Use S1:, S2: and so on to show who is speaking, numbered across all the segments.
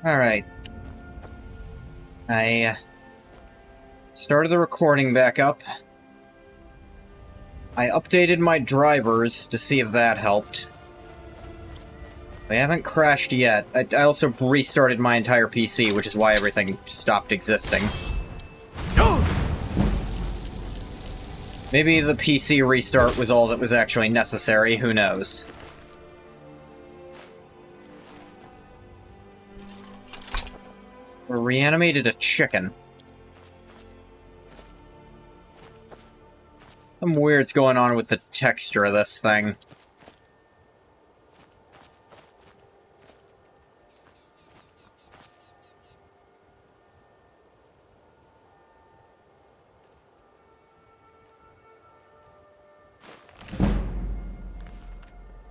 S1: Alright. I started the recording back up. I updated my drivers to see if that helped. They haven't crashed yet. I also restarted my entire PC, which is why everything stopped existing. Maybe the PC restart was all that was actually necessary, who knows. We reanimated a chicken. Some weird's going on with the texture of this thing.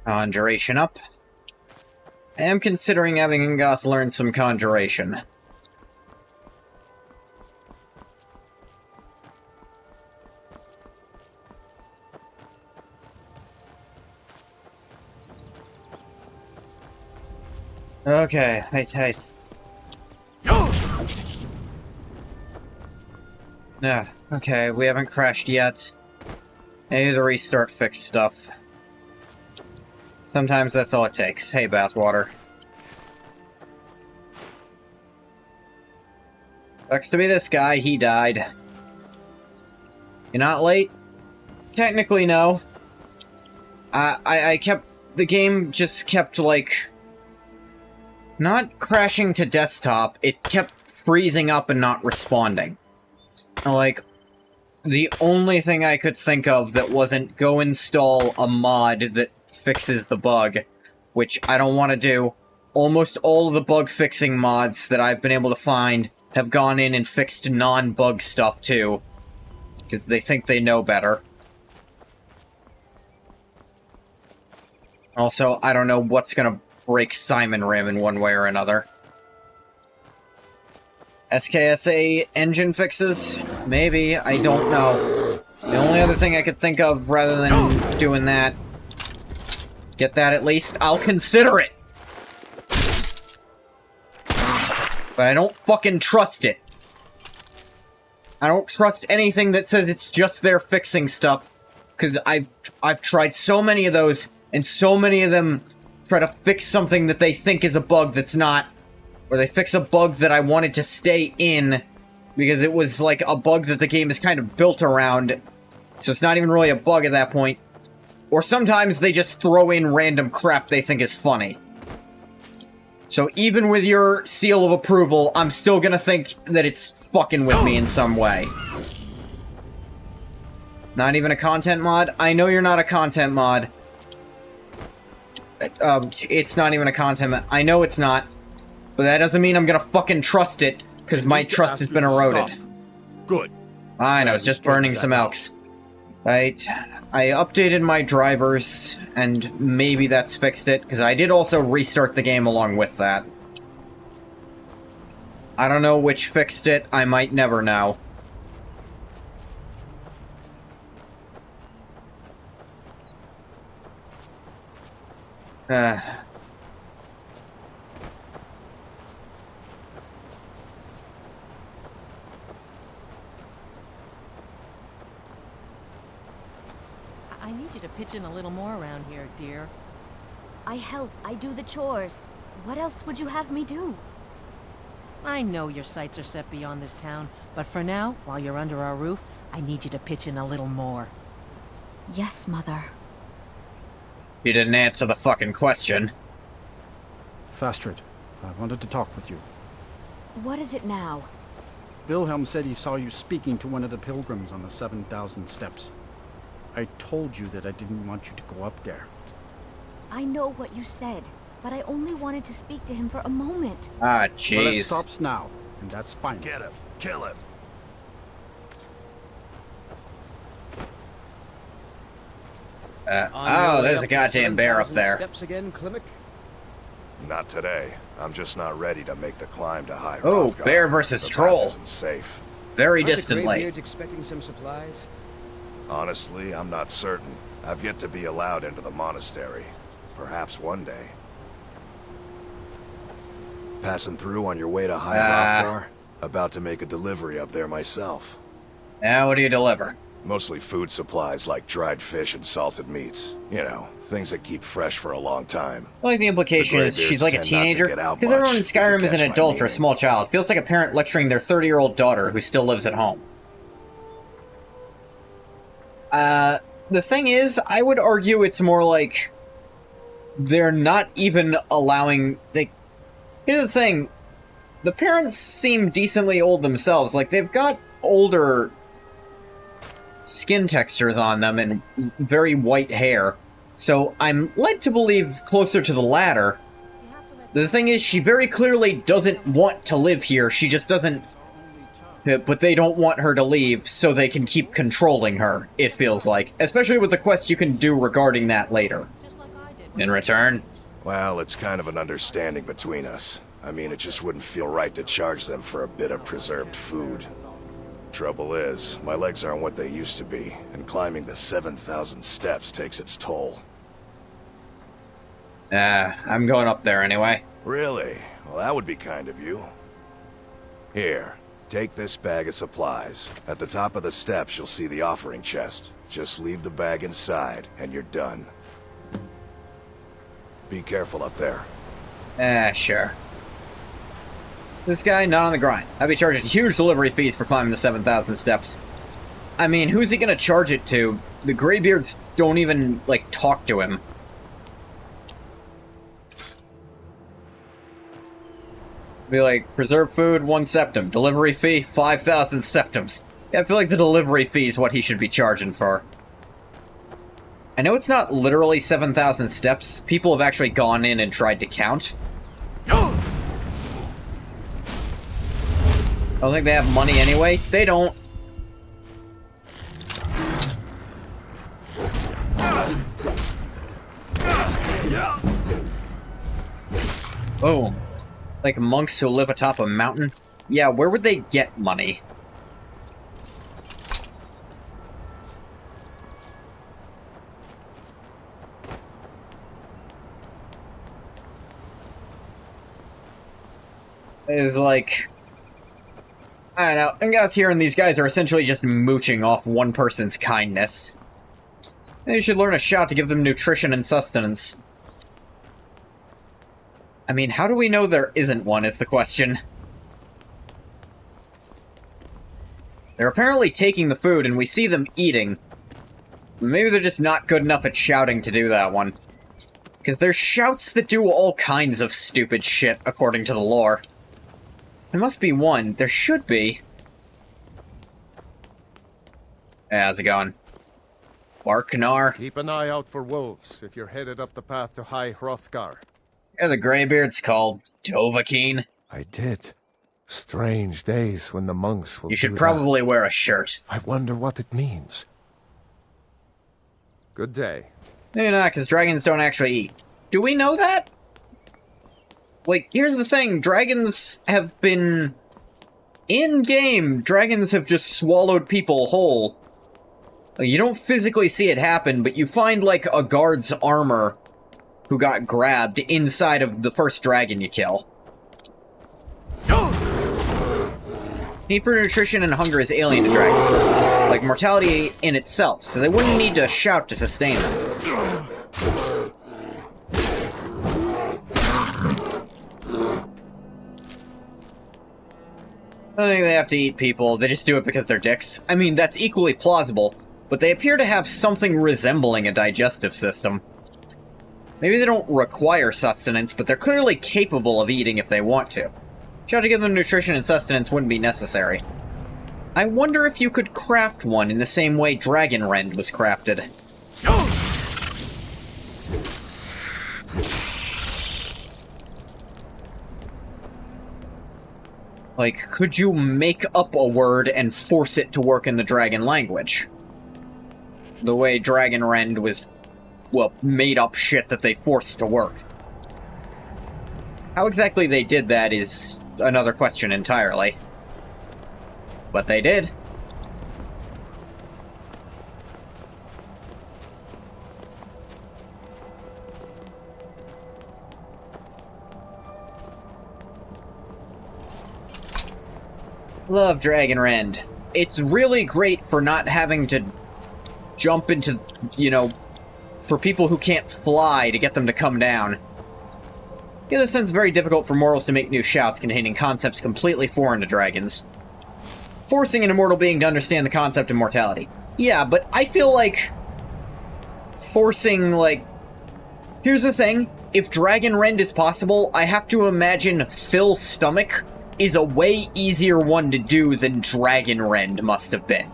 S1: Conjuration up. I am considering having Ingoth learn some conjuration. Okay, Yeah, okay, we haven't crashed yet. Maybe the restart fixed stuff. Sometimes that's all it takes. Hey, bathwater. Sucks to be this guy, he died. You're not late? Technically, no. The game just kept, like, not crashing to desktop, it kept freezing up and not responding. Like, the only thing I could think of that wasn't go install a mod that fixes the bug, which I don't want to do. Almost all of the bug-fixing mods that I've been able to find have gone in and fixed non-bug stuff, too. Because they think they know better. Also, I don't know what's gonna break SKYRIM in one way or another. SKSA engine fixes? Maybe, I don't know. The only other thing I could think of rather than doing that, get that at least, I'll consider it! But I don't fucking trust it. I don't trust anything that says it's just there fixing stuff, because I've tried so many of those, and so many of them try to fix something that they think is a bug that's not, or they fix a bug that I wanted to stay in, because it was like a bug that the game is kind of built around, so it's not even really a bug at that point. Or sometimes they just throw in random crap they think is funny. So even with your seal of approval, I'm still gonna think that it's fucking with me in some way. Not even a content mod? I know you're not a content mod. It's not even a content mod. I know it's not. But that doesn't mean I'm gonna fucking trust it, because my trust has been eroded.
S2: Good.
S1: I know, it's just burning some elks. Right. I updated my drivers, and maybe that's fixed it, because I did also restart the game along with that. I don't know which fixed it, I might never know.
S3: I need you to pitch in a little more around here, dear.
S4: I help. I do the chores. What else would you have me do?
S3: I know your sights are set beyond this town, but for now, while you're under our roof, I need you to pitch in a little more.
S4: Yes, Mother.
S1: You didn't answer the fucking question.
S2: Fastrid, I wanted to talk with you.
S4: What is it now?
S2: Wilhelm said he saw you speaking to one of the pilgrims on the 7,000 steps. I told you that I didn't want you to go up there.
S4: I know what you said, but I only wanted to speak to him for a moment.
S1: Ah, jeez.
S2: Well, it stops now, and that's fine.
S5: Get him. Kill him.
S1: Oh, there's a goddamn bear up there.
S6: Steps again, Klimek?
S5: Not today. I'm just not ready to make the climb to High
S1: Oh,
S5: Hrothgar.
S1: bear versus
S5: The path
S1: troll.
S5: isn't safe.
S1: Very
S6: Aren't the
S1: distantly.
S6: Greybeards expecting some supplies?
S5: Honestly, I'm not certain. I've yet to be allowed into the monastery. Perhaps one day. Passing through on your way to High Hrothgar? About to make a delivery up there myself.
S1: Now, what do you deliver?
S5: Mostly food supplies like dried fish and salted meats. You know, things that keep fresh for a long time.
S1: I like the implication is she's like a teenager, because everyone in Skyrim is an adult or a small child. Feels like a parent lecturing their 30-year-old daughter who still lives at home. The thing is, I would argue it's more like they're not even allowing... Here's the thing. The parents seem decently old themselves. Like, they've got older skin textures on them and very white hair. So I'm led to believe closer to the latter. The thing is, she very clearly doesn't want to live here. She just doesn't... But they don't want her to leave, so they can keep controlling her, it feels like. Especially with the quests you can do regarding that later. In return?
S5: Well, it's kind of an understanding between us. I mean, it just wouldn't feel right to charge them for a bit of preserved food. Trouble is, my legs aren't what they used to be, and climbing the 7,000 steps takes its toll.
S1: I'm going up there anyway.
S5: Really? Well, that would be kind of you. Here, take this bag of supplies. At the top of the steps, you'll see the offering chest. Just leave the bag inside, and you're done. Be careful up there.
S1: Sure. This guy, not on the grind. I'd be charging huge delivery fees for climbing the 7,000 steps. I mean, who's he gonna charge it to? The Greybeards don't even, like, talk to him. Be like, preserve food, 1 septim. Delivery fee, 5,000 septims. Yeah, I feel like the delivery fee is what he should be charging for. I know it's not literally 7,000 steps. People have actually gone in and tried to count. I don't think they have money anyway. They don't. Boom. Like monks who live atop a mountain? Yeah, where would they get money? It's like... I don't know, I guess here and these guys are essentially just mooching off one person's kindness. They should learn a shout to give them nutrition and sustenance. I mean, how do we know there isn't one, is the question. They're apparently taking the food, and we see them eating. Maybe they're just not good enough at shouting to do that one. Because there's shouts that do all kinds of stupid shit, according to the lore. There must be one. There should be. Hey, how's it going? Barknar?
S7: Keep an eye out for wolves if you're headed up the path to High Hrothgar.
S1: Yeah, the Greybeard's called Dovahkiin.
S7: I did. Strange days when the monks will
S1: You should
S7: do
S1: probably
S7: that.
S1: wear a shirt.
S7: I wonder what it means. Good day.
S1: Maybe not, because dragons don't actually eat. Do we know that? Like, here's the thing. Dragons have been... In-game, dragons have just swallowed people whole. Like, you don't physically see it happen, but you find, like, a guard's armor who got grabbed inside of the first dragon you kill. Need for nutrition and hunger is alien to dragons, like mortality in itself, so they wouldn't need to shout to sustain them. I don't think they have to eat people, they just do it because they're dicks. I mean, that's equally plausible, but they appear to have something resembling a digestive system. Maybe they don't require sustenance, but they're clearly capable of eating if they want to. Shout to give them nutrition and sustenance wouldn't be necessary. I wonder if you could craft one in the same way Dragon Rend was crafted. Like, could you make up a word and force it to work in the dragon language? The way Dragon Rend was, well, made up shit that they forced to work. How exactly they did that is another question entirely. But they did. Love Dragon Rend. It's really great for not having to jump into, you know, for people who can't fly to get them to come down. In a sense, very difficult for mortals to make new shouts containing concepts completely foreign to dragons. Forcing an immortal being to understand the concept of mortality. Yeah, but I feel like forcing, like... Here's the thing, if Dragon Rend is possible, I have to imagine Phil's stomach is a way easier one to do than Dragon Rend must have been.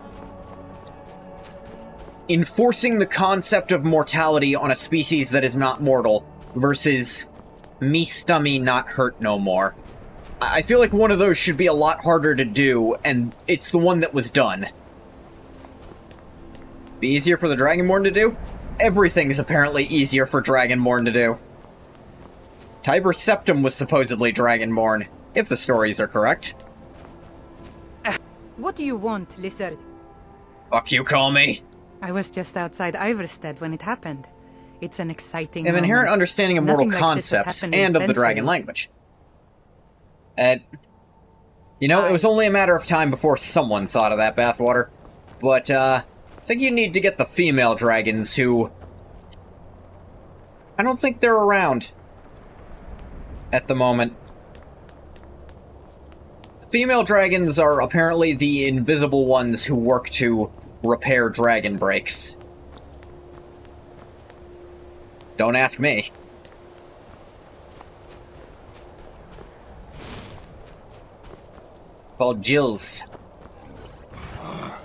S1: Enforcing the concept of mortality on a species that is not mortal versus me stummy not hurt no more. I feel like one of those should be a lot harder to do, and it's the one that was done. Be easier for the Dragonborn to do? Everything's apparently easier for Dragonborn to do. Tiber Septim was supposedly Dragonborn, if the stories are correct.
S8: What do you want, lizard?
S1: Fuck you, call me.
S8: I was just outside Iverstead when it happened. It's an exciting
S1: An inherent
S8: moment.
S1: understanding of mortal
S8: Nothing like this has
S1: concepts
S8: happened in
S1: and of the dragon
S8: centuries.
S1: language. You know, it was only a matter of time before someone thought of that bathwater. But, I think you need to get the female dragons who... I don't think they're around at the moment. Female dragons are apparently the invisible ones who work to repair dragon breaks. Don't ask me. Called Jills.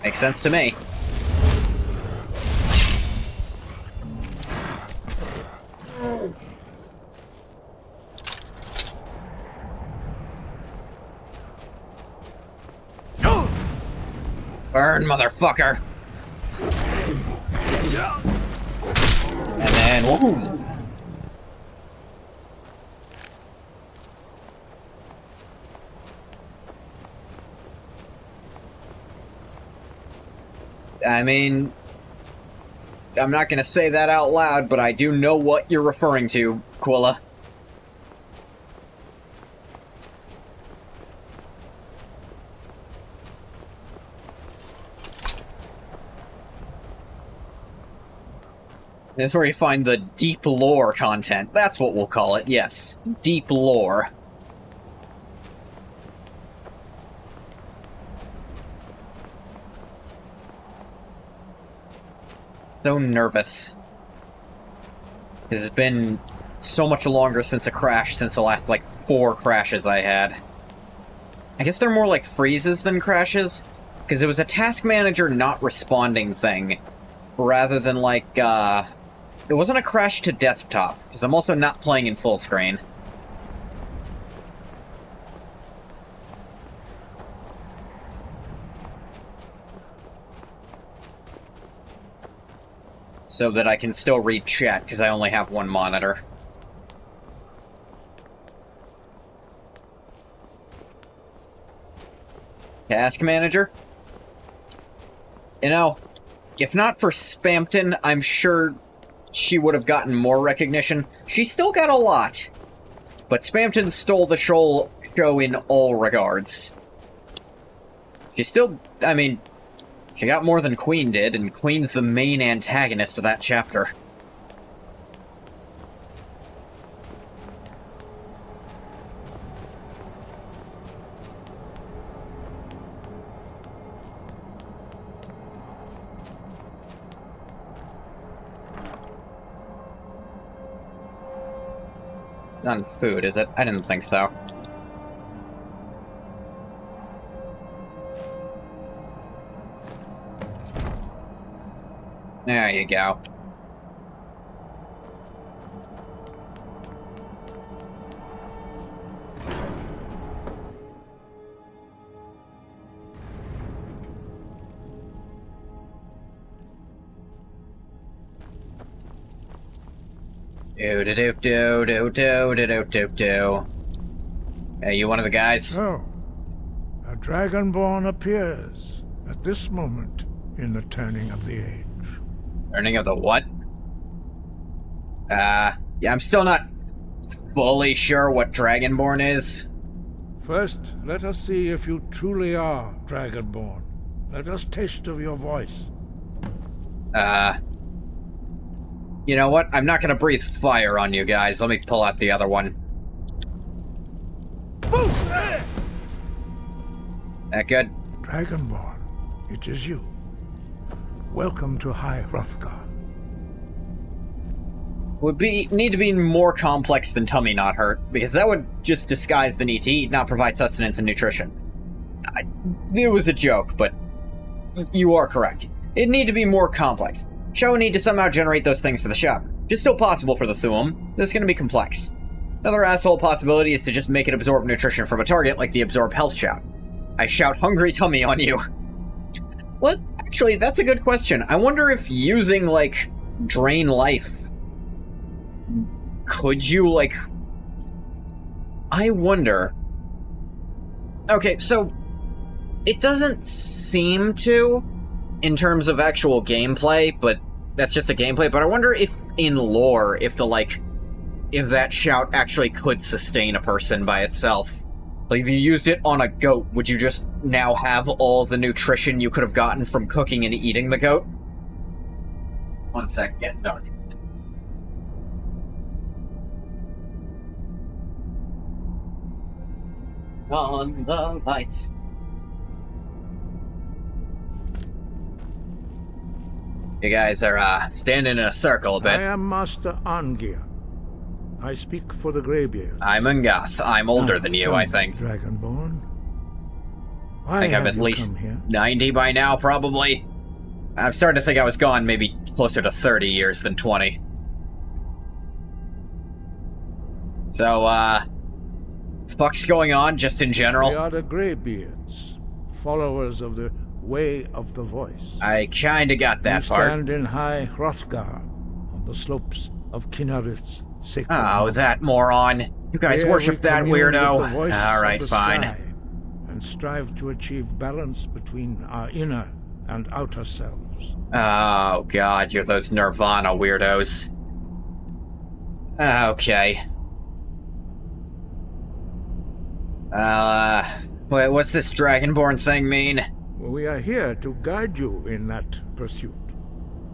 S1: Makes sense to me. Burn, motherfucker! And then, whoa! I mean, I'm not gonna say that out loud, but I do know what you're referring to, Quilla. This is where you find the deep lore content. That's what we'll call it, yes. Deep lore. So nervous. It's been so much longer since a crash, since the last, like, 4 crashes I had. I guess they're more like freezes than crashes, because it was a task manager not responding thing, rather than, like, it wasn't a crash to desktop, because I'm also not playing in full screen. So that I can still read chat, because I only have one monitor. Task manager? You know, if not for Spampton, I'm sure she would have gotten more recognition. She still got a lot. But Spampton stole the show in all regards. She still, I mean, she got more than Queen did, and Queen's the main antagonist of that chapter. It's not in food, is it? I didn't think so. There you go. Do-do-do-do-do-do-do-do-do. Hey, you one of the guys?
S9: So, a Dragonborn appears at this moment in the turning of the age.
S1: Turning of the what? Yeah, I'm still not fully sure what Dragonborn is.
S9: First, let us see if you truly are Dragonborn. Let us taste of your voice.
S1: You know what? I'm not gonna breathe fire on you guys. Let me pull out the other one. That good?
S9: Dragonborn, it is you. Welcome to High Hrothgar.
S1: Would need to be more complex than tummy not hurt, because that would just disguise the need to eat, not provide sustenance and nutrition. It was a joke, but you are correct. It'd need to be more complex. Shao would need to somehow generate those things for the shout. It's still possible for the Thuum. That's gonna be complex. Another asshole possibility is to just make it absorb nutrition from a target, like the absorb health shout. I shout hungry tummy on you. What? Actually, that's a good question. I wonder if using, like, drain life... Could you, like... I wonder... Okay, so... It doesn't seem to, in terms of actual gameplay, but that's just a gameplay, but I wonder if, in lore, if the, like... If that shout actually could sustain a person by itself. Like, if you used it on a goat, would you just now have all the nutrition you could have gotten from cooking and eating the goat? One sec, getting dark. On the light. You guys are, standing in a circle a bit.
S9: I am Master Angir. I speak for the Greybeards.
S1: I'm Ungath. I'm older than you, I think.
S9: Dragonborn.
S1: I think I'm at least 90 by now, probably. I'm starting to think I was gone maybe closer to 30 years than 20. So, fuck's going on, just in general?
S9: We are the Greybeards, followers of the Way of the Voice.
S1: I kinda got that part.
S9: We stand in High Hrothgar, on the slopes of Kinarith's sacred
S1: Oh, that moron. You guys
S9: Here
S1: worship that weirdo?
S9: Alright,
S1: fine.
S9: And strive to achieve balance between our inner and outer selves.
S1: Oh, God, you're those Nirvana weirdos. Okay. Wait, what's this Dragonborn thing mean?
S9: We are here to guide you in that pursuit,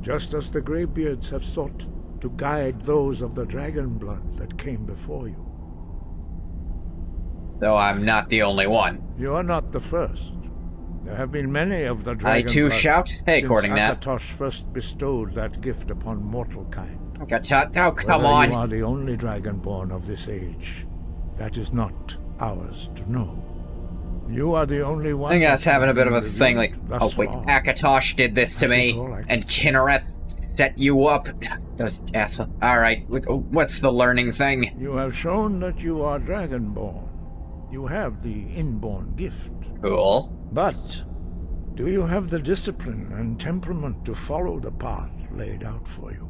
S9: just as the Greybeards have sought to guide those of the dragon blood that came before you.
S1: Though I'm not the only one.
S9: You are not the first. There have been many of the dragon
S1: I too
S9: blood
S1: shout? Hey, according
S9: since
S1: that.
S9: Akatosh first bestowed that gift upon mortal kind.
S1: Oh, come
S9: Whether
S1: on.
S9: You are the only dragonborn of this age. That is not ours to know. You are the only one.
S1: I think I was having a bit of a
S9: that's been
S1: thing like,
S9: revealed
S1: oh wait,
S9: thus far.
S1: Akatosh did this to
S9: That
S1: me,
S9: is all I can
S1: and Kinnereth set you up. Those assholes. Alright, what's the learning thing?
S9: You have shown that you are dragonborn. You have the inborn gift.
S1: Cool.
S9: But do you have the discipline and temperament to follow the path laid out for you?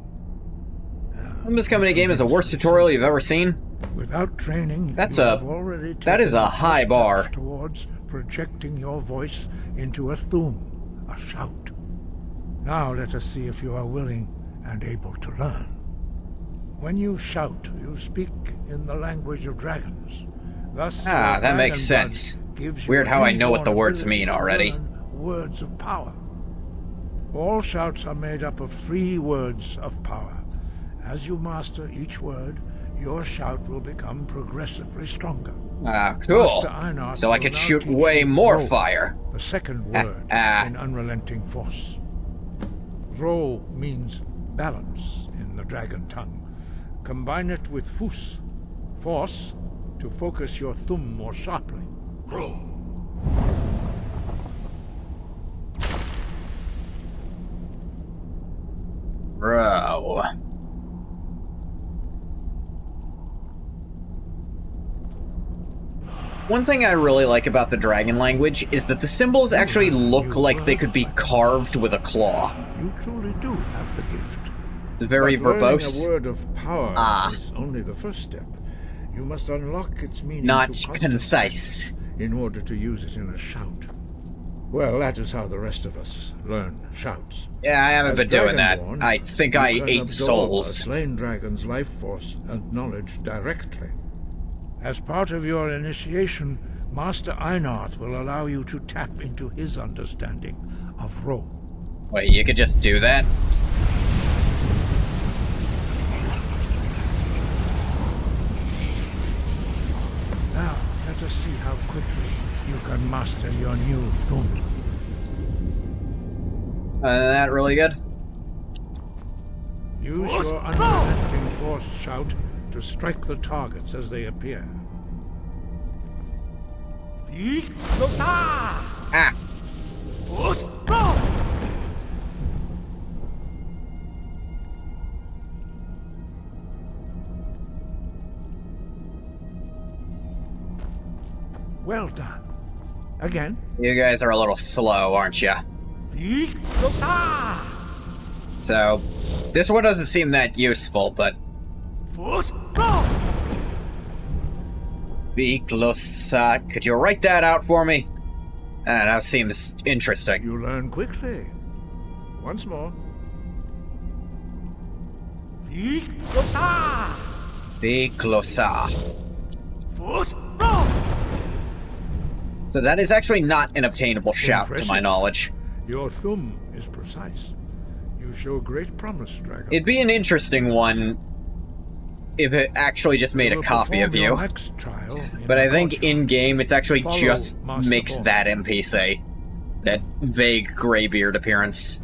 S1: This company game is the worst tutorial you've ever seen.
S9: Without training,
S1: That's
S9: you
S1: a-
S9: have already
S1: that is
S9: taken
S1: a high
S9: steps
S1: bar.
S9: towards projecting your voice into a Thuum, a shout. Now let us see if you are willing and able to learn. When you shout, you speak in the language of dragons. Thus,
S1: Ah,
S9: your
S1: that makes
S9: dragon
S1: sense.
S9: blood gives you
S1: Weird how I know what the
S9: inborn
S1: words
S9: ability
S1: mean
S9: to
S1: already.
S9: learn words of power. All shouts are made up of 3 words of power. As you master each word, your shout will become progressively stronger.
S1: Ah, cool.
S9: Master Einar
S1: So I
S9: will
S1: could
S9: now
S1: shoot
S9: teach
S1: way
S9: you
S1: more
S9: Ro,
S1: fire.
S9: the second word in unrelenting force. Ro means balance in the dragon tongue. Combine it with Fus, force, to focus your thumb more sharply. Ro.
S1: Bro. One thing I really like about the dragon language is that the symbols actually look like they could be carved with a claw.
S9: You truly do have the gift.
S1: It's very
S9: But learning
S1: verbose.
S9: a word of power is only the first step. You must unlock its meaning
S1: Not
S9: to
S1: concise.
S9: in order to use it in a shout. Well, that is how the rest of us learn shouts.
S1: Yeah, I haven't
S9: As
S1: been doing that.
S9: Dragonborn,
S1: I think
S9: you
S1: I
S9: can
S1: ate
S9: absorb
S1: souls.
S9: a slain dragon's life force and knowledge directly. As part of your initiation, Master Einarth will allow you to tap into his understanding of Ro.
S1: Wait, you could just do that?
S9: Now, let us see how quickly you can master your new Thum.
S1: That really good?
S9: Use your unrelenting force shout to strike the targets as they appear.
S1: Ah!
S9: Well done. Again.
S1: You guys are a little slow, aren't you? So, this one doesn't seem that useful, but... Viklosa, could you write that out for me? That seems interesting.
S9: You learn quickly. Once more.
S1: Viklosa. So that is actually not an obtainable shout, to my knowledge.
S9: Your Thum is precise. You show great promise, Dragon.
S1: It'd be an interesting one if it actually just made a copy of you. But I think in-game, it's actually just makes that NPC. That vague graybeard appearance.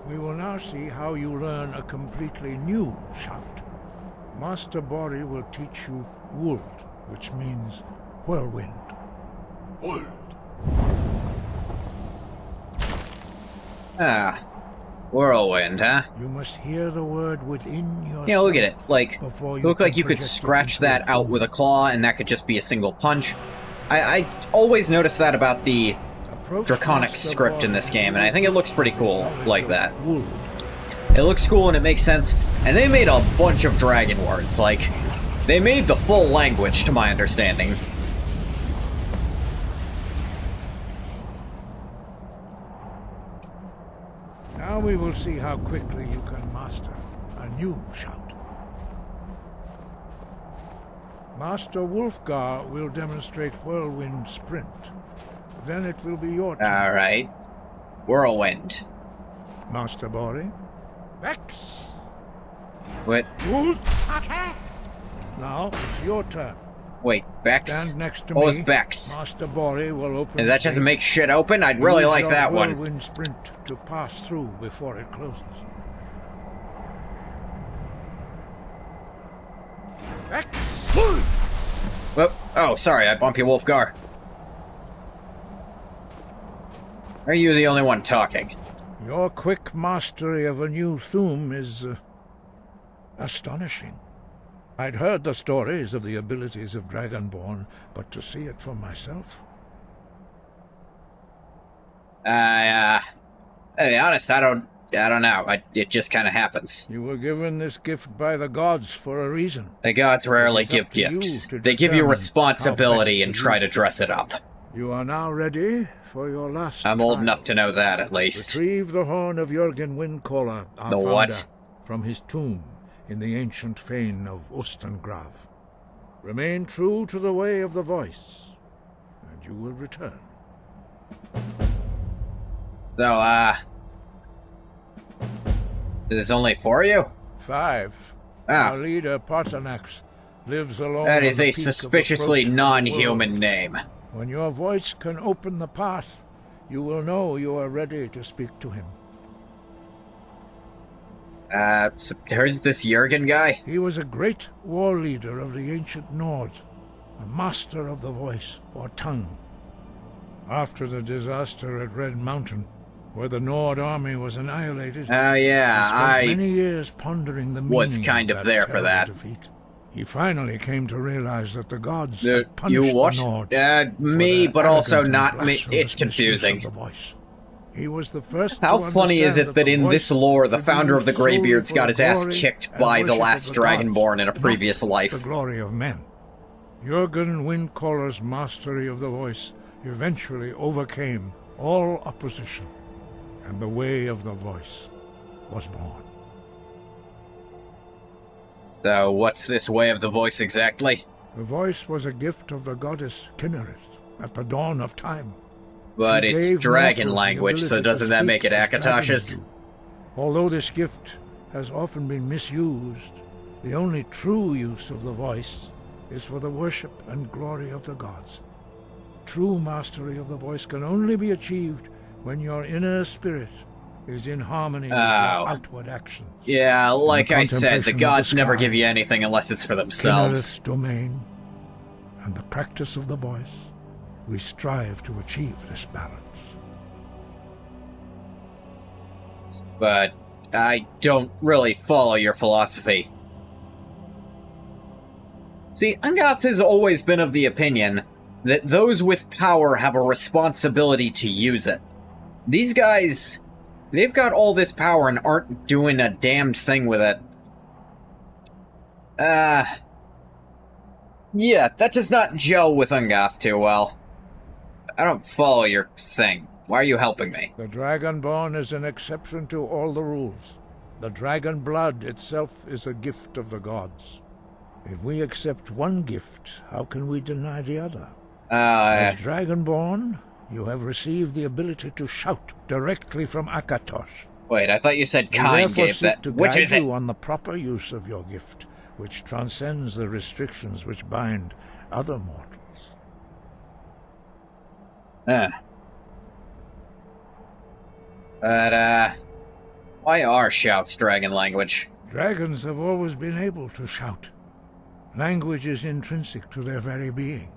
S9: We will now see how you learn a completely new shout. Master Bori will teach you Wold, which means whirlwind. Wold.
S1: Ah. Whirlwind, huh?
S9: You must hear the word within yourself.
S1: Yeah, look at it. Like, look like you could scratch that out with a claw, and that could just be a single punch. I always noticed that about the Draconic script in this game, and I think it looks pretty cool like that. It looks cool and it makes sense, and they made a bunch of dragon words, like, they made the full language, to my understanding.
S9: Now we will see how quickly you can master a new shout. Master Wolfgar will demonstrate Whirlwind Sprint. Then it will be your turn.
S1: Alright. Whirlwind.
S9: Master Bori. Vex.
S1: What?
S9: Now it's your turn.
S1: Wait, Bex?
S9: Stand next to
S1: what
S9: me.
S1: was Bex?
S9: Master Bori will open.
S1: Is that just to make shit open? I'd really
S9: Use
S1: like
S9: your
S1: that one.
S9: Whirlwind Sprint to pass through before it closes. Vex.
S1: Oh, sorry, I bumped you, Wolfgar. Are you the only one talking?
S9: Your quick mastery of a new Thum is astonishing. I'd heard the stories of the abilities of Dragonborn, but to see it for myself.
S1: To be honest, I don't know. It just kind of happens.
S9: You were given this gift by the gods for a reason.
S1: The gods rarely give gifts. They give you responsibility and try to dress it up.
S9: You are now ready for your last
S1: I'm old
S9: trial.
S1: enough to know that, at least.
S9: Retrieve the horn of Jürgen Windcaller, our
S1: The
S9: founder,
S1: what?
S9: from his tomb in the ancient fane of Ostengrav. Remain true to the way of the voice, and you will return.
S1: So, is this only for you?
S9: 5.
S1: Ah.
S9: Our leader, Parthenax, lives alone.
S1: That
S9: on
S1: is
S9: the
S1: a
S9: peak of the
S1: suspiciously
S9: throat of the
S1: non-human
S9: world.
S1: name.
S9: When your voice can open the path, you will know you are ready to speak to him.
S1: So who's this Jürgen guy?
S9: He was a great war leader of the ancient Nords, a master of the voice, or tongue. After the disaster at Red Mountain, where the Nord army was annihilated.
S1: Oh yeah,
S9: he spent many years pondering the
S1: was
S9: meaning
S1: kind of
S9: that
S1: there for
S9: terrible
S1: that.
S9: defeat. He finally came to realize that the gods had punished
S1: You what?
S9: the Nords
S1: Me,
S9: for
S1: but
S9: their
S1: also
S9: arrogant and
S1: not me.
S9: blasphemous
S1: It's confusing.
S9: misuse of the voice. He was the first
S1: How
S9: to
S1: funny is
S9: understand
S1: it that
S9: the
S1: in
S9: voice
S1: this lore, the
S9: could be
S1: founder of the
S9: used solely
S1: Greybeards
S9: for
S1: got
S9: the
S1: his ass
S9: glory
S1: kicked
S9: and
S1: by the
S9: worship
S1: last
S9: of the gods,
S1: Dragonborn in a
S9: not
S1: previous life.
S9: the glory of men. Jürgen Windcaller's mastery of the voice eventually overcame all opposition, and the way of the voice was born.
S1: So, what's this way of the voice exactly?
S9: The voice was a gift of the goddess Kinnereth at the dawn of time.
S1: But
S9: She
S1: it's
S9: gave
S1: dragon
S9: mortals the
S1: language, so
S9: ability to
S1: doesn't that
S9: speak
S1: make it
S9: as dragons
S1: Akatosh's?
S9: do. Although this gift has often been misused, the only true use of the voice is for the worship and glory of the gods. True mastery of the voice can only be achieved when your inner spirit is in harmony with your outward actions.
S1: Yeah, like I said, the
S9: contemplation of
S1: gods
S9: the
S1: never
S9: sky,
S1: give you anything unless it's for themselves.
S9: Kinnereth's domain, and the practice of the voice, we strive to achieve this balance.
S1: But I don't really follow your philosophy. See, Ungoth has always been of the opinion that those with power have a responsibility to use it. These guys, they've got all this power and aren't doing a damned thing with it. Yeah, that does not gel with Ungoth too well. I don't follow your thing. Why are you helping me?
S9: The Dragonborn is an exception to all the rules. The dragon blood itself is a gift of the gods. If we accept one gift, how can we deny the other? As Dragonborn, you have received the ability to shout directly from Akatosh.
S1: Wait, I thought you said
S9: We
S1: Kine
S9: therefore
S1: gave
S9: seek
S1: that.
S9: to
S1: Which
S9: guide
S1: is it?
S9: you on the proper use of your gift, which transcends the restrictions which bind other mortals.
S1: But, why are shouts dragon language?
S9: Dragons have always been able to shout. Language is intrinsic to their very being.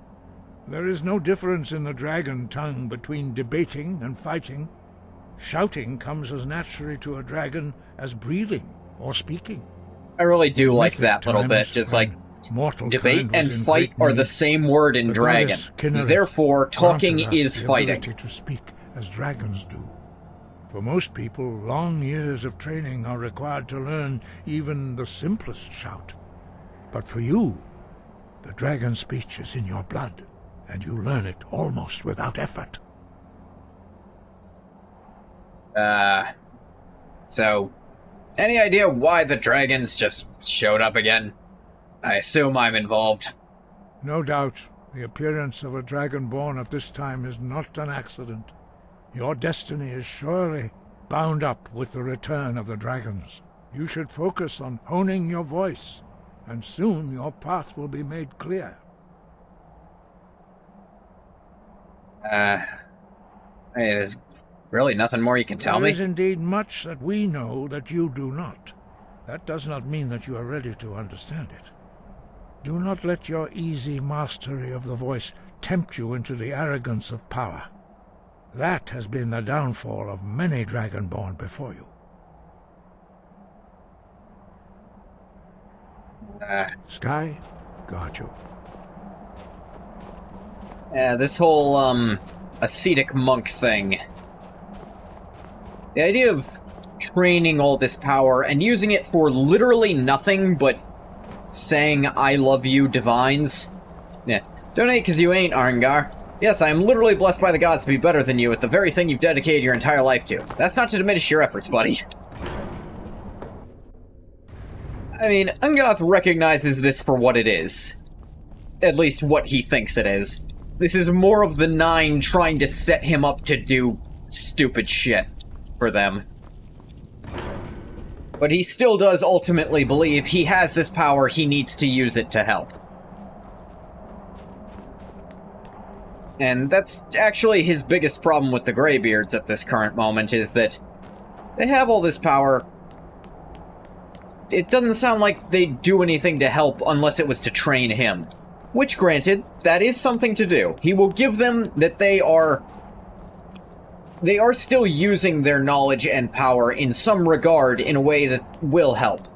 S9: There is no difference in the dragon tongue between debating and fighting. Shouting comes as naturally to a dragon as breathing or speaking.
S1: I really do like
S9: Mythic
S1: that little bit,
S9: times
S1: just
S9: when
S1: like,
S9: mortal
S1: debate
S9: kind
S1: and
S9: was in
S1: fight
S9: great
S1: are the
S9: need,
S1: same word in
S9: the
S1: dragon.
S9: goddess Kinnereth
S1: Therefore, talking
S9: granted us
S1: is
S9: the
S1: fighting.
S9: ability to speak as dragons do. For most people, long years of training are required to learn even the simplest shout. But for you, the dragon speech is in your blood, and you learn it almost without effort.
S1: So, any idea why the dragons just showed up again? I assume I'm involved.
S9: No doubt, the appearance of a dragonborn at this time is not an accident. Your destiny is surely bound up with the return of the dragons. You should focus on honing your voice, and soon your path will be made clear.
S1: Hey, there's really nothing more you can tell
S9: There
S1: me?
S9: is indeed much that we know that you do not. That does not mean that you are ready to understand it. Do not let your easy mastery of the voice tempt you into the arrogance of power. That has been the downfall of many Dragonborn before you. Sky, guard you.
S1: Yeah, this whole, ascetic monk thing. The idea of training all this power and using it for literally nothing but saying I love you divines. Yeah. Donate because you ain't, Arengar. Yes, I am literally blessed by the gods to be better than you at the very thing you've dedicated your entire life to. That's not to diminish your efforts, buddy. I mean, Ungoth recognizes this for what it is. At least what he thinks it is. This is more of the Nine trying to set him up to do stupid shit for them. But he still does ultimately believe he has this power, he needs to use it to help. And that's actually his biggest problem with the Greybeards at this current moment, is that they have all this power. It doesn't sound like they'd do anything to help unless it was to train him. Which, granted, that is something to do. He will give them that they are they are still using their knowledge and power in some regard in a way that will help.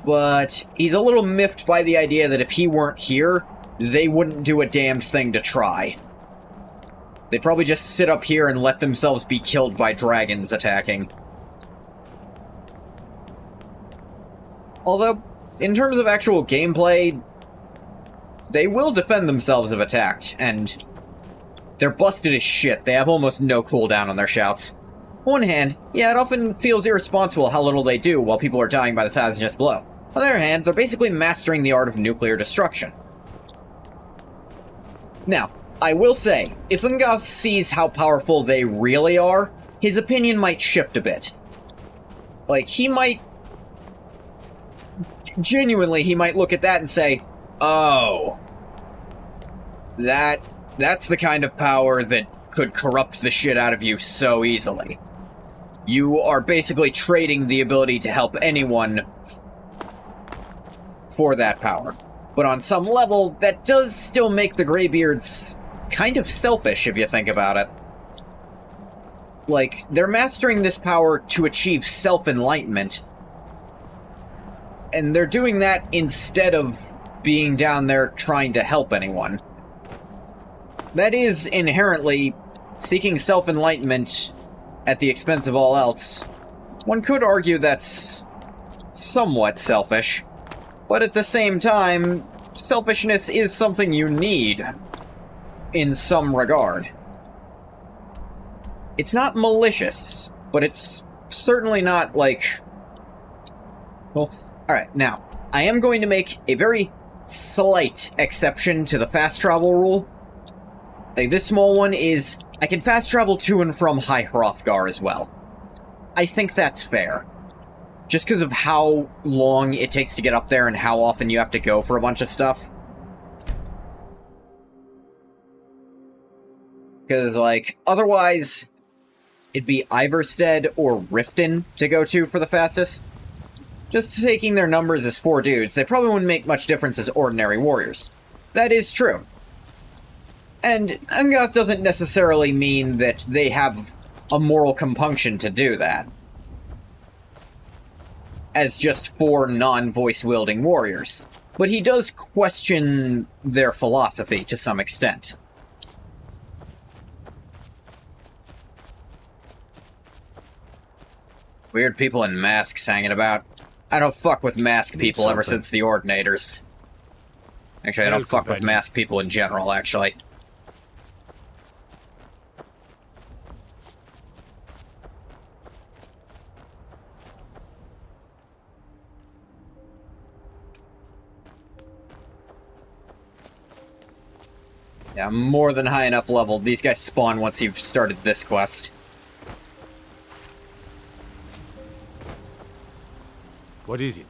S1: But he's a little miffed by the idea that if he weren't here, they wouldn't do a damned thing to try. They'd probably just sit up here and let themselves be killed by dragons attacking. Although, in terms of actual gameplay, they will defend themselves if attacked, and they're busted as shit. They have almost no cooldown on their shouts. On one hand, yeah, it often feels irresponsible how little they do while people are dying by the thousands just below. On the other hand, they're basically mastering the art of nuclear destruction. Now, I will say, if Ungoth sees how powerful they really are, his opinion might shift a bit. Like, he might... Genuinely, he might look at that and say, oh, that's the kind of power that could corrupt the shit out of you so easily. You are basically trading the ability to help anyone for that power. But on some level, that does still make the Greybeards kind of selfish, if you think about it. Like, they're mastering this power to achieve self-enlightenment, and they're doing that instead of being down there trying to help anyone. That is inherently seeking self-enlightenment at the expense of all else. One could argue that's somewhat selfish, but at the same time, selfishness is something you need in some regard. It's not malicious, but it's certainly not like... Well, alright, now, I am going to make a very slight exception to the fast travel rule. Like, this small one is, I can fast travel to and from High Hrothgar as well. I think that's fair. Just because of how long it takes to get up there and how often you have to go for a bunch of stuff. Because, like, otherwise, it'd be Iverstead or Riften to go to for the fastest. Just taking their numbers as 4 dudes, they probably wouldn't make much difference as ordinary warriors. That is true. And Ungoth doesn't necessarily mean that they have a moral compunction to do that. As just 4 non-voice-wielding warriors. But he does question their philosophy to some extent. Weird people in masks hanging about. I don't fuck with mask people ever since the Ordinators. Actually, I don't fuck with mask people in general, actually. Yeah, I'm more than high enough level. These guys spawn once you've started this quest.
S2: What is it?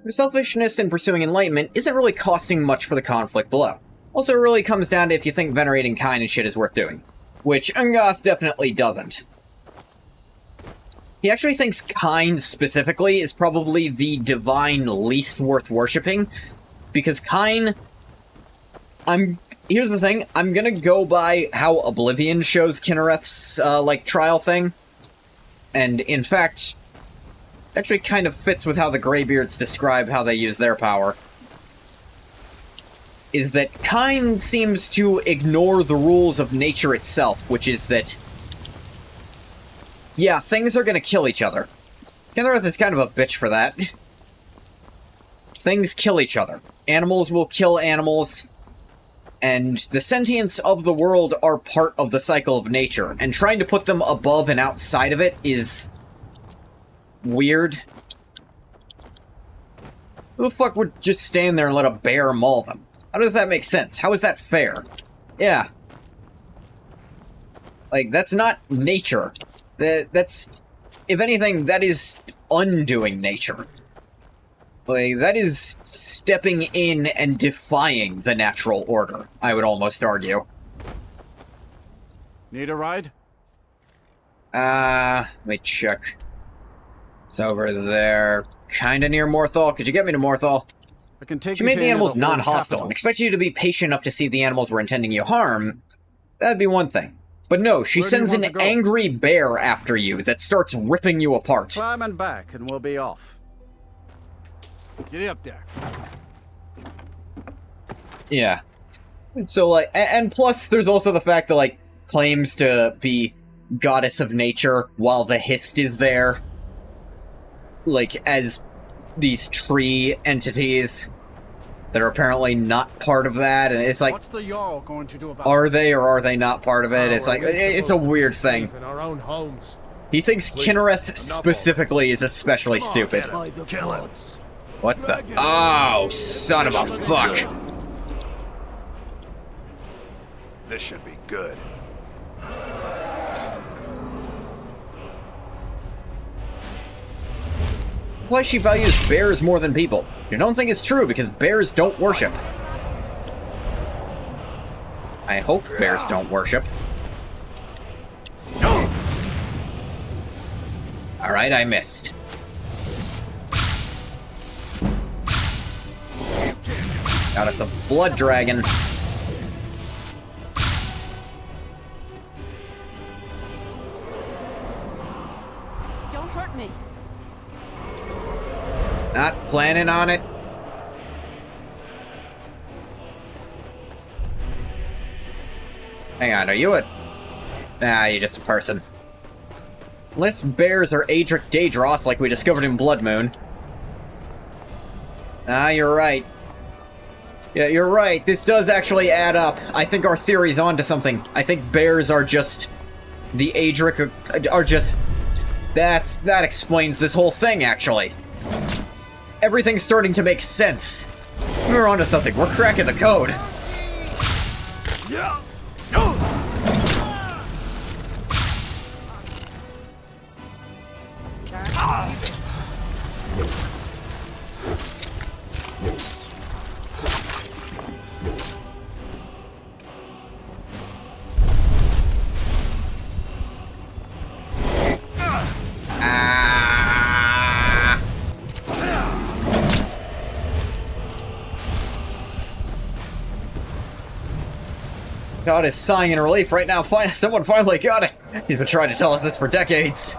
S1: The selfishness in pursuing enlightenment isn't really costing much for the conflict below. Also, it really comes down to if you think venerating Kyne and shit is worth doing. Which Ungoth definitely doesn't. He actually thinks Kyne specifically is probably the divine least worth worshipping, because Kyne... Here's the thing, I'm gonna go by how Oblivion shows Kinnereth's, trial thing. And, in fact, actually kind of fits with how the Greybeards describe how they use their power. Is that Kyne seems to ignore the rules of nature itself, which is that... yeah, things are gonna kill each other. Kinnereth is kind of a bitch for that. Things kill each other. Animals will kill animals. And the sentience of the world are part of the cycle of nature, and trying to put them above and outside of it is... weird. Who the fuck would just stand there and let a bear maul them? How does that make sense? How is that fair? Yeah. Like, that's not nature. That's... if anything, that is undoing nature. Like, that is stepping in and defying the natural order, I would almost argue.
S2: Need a ride?
S1: Let me check. It's over there, kinda near Morthal. Could you get me to Morthal?
S2: I can take
S1: She
S2: you
S1: made
S2: to
S1: the animals
S2: the Horde
S1: non-hostile
S2: capital.
S1: and expected you to be patient enough to see if the animals were intending you harm. That'd be one thing. But no, she
S2: Where do you
S1: sends
S2: want
S1: an
S2: to go?
S1: angry bear after you that starts ripping you apart.
S2: Climb and back, and we'll be off. Get up there.
S1: Yeah. So, like, and plus, there's also the fact that, like, claims to be goddess of nature while the Hist is there. Like, as these tree entities that are apparently not part of that, and it's like,
S2: What's the Jarl going to do about
S1: are they or are they not part of it? It's
S7: How
S1: like,
S7: are we
S1: it's a
S7: supposed to
S1: weird
S7: be
S1: thing.
S7: safe in our own homes.
S1: He thinks
S7: Please,
S1: Kinnereth
S7: enough
S1: specifically is especially stupid.
S5: Kill him.
S1: What the? Oh, son of a fuck.
S5: This should be good.
S1: Why she values bears more than people? You don't think it's true because bears don't worship. I hope bears don't worship. Alright, I missed. Got us a blood dragon.
S3: Don't hurt me.
S1: Not planning on it. Hang on, are you a... Nah, you're just a person. Unless bears are Adric Daedroth like we discovered in Blood Moon. Ah, you're right. Yeah, you're right. This does actually add up. I think our theory's onto something. I think bears are just... The Adric are just... That explains this whole thing, actually. Everything's starting to make sense. We're onto something. We're cracking the code. God is sighing in relief right now. Someone finally got it. He's been trying to tell us this for decades.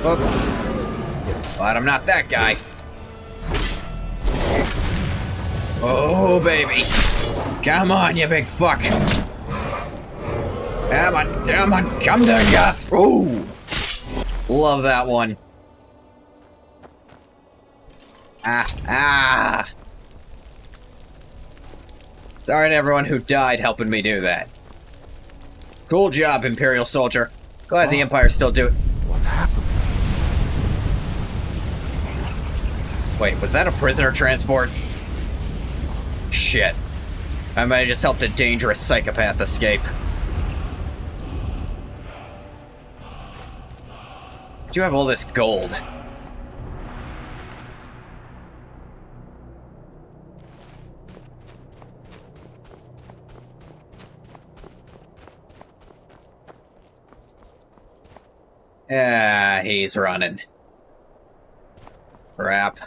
S1: Oh. Glad I'm not that guy. Oh, baby. Come on, you big fuck. Come on, come to death! Ooh! Love that one. Ah. Sorry to everyone who died helping me do that. Cool job, Imperial Soldier. Glad the Empire's still doing...
S7: What happened?
S1: Wait, was that a prisoner transport? Shit. I might have just helped a dangerous psychopath escape. You have all this gold. Ah, he's running. Crap.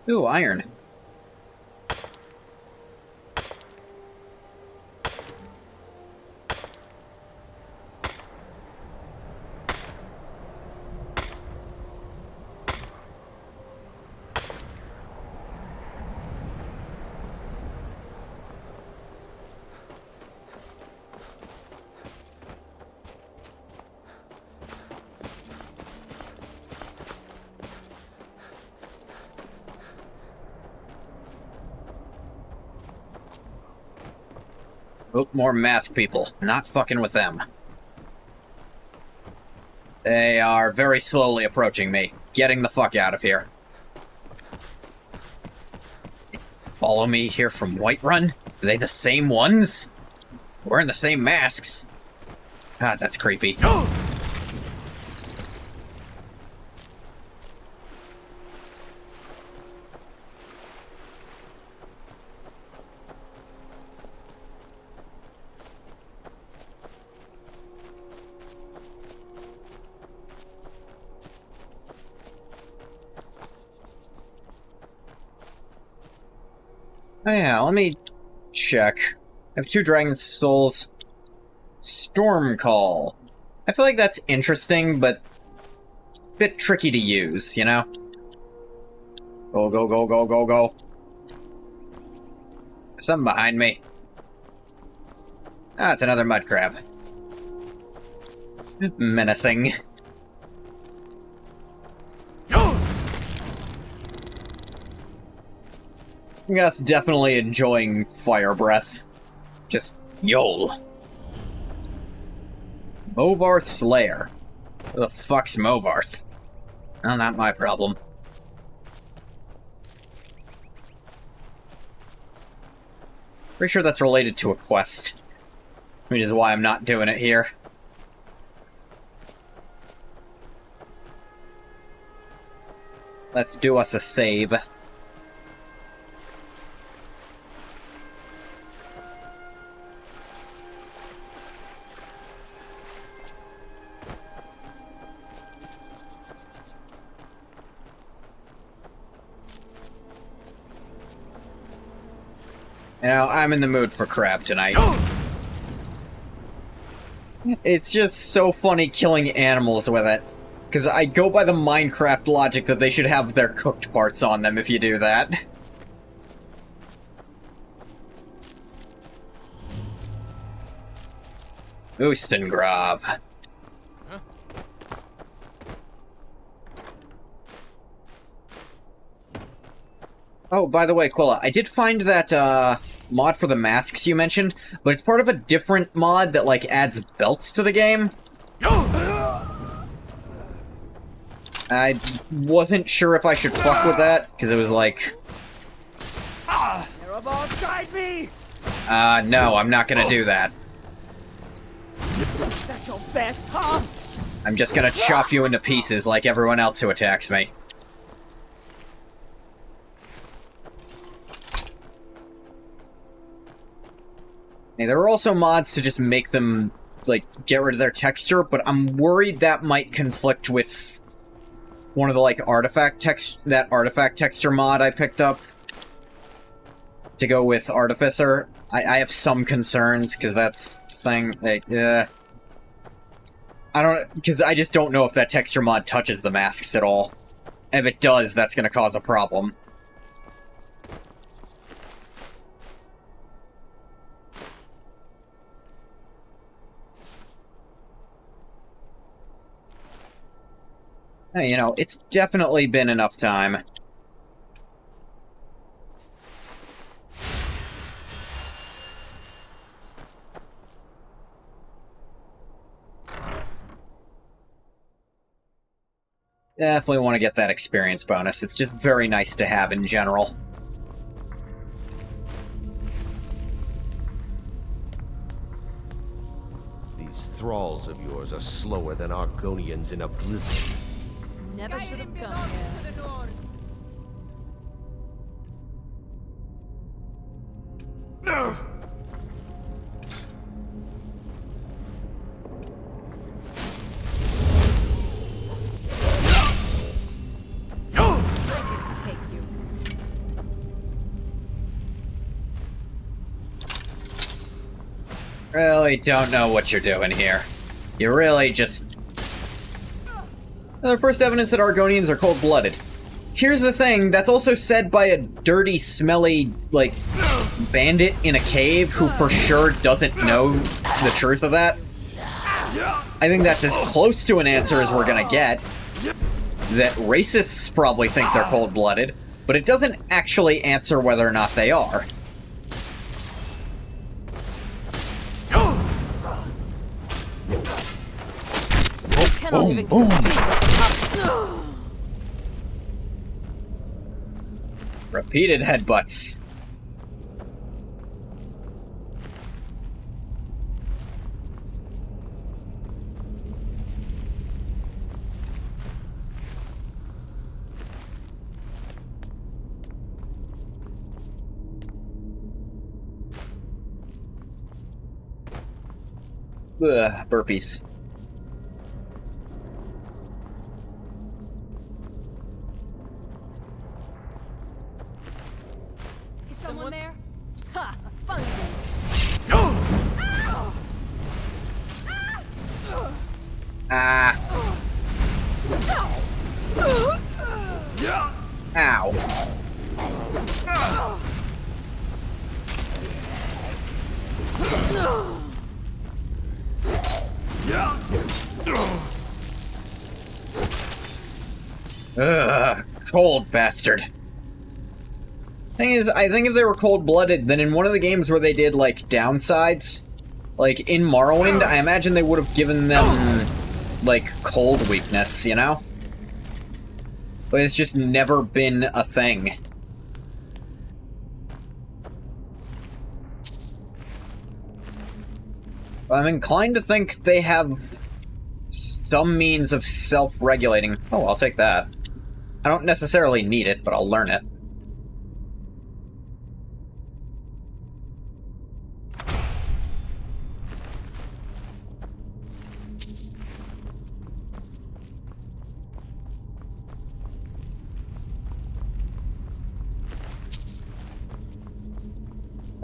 S1: Ooh, iron. Oh, more masked people. Not fucking with them. They are very slowly approaching me. Getting the fuck out of here. Follow me here from Whiterun? Are they the same ones? Wearing the same masks. God, that's creepy. Oh yeah, let me check. I have 2 Dragon Souls. Storm Call. I feel like that's interesting, but a bit tricky to use, you know? Go, go, go, go, go, go. Something behind me. Ah, it's another mud crab. Menacing. Yes, definitely enjoying fire breath. Just yol. Movarth's lair. Who the fuck's Movarth? Well, not my problem. Pretty sure that's related to a quest. Which is why I'm not doing it here. Let's do us a save. You know, I'm in the mood for crab tonight. It's just so funny killing animals with it. Because I go by the Minecraft logic that they should have their cooked parts on them if you do that. Oostengrav. Oh, by the way, Quilla, I did find that, mod for the masks you mentioned, but it's part of a different mod that, like, adds belts to the game. I wasn't sure if I should fuck with that, because it was like... no, I'm not gonna do that.
S10: That's your best, huh?
S1: I'm just gonna chop you into pieces like everyone else who attacks me. Hey, there are also mods to just make them, like, get rid of their texture, but I'm worried that might conflict with one of the, like, artifact texture mod I picked up to go with Artificer. I have some concerns, because that's the thing, like, because I just don't know if that texture mod touches the masks at all. If it does, that's gonna cause a problem. Hey, you know, it's definitely been enough time. Definitely want to get that experience bonus. It's just very nice to have in general.
S11: These thralls of yours are slower than Argonians in a blizzard.
S10: Never should have come here.
S1: Really don't know what you're doing here. You really just... The first evidence that Argonians are cold-blooded. Here's the thing, that's also said by a dirty, smelly, like, bandit in a cave who for sure doesn't know the truth of that. I think that's as close to an answer as we're gonna get. That racists probably think they're cold-blooded, but it doesn't actually answer whether or not they are.
S10: Boom, boom.
S1: Repeated headbutts. Ugh, burpees.
S10: Is someone there?
S1: Ugh, cold bastard. Thing is, I think if they were cold-blooded, then in one of the games where they did, like, downsides, like, in Morrowind, I imagine they would have given them, like, cold weakness, you know? But it's just never been a thing. I'm inclined to think they have some means of self-regulating. Oh, I'll take that. I don't necessarily need it, but I'll learn it.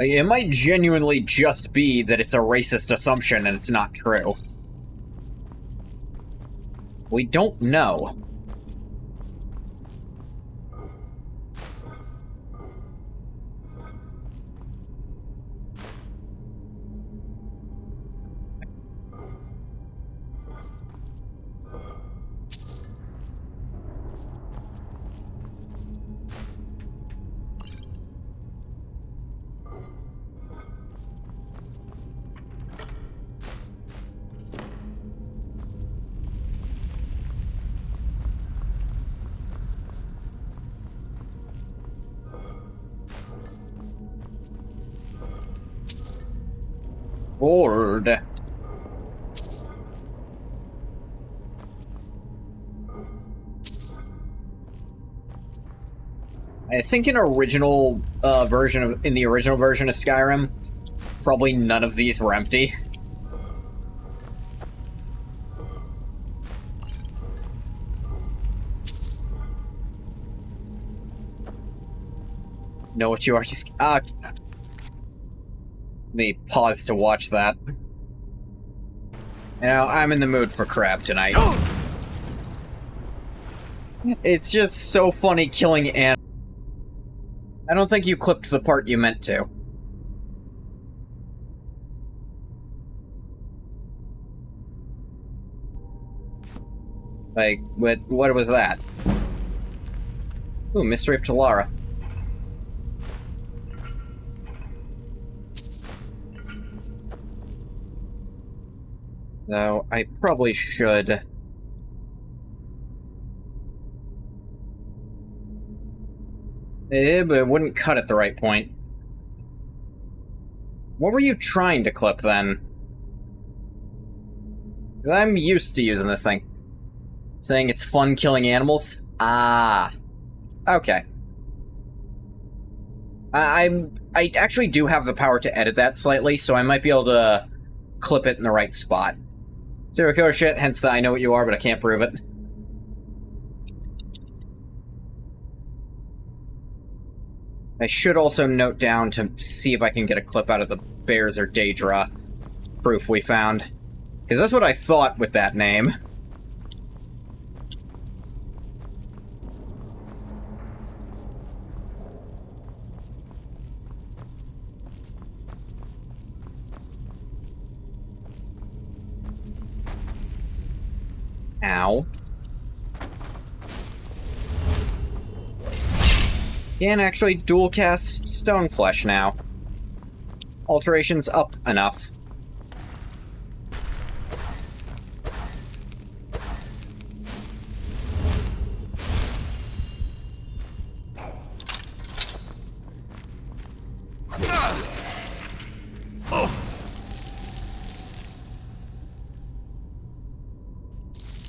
S1: It might genuinely just be that it's a racist assumption and it's not true. We don't know. Old. I think in the original version of Skyrim, probably none of these were empty. Know what you are? Just let me pause to watch that. You know, I'm in the mood for crab tonight. It's just so funny killing animals. I don't think you clipped the part you meant to. Like, what was that? Ooh, Mystery of Talara. No, I probably should. But it wouldn't cut at the right point. What were you trying to clip, then? 'Cause I'm used to using this thing. Saying it's fun killing animals? Ah. Okay. I actually do have the power to edit that slightly, so I might be able to clip it in the right spot. Serial killer shit, hence the I know what you are, but I can't prove it. I should also note down to see if I can get a clip out of the Bears or Daedra proof we found. Because that's what I thought with that name. Ow. Can actually dual cast Stoneflesh now. Alterations up enough.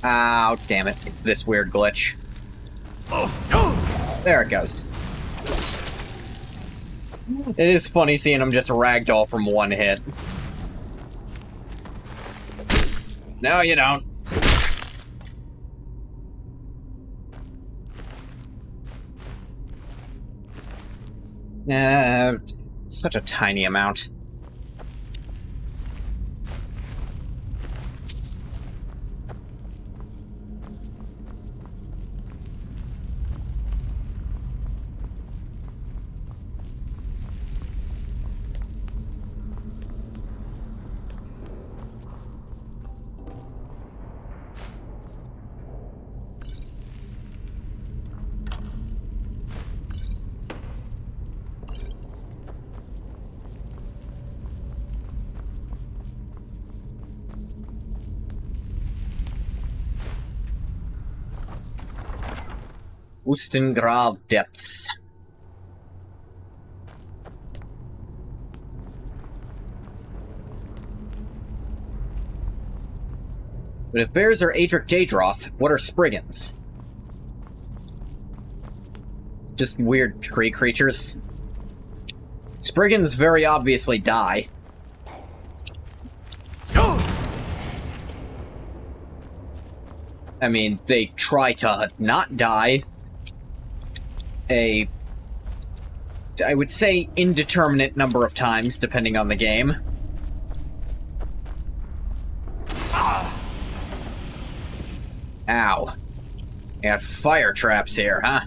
S1: Oh, damn it. It's this weird glitch. There it goes. It is funny seeing him just ragdoll from one hit. No, you don't. Such a tiny amount. Ustengrav Depths. But if bears are Adric Daedroth, what are Spriggans? Just weird tree creatures. Spriggans very obviously die. I mean, they try to not die. I would say, indeterminate number of times, depending on the game. Ow. You got fire traps here, huh?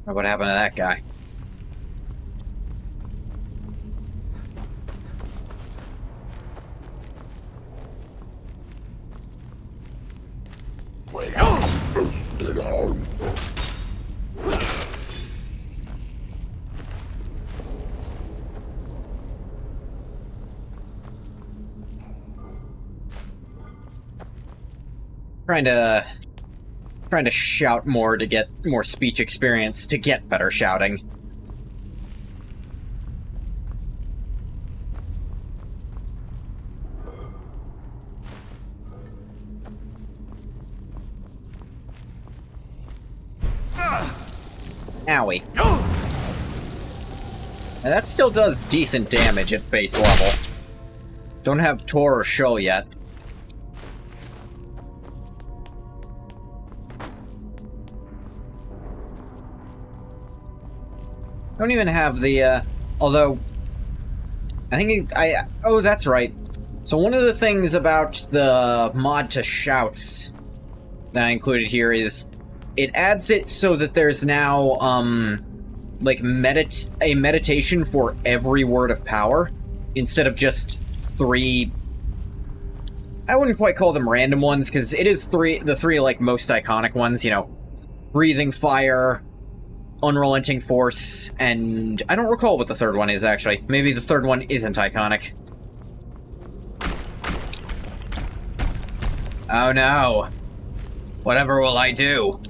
S1: What happened to that guy? Trying to shout more to get more speech experience to get better shouting. Owie. Now that still does decent damage at base level. Don't have Tor or Shull yet. Don't even have the, although, I think oh, that's right. So one of the things about the mod to shouts that I included here is it adds it so that there's now, like, a meditation for every word of power, instead of just 3, I wouldn't quite call them random ones, because it is the 3, like, most iconic ones, you know, Breathing Fire, Unrelenting Force, and I don't recall what the third one is, actually. Maybe the third one isn't iconic. Oh no. Whatever will I do?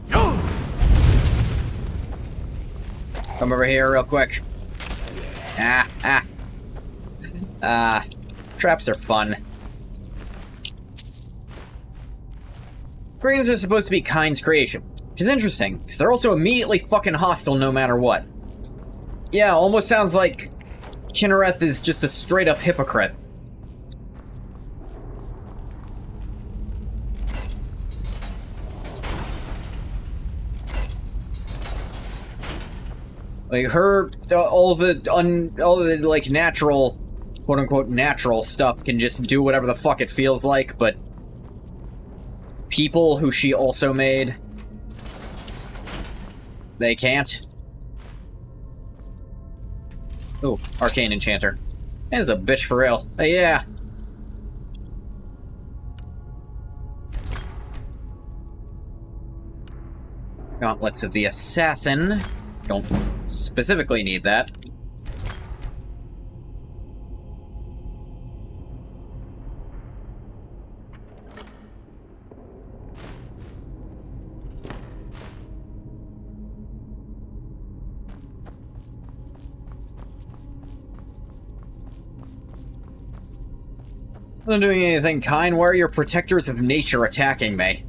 S1: Come over here real quick. Traps are fun. Spriggans are supposed to be Kind's creation. Which is interesting, because they're also immediately fucking hostile no matter what. Yeah, almost sounds like Kinnereth is just a straight-up hypocrite. Like, all the, like, natural, quote-unquote, natural stuff can just do whatever the fuck it feels like, but people who she also made, they can't. Ooh, Arcane Enchanter. That is a bitch for real. Yeah. Gauntlets of the Assassin. Don't specifically need that. I'm not doing anything, kind. Why are your protectors of nature attacking me?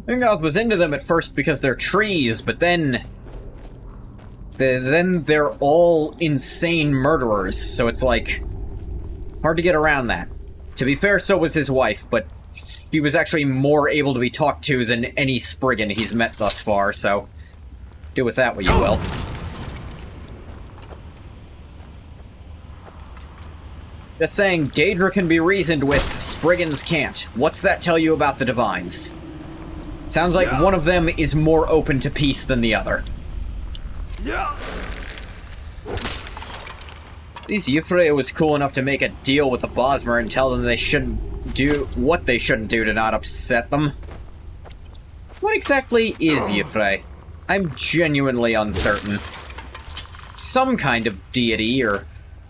S1: Ingoth was into them at first because they're trees, but then they're all insane murderers, so it's like hard to get around that. To be fair, so was his wife, but she was actually more able to be talked to than any Spriggan he's met thus far, so do with that what you will. Just saying, Daedra can be reasoned with, Spriggans can't. What's that tell you about the Divines? Sounds like one of them is more open to peace than the other. At least Yffrey was cool enough to make a deal with the Bosmer and tell them they shouldn't do what they shouldn't do to not upset them. What exactly is Yffrey? I'm genuinely uncertain. some kind of deity or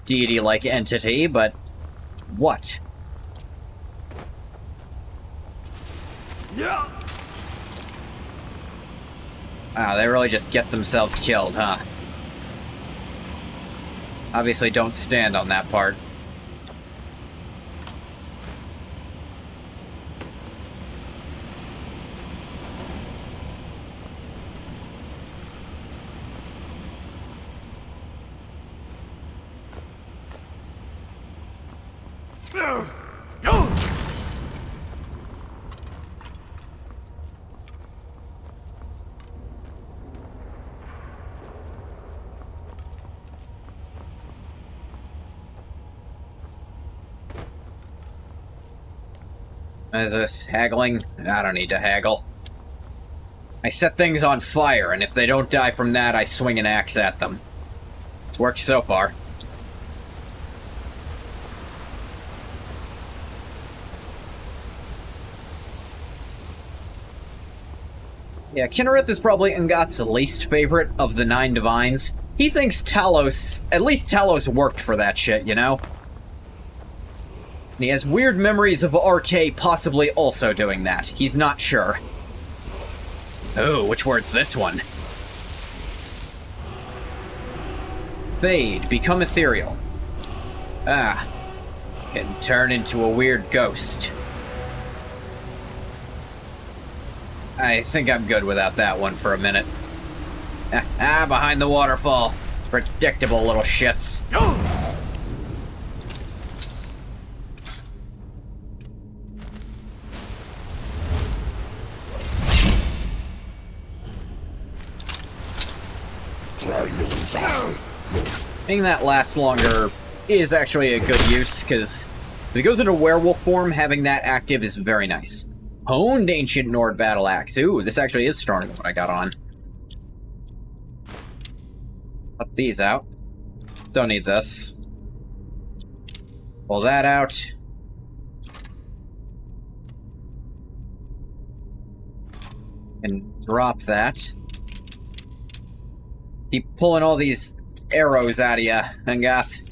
S1: deity-like entity, but what?
S6: Yeah.
S1: Wow, they really just get themselves killed, huh? Obviously don't stand on that part. Is this haggling? I don't need to haggle. I set things on fire, and if they don't die from that, I swing an axe at them. It's worked so far. Yeah, Kinnereth is probably Ungoth's least favorite of the 9 divines. He thinks Talos... At least Talos worked for that shit, you know? And he has weird memories of RK possibly also doing that. He's not sure. Oh, which word's this one? Fade, become ethereal. Ah, can turn into a weird ghost. I think I'm good without that one for a minute. Behind the waterfall. Predictable little shits. Making that last longer is actually a good use, because if it goes into werewolf form, having that active is very nice. Honed Ancient Nord Battle Axe. Ooh, this actually is stronger than what I got on. Put these out. Don't need this. Pull that out. And drop that. Keep pulling all these arrows out of ya, Ungoth.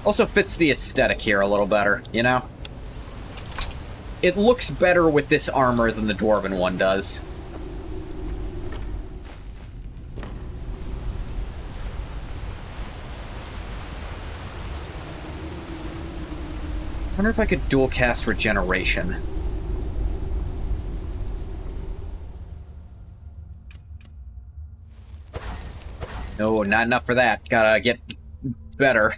S1: Also fits the aesthetic here a little better, you know? It looks better with this armor than the Dwarven one does. I wonder if I could dual cast Regeneration. No, not enough for that. Gotta get better.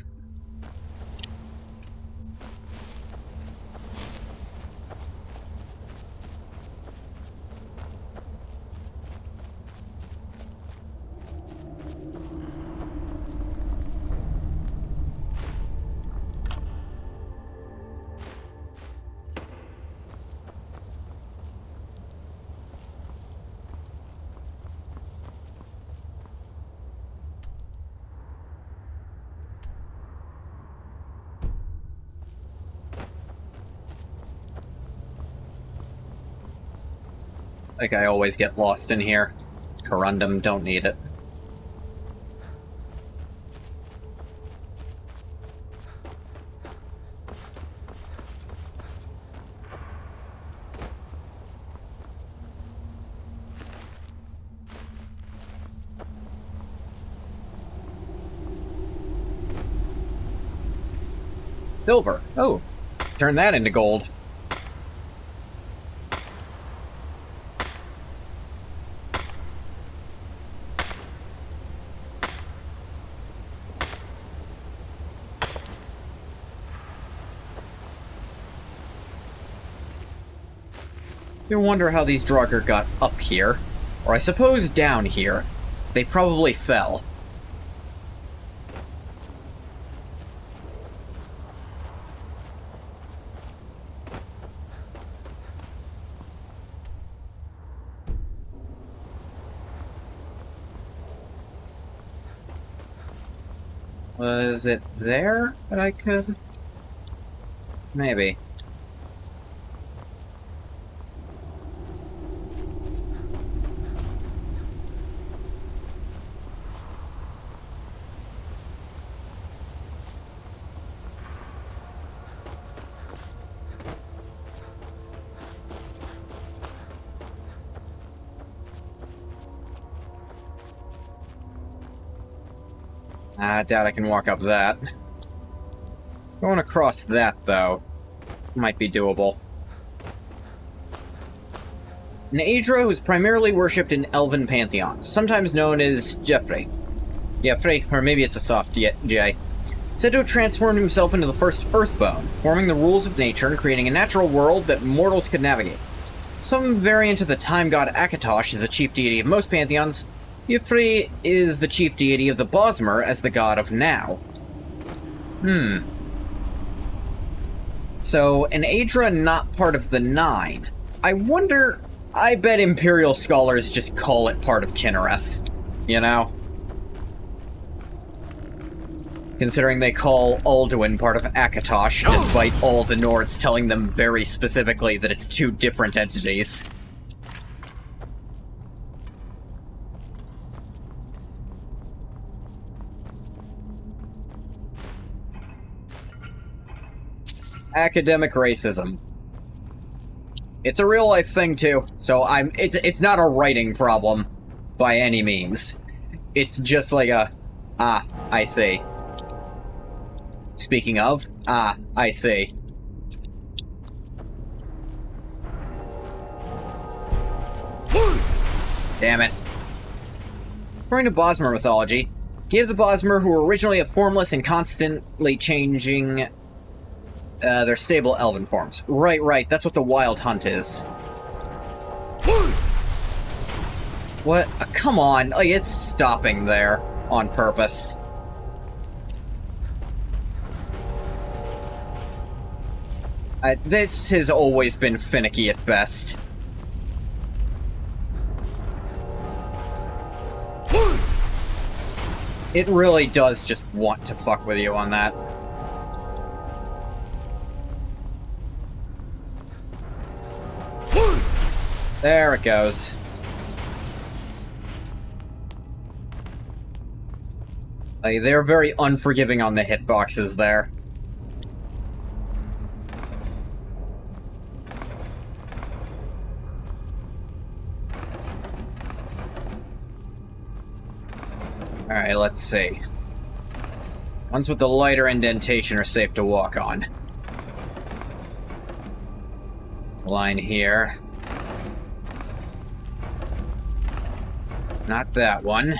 S1: Like I always get lost in here. Corundum, don't need it. Silver. Oh, turn that into gold. You wonder how these Draugr got up here, or I suppose down here. They probably fell. Was it there that I could? Maybe. I doubt I can walk up that. Going across that, though, might be doable. An Aedra who is primarily worshipped in elven pantheons, sometimes known as Jeffrey. Jeffrey, or maybe it's a soft J. Said to have transformed himself into the first Earthbone, forming the rules of nature and creating a natural world that mortals could navigate. Some variant of the time god Akatosh is the chief deity of most pantheons. Jeffrey is the chief deity of the Bosmer as the god of now. So, an Aedra not part of the Nine. I wonder... I bet Imperial scholars just call it part of Kinnereth. You know? Considering they call Alduin part of Akatosh, despite all the Nords telling them very specifically that it's two different entities. Academic racism. It's a real-life thing, too, so it's not a writing problem, by any means. It's just like a, I see. Speaking of, I see. Damn it. According to Bosmer mythology, give the Bosmer who were originally a formless and constantly changing their stable elven forms. Right, that's what the Wild Hunt is. What? Come on, like, it's stopping there on purpose. This has always been finicky at best. It really does just want to fuck with you on that. There it goes. They're very unforgiving on the hitboxes there. Alright, let's see. Ones with the lighter indentation are safe to walk on. Line here. Not that one.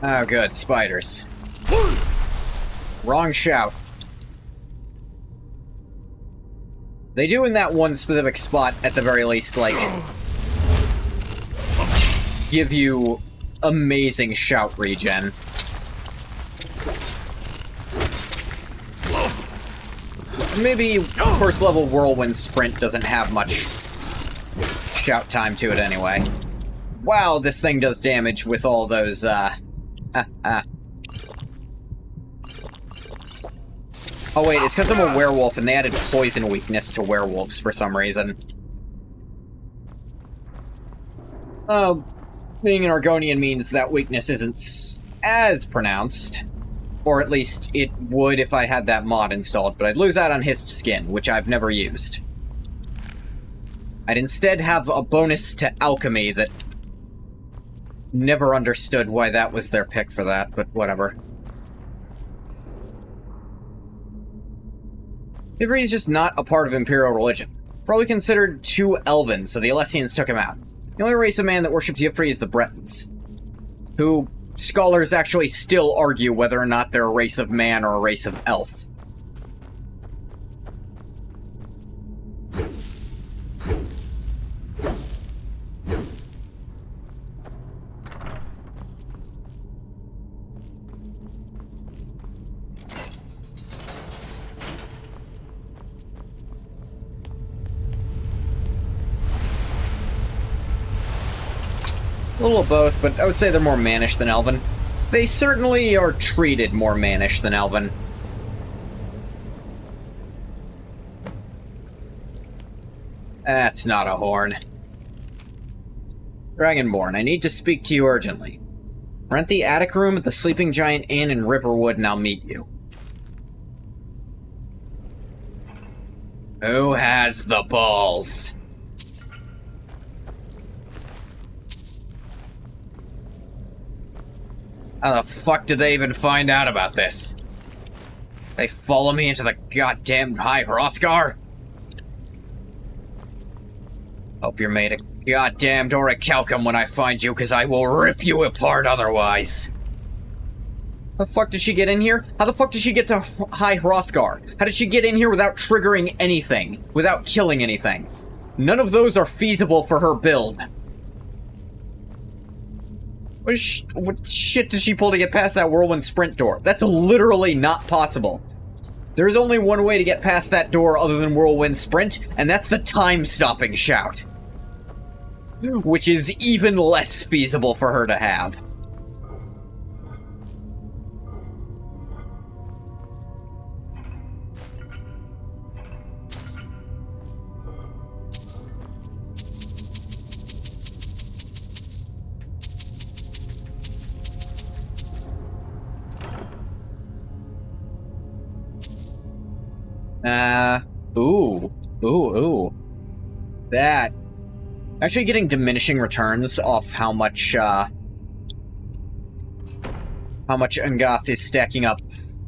S1: Oh, good. Spiders. Wrong shout. They do in that one specific spot, at the very least, like, give you amazing shout regen. Maybe first level Whirlwind Sprint doesn't have much shout time to it anyway. Wow, this thing does damage with all those, Oh wait, it's because I'm a werewolf and they added poison weakness to werewolves for some reason. Being an Argonian means that weakness isn't as pronounced. Or at least it would if I had that mod installed, but I'd lose out on hissed skin, which I've never used. I'd instead have a bonus to alchemy that... Never understood why that was their pick for that, but whatever. Ivry is just not a part of Imperial religion. Probably considered too elven, so the Alessians took him out. The only race of man that worships Y'ffre is the Bretons, who scholars actually still argue whether or not they're a race of man or a race of elf. A little of both, but I would say they're more mannish than elven. They certainly are treated more mannish than elven. That's not a horn. Dragonborn, I need to speak to you urgently. Rent the attic room at the Sleeping Giant Inn in Riverwood and I'll meet you. Who has the balls? How the fuck did they even find out about this? They follow me into the goddamn High Hrothgar? Hope you're made of goddamn orichalcum when I find you, because I will rip you apart otherwise. How the fuck did she get in here? How the fuck did she get to High Hrothgar? How did she get in here without triggering anything? Without killing anything? None of those are feasible for her build. What shit did she pull to get past that whirlwind sprint door? That's literally not possible. There's only one way to get past that door other than whirlwind sprint, and that's the time-stopping shout. Which is even less feasible for her to have. Ooh. That. Actually getting diminishing returns off how much Ungoth is stacking up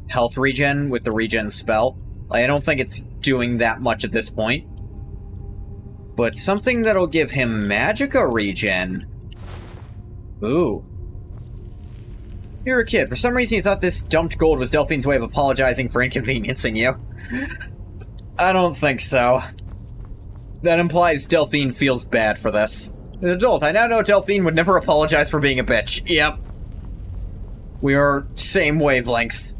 S1: health regen with the regen spell. Like, I don't think it's doing that much at this point. But something that'll give him magicka regen. Ooh. You're a kid. For some reason you thought this dumped gold was Delphine's way of apologizing for inconveniencing you. I don't think so. That implies Delphine feels bad for this. As an adult, I now know Delphine would never apologize for being a bitch. Yep. We are same wavelength.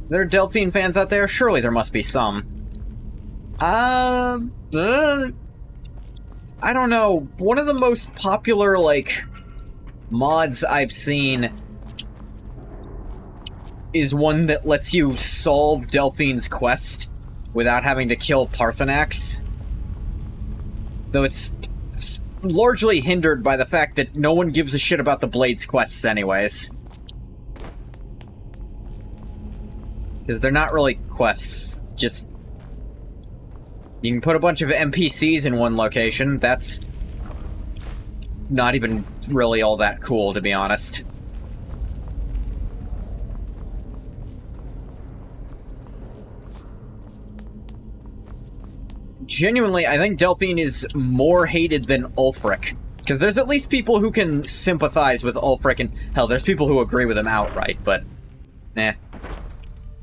S1: There are Delphine fans out there? Surely there must be some. I don't know. One of the most popular, like, mods I've seen is one that lets you solve Delphine's quest without having to kill Parthenax. Though it's largely hindered by the fact that no one gives a shit about the Blades quests anyways. Because they're not really quests, just... You can put a bunch of NPCs in one location, that's... not even really all that cool, to be honest. Genuinely, I think Delphine is more hated than Ulfric. Because there's at least people who can sympathize with Ulfric, and hell, there's people who agree with him outright, but... eh.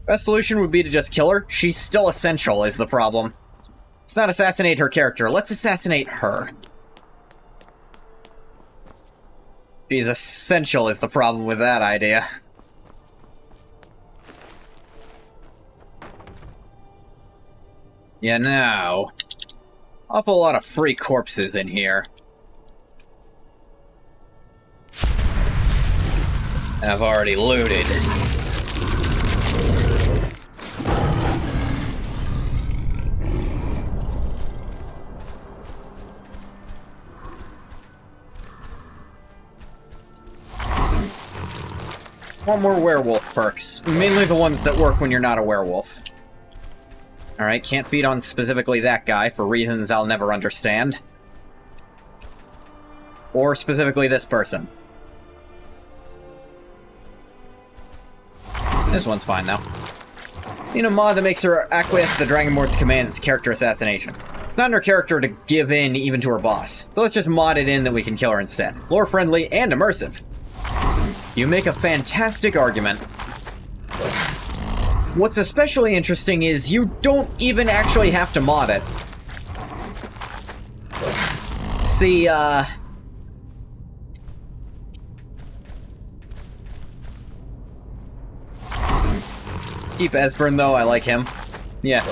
S1: Best solution would be to just kill her. She's still essential, is the problem. Let's not assassinate her character. Let's assassinate her. She's essential is the problem with that idea. You know, awful lot of free corpses in here. I've already looted. Want more werewolf perks. Mainly the ones that work when you're not a werewolf. Alright, can't feed on specifically that guy for reasons I'll never understand. Or specifically this person. This one's fine, though. You know, mod that makes her acquiesce to the Dragonborn's commands is character assassination. It's not in her character to give in even to her boss. So let's just mod it in that we can kill her instead. Lore-friendly and immersive. You make a fantastic argument. What's especially interesting is you don't even actually have to mod it. See, keep Esbern, though. I like him. Yeah.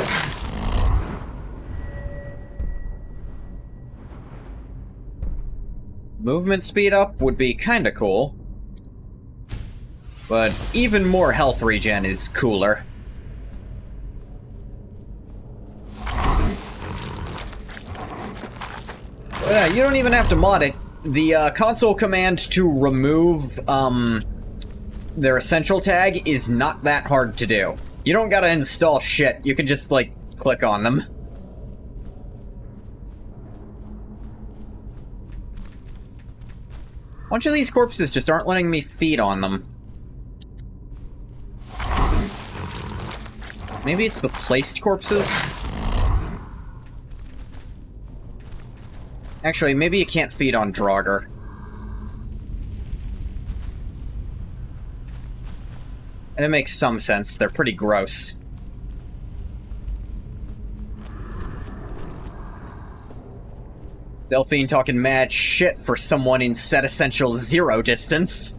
S1: Movement speed up would be kinda cool. But even more health regen is cooler. You don't even have to mod it. The console command to remove their essential tag is not that hard to do. You don't gotta install shit. You can just, like, click on them. A bunch of these corpses just aren't letting me feed on them. Maybe it's the placed corpses? Actually, maybe you can't feed on Draugr. And it makes some sense. They're pretty gross. Delphine talking mad shit for someone in set essential 0 distance.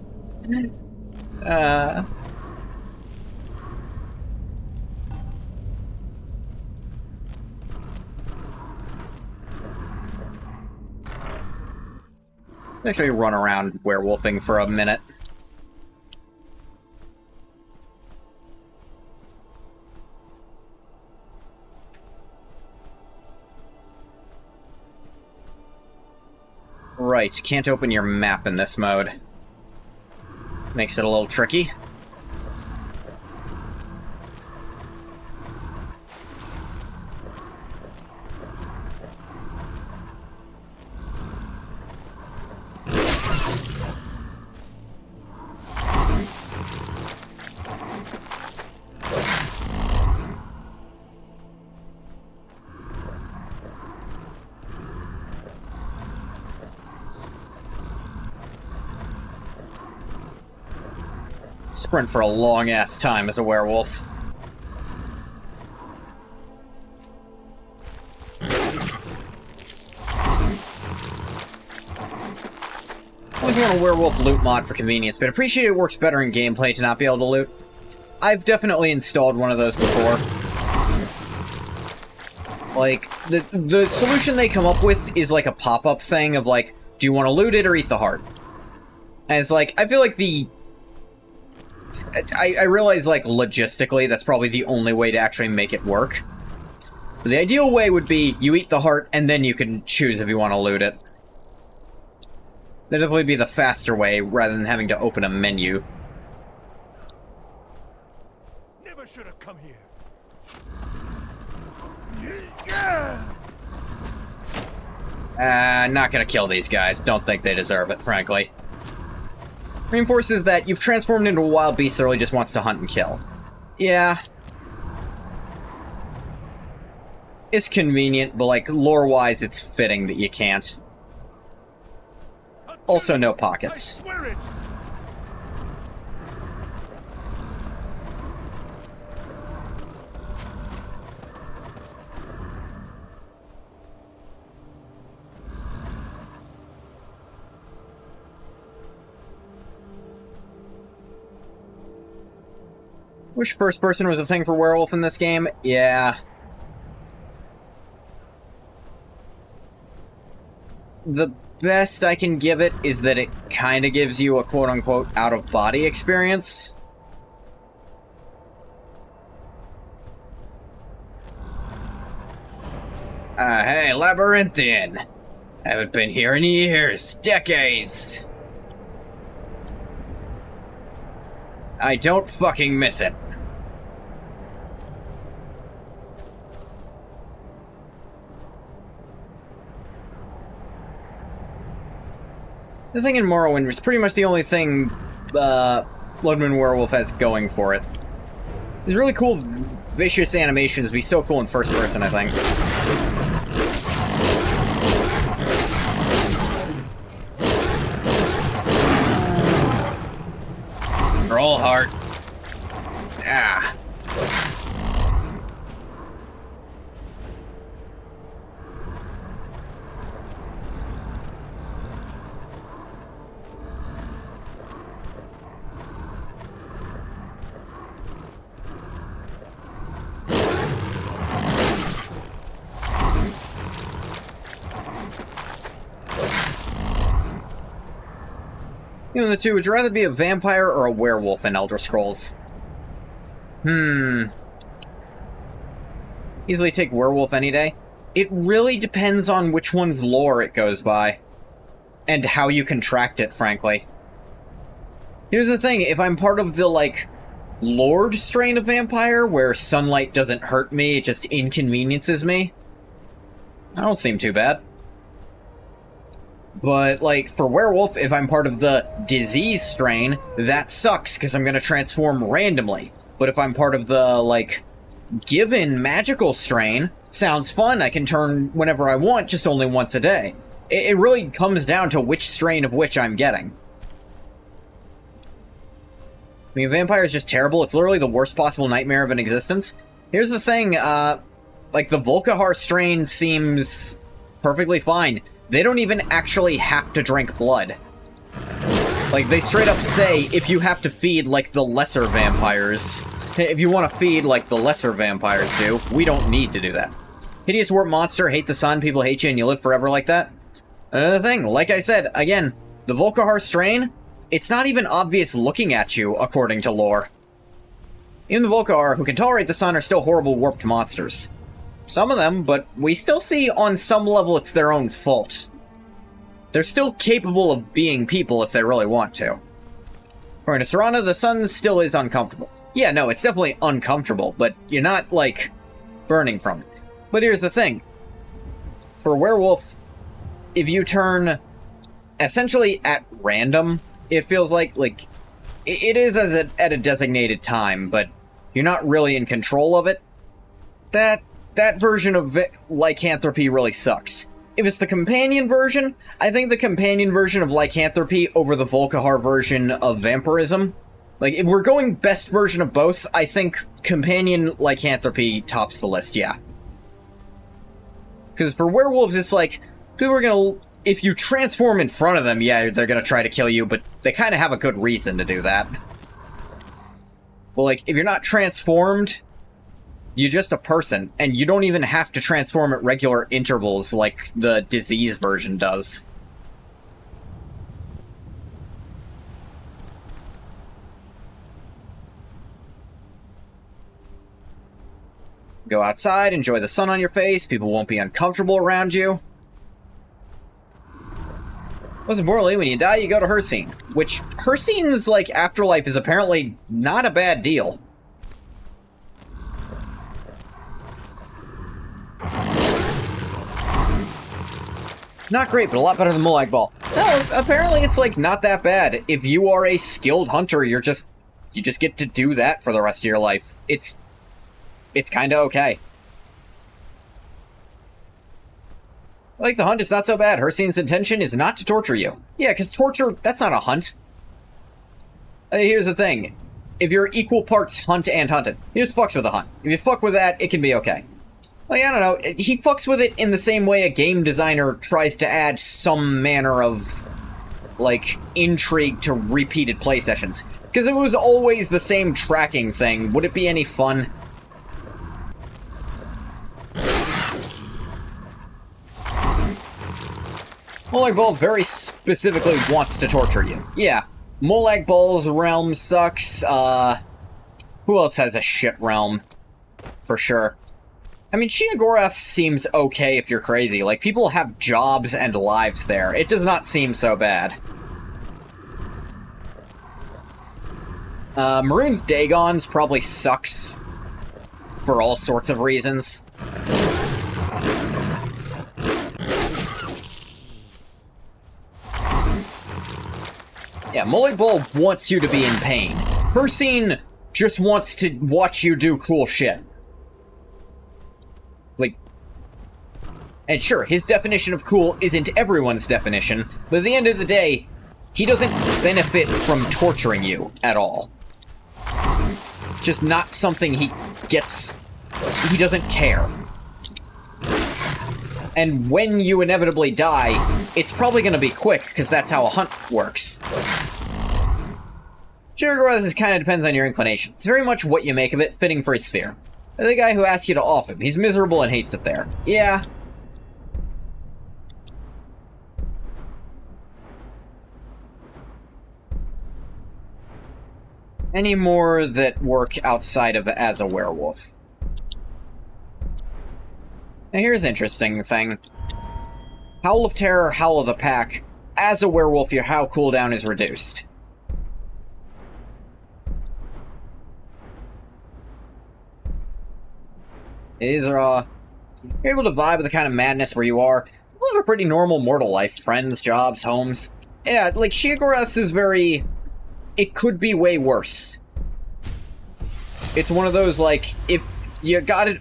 S1: Actually run around werewolfing for a minute. Right, can't open your map in this mode. Makes it a little tricky. Sprint for a long-ass time as a werewolf. Always want a werewolf loot mod for convenience, but appreciate it works better in gameplay to not be able to loot. I've definitely installed one of those before. Like, the solution they come up with is like a pop-up thing of like, do you want to loot it or eat the heart? And it's like, I feel like I realize, like, logistically, that's probably the only way to actually make it work. But the ideal way would be, you eat the heart, and then you can choose if you want to loot it. That'd definitely be the faster way, rather than having to open a menu.
S5: Never should have come here.
S1: Not gonna kill these guys. Don't think they deserve it, frankly. Reinforces that you've transformed into a wild beast that really just wants to hunt and kill. Yeah. It's convenient, but, like, lore-wise, it's fitting that you can't. Also, no pockets. Wish first person was a thing for werewolf in this game. Yeah. The best I can give it is that it kind of gives you a quote-unquote out-of-body experience. Hey, Labyrinthian. Haven't been here in years, decades. I don't fucking miss it. The thing in Morrowind is pretty much the only thing Bloodmoon Werewolf has going for it. These really cool, vicious animations would be so cool in first person, I think. Roll heart. Ah. Even the two, would you rather be a vampire or a werewolf in Elder Scrolls? Easily take werewolf any day. It really depends on which one's lore it goes by. And how you contract it, frankly. Here's the thing, if I'm part of the, like, Lord strain of vampire, where sunlight doesn't hurt me, it just inconveniences me, I don't seem too bad. But, like, for werewolf, if I'm part of the disease strain, that sucks, because I'm gonna transform randomly. But if I'm part of the, like, given magical strain, sounds fun, I can turn whenever I want, just only once a day. It really comes down to which strain of which I'm getting. I mean, vampire is just terrible, it's literally the worst possible nightmare of an existence. Here's the thing, like, the Volkihar strain seems perfectly fine. They don't even actually have to drink blood. Like, they straight up say, if you have to feed, like, the lesser vampires, if you want to feed, like, the lesser vampires do, we don't need to do that. Hideous warp monster, hate the sun, people hate you, and you live forever like that. Another thing, like I said, again, the Volkihar strain, it's not even obvious looking at you, according to lore. Even the Volkihar, who can tolerate the sun, are still horrible warped monsters. Some of them, but we still see on some level it's their own fault. They're still capable of being people if they really want to. According to Serana, the sun still is uncomfortable. Yeah, no, it's definitely uncomfortable, but you're not, like, burning from it. But here's the thing. For werewolf, if you turn essentially at random, it feels like it is at a designated time, but you're not really in control of it. That version of lycanthropy really sucks. If it's the companion version, I think the companion version of lycanthropy over the Volkihar version of vampirism. Like, if we're going best version of both, I think companion lycanthropy tops the list, yeah. Because for werewolves, it's like, people are gonna... If you transform in front of them, yeah, they're gonna try to kill you, but they kind of have a good reason to do that. Well, like, if you're not transformed, you're just a person, and you don't even have to transform at regular intervals like the disease version does. Go outside, enjoy the sun on your face, people won't be uncomfortable around you. Most importantly, when you die, you go to Hircine. Which, Hircine's, like, afterlife is apparently not a bad deal. Not great, but a lot better than Molag Bal. No, apparently it's, like, not that bad. If you are a skilled hunter, you just get to do that for the rest of your life. It's kinda okay. Like the hunt, it's not so bad. Hircine's intention is not to torture you. Yeah, because torture, that's not a hunt. Here's the thing. If you're equal parts hunt and hunted, he just fucks with the hunt. If you fuck with that, it can be okay. Like, I don't know, he fucks with it in the same way a game designer tries to add some manner of, like, intrigue to repeated play sessions. Because if it was always the same tracking thing, would it be any fun? Molag Bal very specifically wants to torture you. Yeah, Molag Bal's realm sucks. Who else has a shit realm? For sure. I mean, Sheogorath seems okay if you're crazy. Like, people have jobs and lives there. It does not seem so bad. Maroon's Dagon's probably sucks for all sorts of reasons. Yeah, Molag Bal wants you to be in pain. Hircine just wants to watch you do cool shit. Like, and sure, his definition of cool isn't everyone's definition, but at the end of the day, he doesn't benefit from torturing you at all. Just not something he doesn't care. And when you inevitably die, it's probably gonna be quick, because that's how a hunt works. Sheogorath kind of depends on your inclination. It's very much what you make of it, fitting for his sphere. The guy who asks you to off him, he's miserable and hates it there. Yeah. any more that work outside of as a werewolf. Now here's an interesting thing. Howl of Terror, Howl of the Pack. As a werewolf, your howl cooldown is reduced. You're able to vibe with the kind of madness where you are. You live a pretty normal mortal life. Friends, jobs, homes. Yeah, like, Sheogorath is very... It could be way worse. It's one of those, like, if you got it...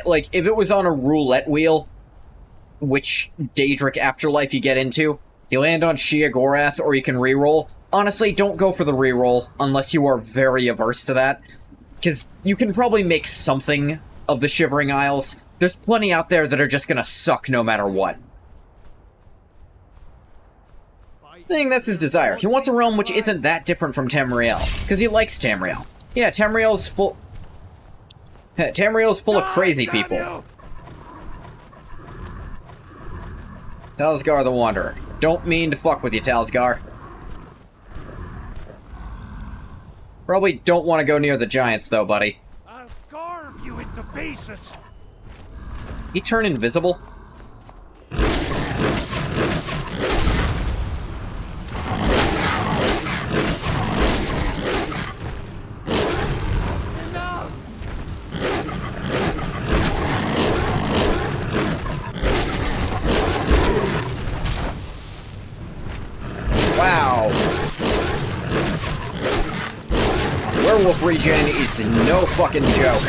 S1: Like, if it was on a roulette wheel, which Daedric Afterlife you get into, you land on Sheogorath, or you can reroll. Honestly, don't go for the reroll, unless you are very averse to that. Because you can probably make something of the Shivering Isles. There's plenty out there that are just gonna suck no matter what. I think that's his desire. He wants a realm which isn't that different from Tamriel, because he likes Tamriel. Yeah, Tamriel's full of crazy people. Talsgar the Wanderer. Don't mean to fuck with you, Talsgar. Probably don't want to go near the giants, though, buddy.
S9: I'll carve you into pieces.
S1: He turn invisible? Wow. Werewolf regen is no fucking joke.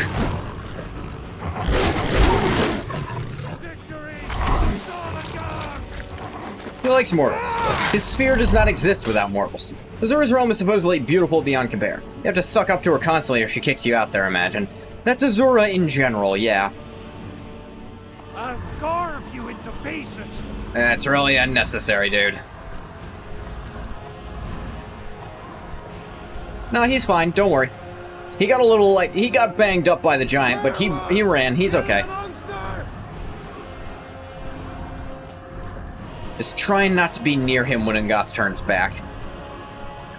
S1: He likes mortals. His sphere does not exist without mortals. Azura's realm is supposedly beautiful beyond compare. You have to suck up to her constantly or she kicks you out there, imagine. That's Azura in general, yeah.
S9: I'll carve you into pieces.
S1: That's really unnecessary, dude. No, he's fine, don't worry. He got a little, like, he got banged up by the giant, but he ran, he's okay. Just trying not to be near him when Ngoth turns back.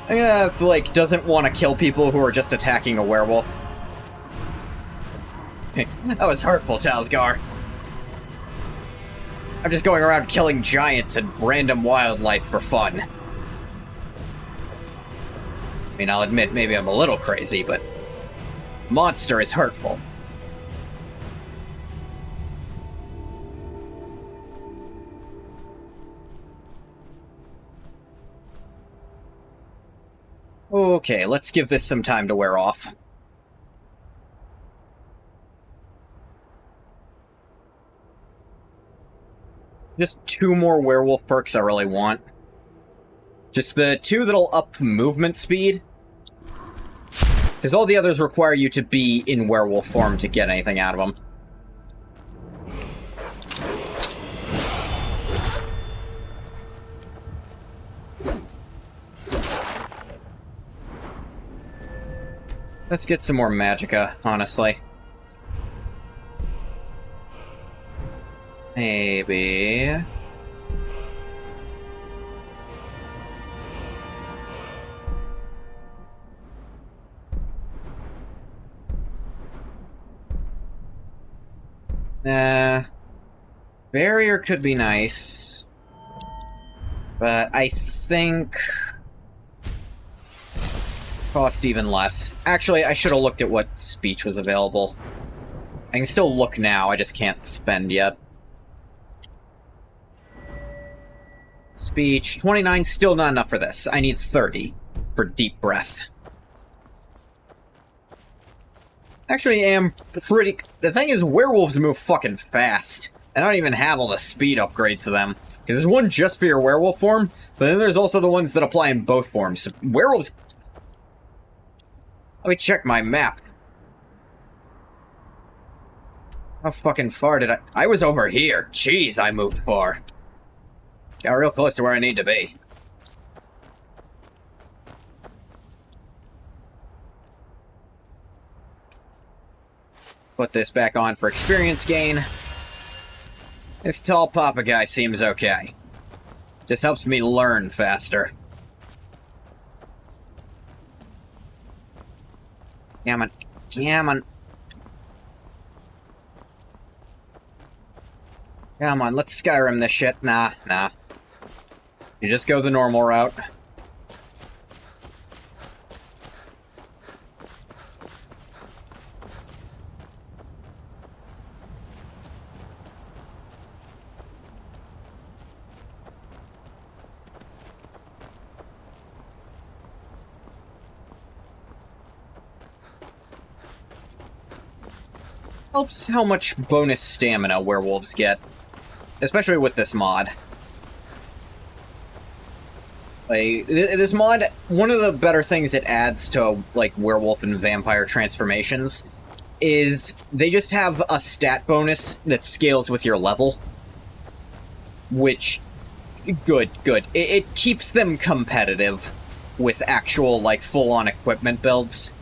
S1: It's like, doesn't want to kill people who are just attacking a werewolf. That was hurtful, Talsgar. I'm just going around killing giants and random wildlife for fun. I mean, I'll admit, maybe I'm a little crazy, but... monster is hurtful. Okay, let's give this some time to wear off. Just 2 more werewolf perks I really want. Just the 2 that'll up movement speed. Because all the others require you to be in werewolf form to get anything out of them. Let's get some more magicka, honestly. Maybe... barrier could be nice. But I think... cost even less. Actually, I should have looked at what speech was available. I can still look now, I just can't spend yet. Speech, 29, still not enough for this. I need 30 for deep breath. Actually, I am pretty... The thing is, werewolves move fucking fast. I don't even have all the speed upgrades to them. Because there's one just for your werewolf form, but then there's also the ones that apply in both forms. So werewolves... Let me check my map. How fucking far did I... I was over here. Jeez, I moved far. Got real close to where I need to be. Put this back on for experience gain. This tall papa guy seems okay. Just helps me learn faster. Damn it. Damn it. Come on, let's Skyrim this shit. Nah. You just go the normal route. Helps how much bonus stamina werewolves get. Especially with this mod. Like, this mod, one of the better things it adds to, like, werewolf and vampire transformations is they just have a stat bonus that scales with your level. Which, good. It keeps them competitive with actual, like, full-on equipment builds.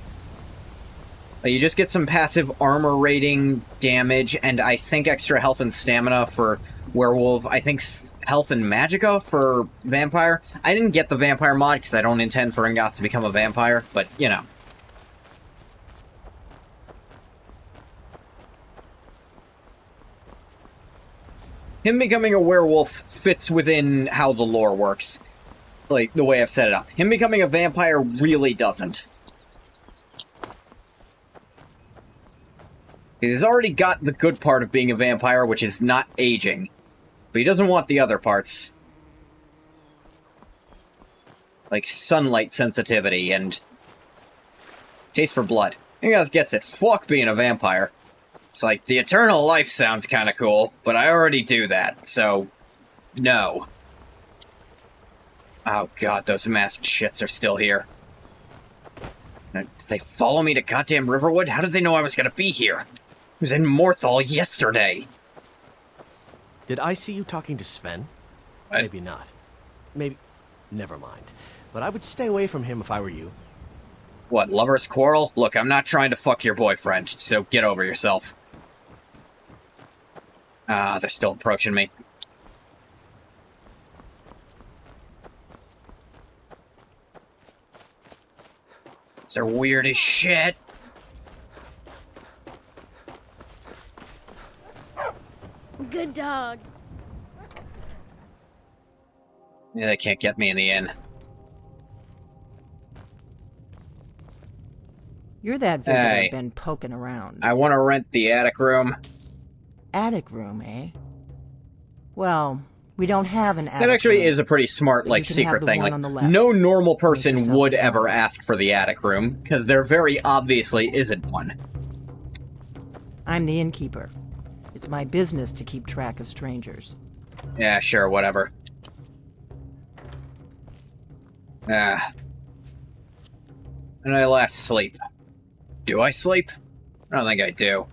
S1: You just get some passive armor rating, damage, and I think extra health and stamina for werewolf. I think health and magicka for vampire. I didn't get the vampire mod because I don't intend for Ingoth to become a vampire, but, you know. Him becoming a werewolf fits within how the lore works. Like, the way I've set it up. Him becoming a vampire really doesn't. He's already got the good part of being a vampire, which is not aging. But he doesn't want the other parts. Like sunlight sensitivity and taste for blood. Ingoth gets it. Fuck being a vampire. It's like, the eternal life sounds kind of cool, but I already do that, so no. Oh god, those masked shits are still here. Did they follow me to goddamn Riverwood? How did they know I was gonna be here? I was in Morthal yesterday.
S11: Did I see you talking to Sven?
S1: What?
S11: Maybe not. Maybe... Never mind. But I would stay away from him if I were you.
S1: What, lover's quarrel? Look, I'm not trying to fuck your boyfriend, so get over yourself. Ah, they're still approaching me. They're weird as shit.
S10: Good dog.
S1: Yeah, they can't get me in the inn.
S3: You're that visitor
S1: Hey.
S3: been poking around.
S1: I want to rent the attic room.
S3: Attic room, eh? Well, we don't have an attic
S1: That actually
S3: room.
S1: is a pretty smart,
S3: But
S1: like,
S3: you can have
S1: secret
S3: the
S1: thing.
S3: one
S1: Like,
S3: on the left.
S1: no normal person
S3: yourself
S1: would
S3: a
S1: ever
S3: room.
S1: ask for the attic room, because there very obviously isn't one.
S3: I'm the innkeeper. It's my business to keep track of strangers.
S1: Yeah, sure, whatever. Ah. And I last sleep. Do I sleep? I don't think I do.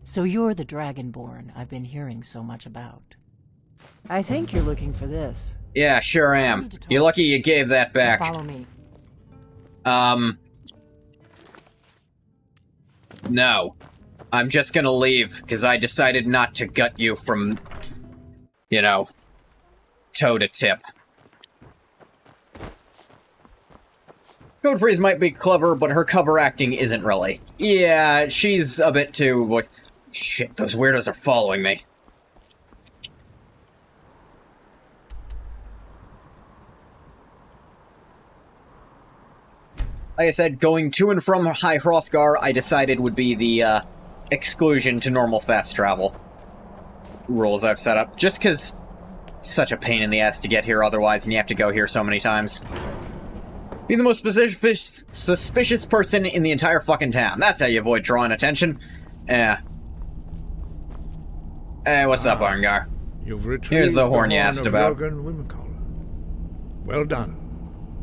S3: So you're the Dragonborn I've been hearing so much about. I think you're looking for this.
S1: Yeah, sure am. You're lucky you gave that back.
S3: Follow me.
S1: No. I'm just gonna leave, because I decided not to gut you from, you know, toe to tip. Code Freeze might be clever, but her cover acting isn't really. Yeah, she's a bit too, like, shit, those weirdos are following me. Like I said, going to and from High Hrothgar, I decided would be the, exclusion to normal fast travel rules I've set up. Just because it's such a pain in the ass to get here otherwise, and you have to go here so many times. Be the most suspicious person in the entire fucking town. That's how you avoid drawing attention. Yeah. Hey, what's up, Arngar?
S9: You've retrieved
S1: Here's the horn you
S9: horn
S1: asked
S9: of
S1: about.
S9: Jürgen Windcaller. Well done.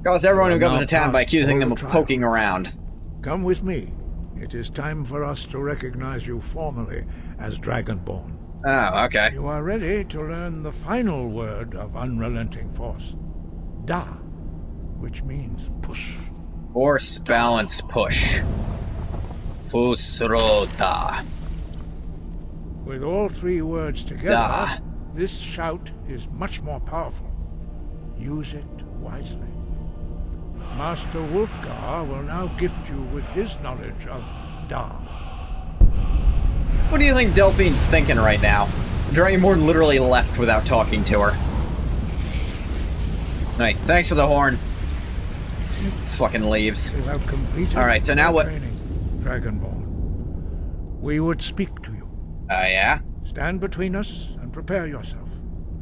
S1: Cause everyone who
S9: You are
S1: comes
S9: now
S1: to town by
S9: past
S1: accusing
S9: all
S1: them
S9: the
S1: of
S9: trials.
S1: poking around.
S9: Come with me. It is time for us to recognize you formally as Dragonborn.
S1: Oh, okay.
S9: You are ready to learn the final word of unrelenting force. Da, which means push.
S1: Force, balance, push. Fusroda.
S9: With all three words together,
S1: Da.
S9: this shout is much more powerful. Use it wisely. Master Wolfgar will now gift you with his knowledge of Da.
S1: What do you think Delphine's thinking right now? Dragonborn literally left without talking to her. Hey, thanks for the horn. Fucking leaves.
S9: You have completed
S1: Alright, so now
S9: your
S1: what?
S9: training, Dragonborn. We would speak to you.
S1: Yeah?
S9: Stand between us and prepare yourself.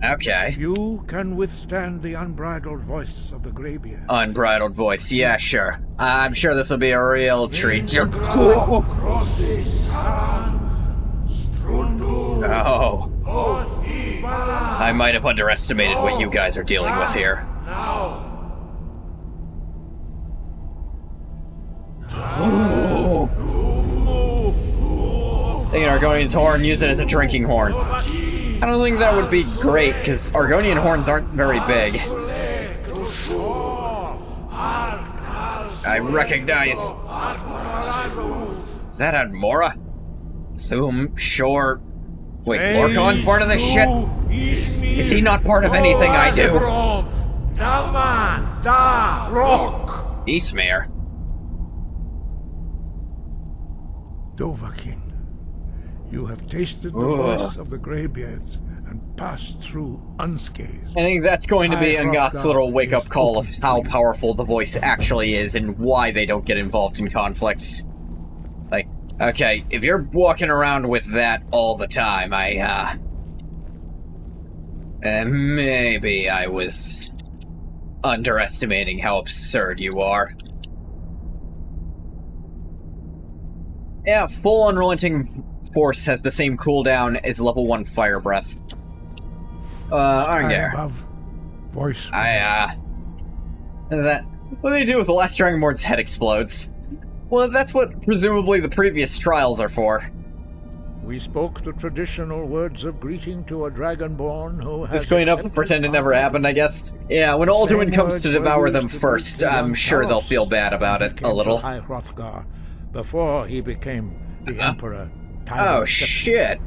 S1: Okay.
S9: You can withstand the unbridled voice of the Greybeard.
S1: Unbridled voice, yeah, sure. I'm sure this will be a real treat. Oh. I might have underestimated what you guys are dealing with here. Taking Argonian's horn, use it as a drinking horn. I don't think that would be great, because Argonian horns aren't very big. I recognize... Is that Admora? Thum, Shore... Wait, Lorkhan's part of this shit? Is he not part of anything I do? Eastmere.
S9: Dovahkiin, you have tasted the voice of the Greybeards and passed through unscathed.
S1: I think that's going to be
S9: High
S1: Angoth's
S9: Hrothgar
S1: little wake-up
S9: is
S1: call of
S9: open
S1: how
S9: to you.
S1: powerful the voice actually is and why they don't get involved in conflicts. Like, okay, if you're walking around with that all the time, maybe I was underestimating how absurd you are. Yeah, full Unrelenting Force has the same cooldown as level 1 Fire Breath. Arngeir.
S9: Above, voice.
S1: What is that? What do they do if the last Dragonborn's head explodes? Well, that's what presumably the previous trials are for.
S9: We spoke the traditional words of greeting to a Dragonborn who has...
S1: Just going up and pretend it never happened, I guess. Yeah, when Alduin comes to devour them first, I'm sure they'll feel bad about it a little.
S9: High Hrothgar before he became the Emperor.
S1: Oh, shit.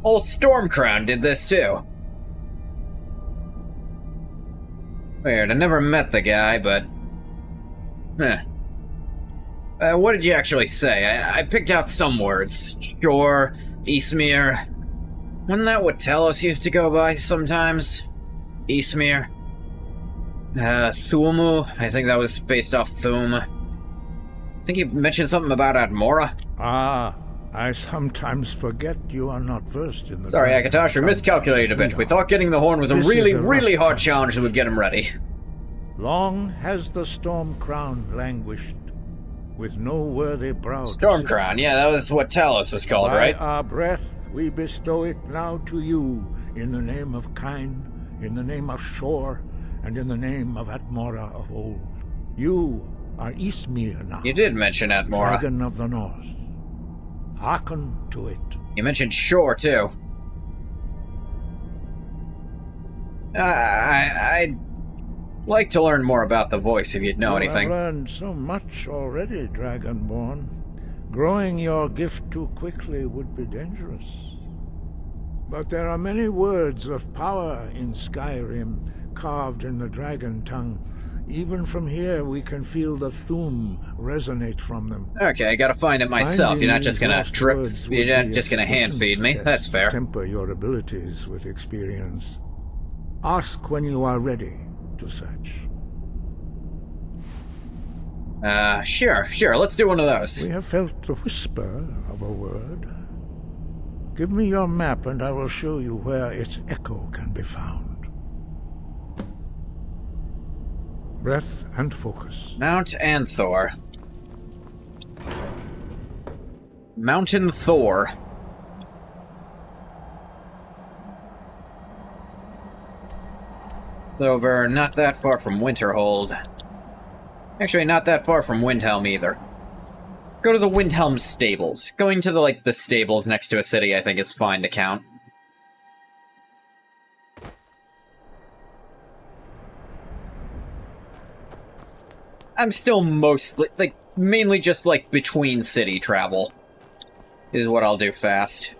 S1: Old Stormcrown did this too. Weird, I never met the guy, but... what did you actually say? I picked out some words. Shore, Eastmere. Wasn't that what Talos used to go by sometimes? Eastmere. Thumu. I think that was based off Thum. I think you mentioned something about Admora.
S9: Ah, I sometimes forget you are not versed in the...
S1: Sorry, Akatosh, we miscalculated a bit. We thought getting the horn was a really hard challenge that would get him ready.
S9: Long has the Stormcrown languished, with no worthy brow.
S1: Stormcrown, yeah, that was what Talos was called, right?
S9: By our breath, we bestow it now to you, in the name of Kyne, in the name of Shore, and in the name of Admora of old. You are Eastmere now.
S1: You did mention Admora.
S9: Dragon of the North. Hearken to it.
S1: You mentioned Shore, too. I'd like to learn more about the voice if you'd know anything.
S9: I've learned so much already, Dragonborn. Growing your gift too quickly would be dangerous. But there are many words of power in Skyrim, carved in the dragon tongue. Even from here, we can feel the Thum resonate from them.
S1: Okay, I gotta find it myself. You're not just gonna you're not just gonna hand feed me. That's fair.
S9: Temper your abilities with experience. Ask when you are ready to search.
S1: Sure, let's do one of those.
S9: We have felt the whisper of a word. Give me your map and I will show you where its echo can be found. Breath and focus.
S1: Mount Anthor. Mountain Thor. It's over not that far from Winterhold. Actually, not that far from Windhelm either. Go to the Windhelm stables. Going to the stables next to a city, I think, is fine to count. I'm still mostly, mainly just, between city travel. Is what I'll do fast.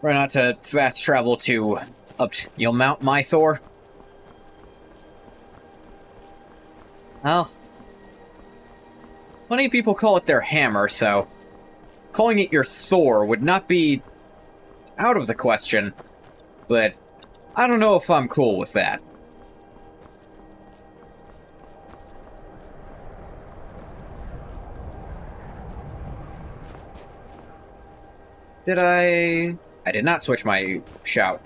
S1: Try not to fast travel to You'll mount my Thor? Well, plenty of people call it their hammer, so calling it your Thor would not be out of the question, but I don't know if I'm cool with that. Did I did not switch my shout.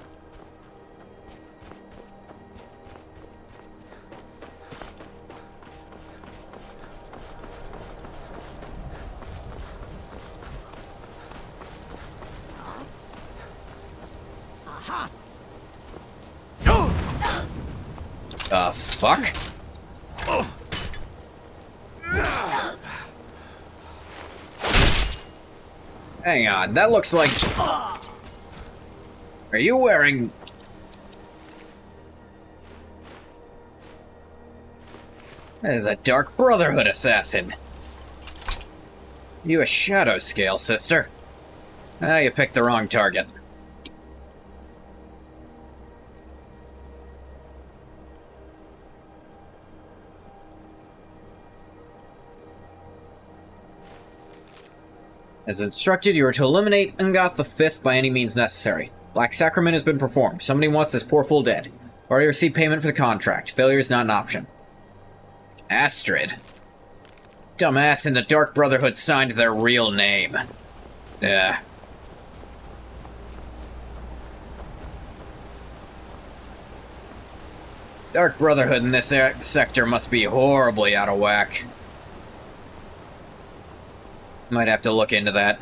S1: Fuck? Hang on, that looks like... Are you wearing... That is a Dark Brotherhood assassin. You a shadow scale, sister? Ah, you picked the wrong target. As instructed, you are to eliminate Ungoth the Fifth by any means necessary. Black Sacrament has been performed. Somebody wants this poor fool dead. Already received payment for the contract. Failure is not an option. Astrid. Dumbass in the Dark Brotherhood signed their real name. Dark Brotherhood in this sector must be horribly out of whack. Might have to look into that.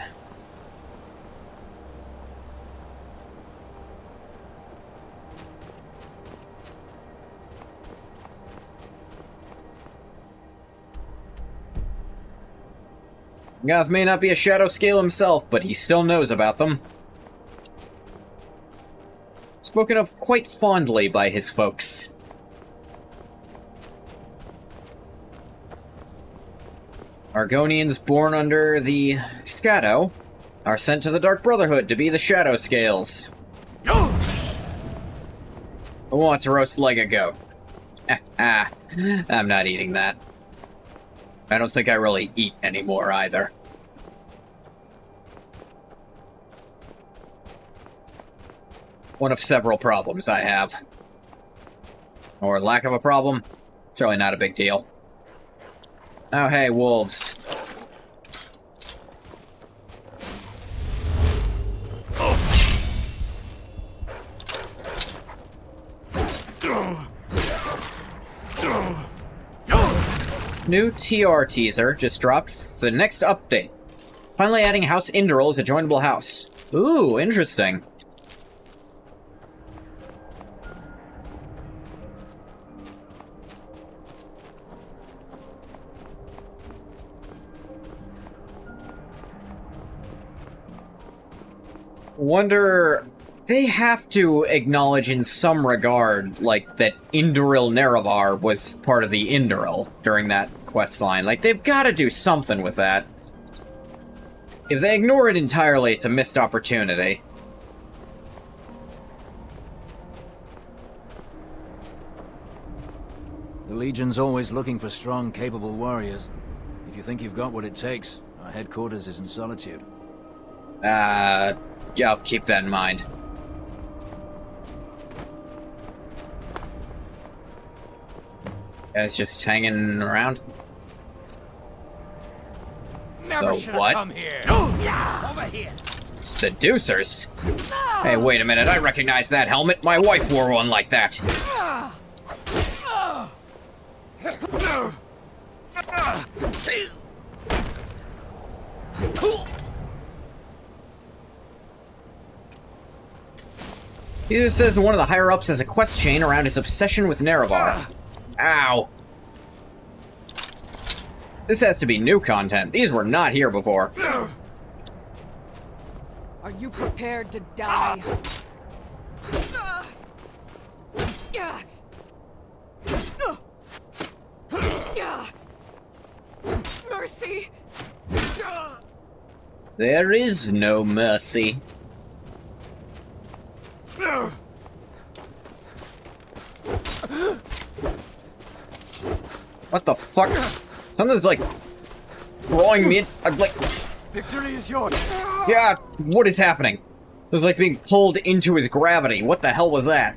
S1: Goth may not be a shadow scale himself, but he still knows about them. Spoken of quite fondly by his folks. Argonians born under the Shadow are sent to the Dark Brotherhood to be the Shadow Scales. Who wants a roast like a goat? I'm not eating that. I don't think I really eat anymore either. One of several problems I have. Or lack of a problem. It's really not a big deal. Oh, hey, wolves. New TR teaser just dropped. The next update. Finally adding House Indral as a joinable house. Ooh, interesting. Wonder... They have to acknowledge in some regard, like, that Induril Nerevar was part of the Induril during that quest line. Like, they've got to do something with that. If they ignore it entirely, it's a missed opportunity.
S12: The Legion's always looking for strong, capable warriors. If you think you've got what it takes, our headquarters is in Solitude.
S1: Yeah, I'll keep that in mind. Guys just hanging around?
S6: Never
S1: the what?
S6: Come here. Over here.
S1: Seducers? Hey, wait a minute, I recognize that helmet. My wife wore one like that. He says one of the higher-ups has a quest chain around his obsession with Nerevar. Ow. This has to be new content. These were not here before.
S13: Are you prepared to die? Mercy!
S1: There is no mercy. What the fuck? Something's like drawing me in. I'm like,
S6: Victory is yours.
S1: yeah, what is happening? It was like being pulled into his gravity. What the hell was that?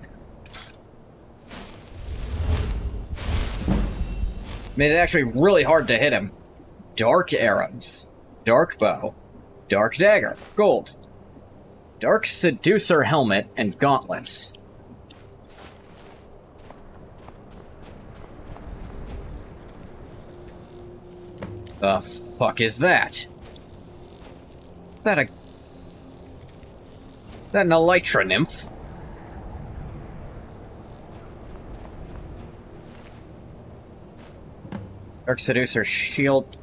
S1: Made it actually really hard to hit him. Dark arrows. Dark bow. Dark dagger. Gold. Dark seducer helmet and gauntlets. The fuck is that? That an elytra nymph? Dark seducer shield.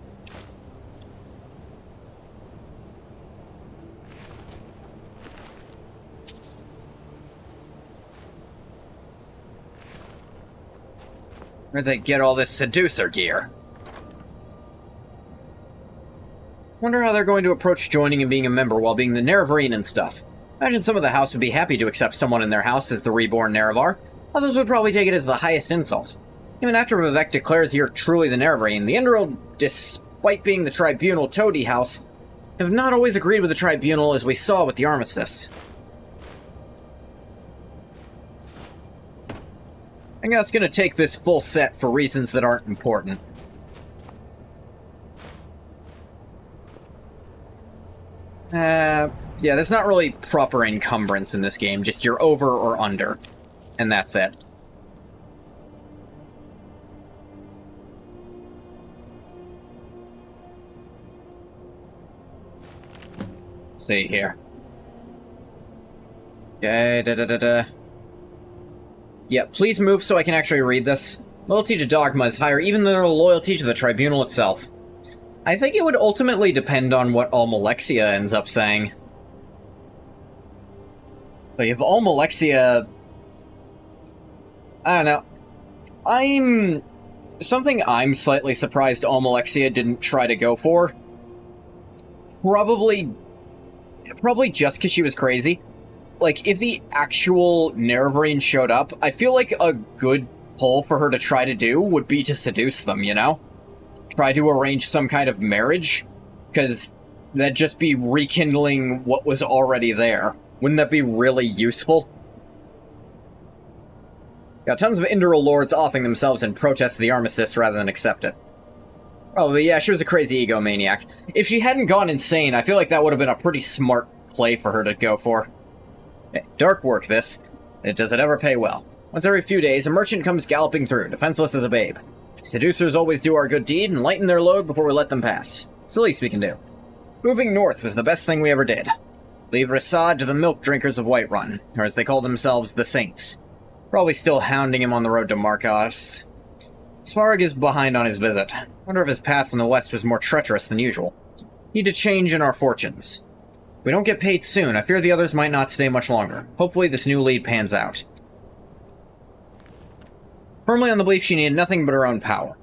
S1: Where'd they get all this seducer gear? Wonder how they're going to approach joining and being a member while being the Nerevarine and stuff. Imagine some of the house would be happy to accept someone in their house as the reborn Nerevar. Others would probably take it as the highest insult. Even after Vivek declares you're truly the Nerevarine, the Enderil, despite being the Tribunal Toady House, have not always agreed with the Tribunal as we saw with the Armistice. I think that's gonna take this full set for reasons that aren't important. Yeah, there's not really proper encumbrance in this game, just you're over or under. And that's it. See here. Okay, Yeah, please move so I can actually read this. Loyalty to Dogma is higher even than their loyalty to the Tribunal itself. I think it would ultimately depend on what Almalexia ends up saying. Like, if Almalexia... I don't know. Something I'm slightly surprised Almalexia didn't try to go for. Probably just because she was crazy. Like, if the actual Nerevarine showed up, I feel like a good pull for her to try to do would be to seduce them, you know? Try to arrange some kind of marriage, because that'd just be rekindling what was already there. Wouldn't that be really useful? Got tons of Enderil lords offing themselves in protest of the Armistice rather than accept it. Probably, yeah, she was a crazy egomaniac. If she hadn't gone insane, I feel like that would have been a pretty smart play for her to go for. Dark work, this. Does it ever pay well? Once every few days, a merchant comes galloping through, defenseless as a babe. Seducers always do our good deed and lighten their load before we let them pass. It's the least we can do. Moving north was the best thing we ever did. Leave Rasad to the milk drinkers of Whiterun, or as they call themselves, the Saints. Probably still hounding him on the road to Markarth. Svarg is behind on his visit. Wonder if his path from the west was more treacherous than usual. Need to change in our fortunes. If we don't get paid soon, I fear the others might not stay much longer. Hopefully this new lead pans out. Firmly on the belief she needed nothing but her own power.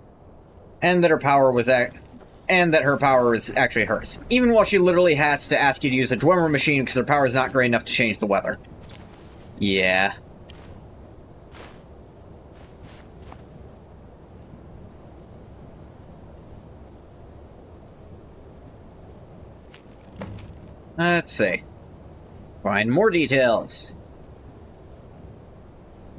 S1: And that her power was actually hers. Even while she literally has to ask you to use a Dwemer machine because her power is not great enough to change the weather. Yeah. Let's see. Find more details.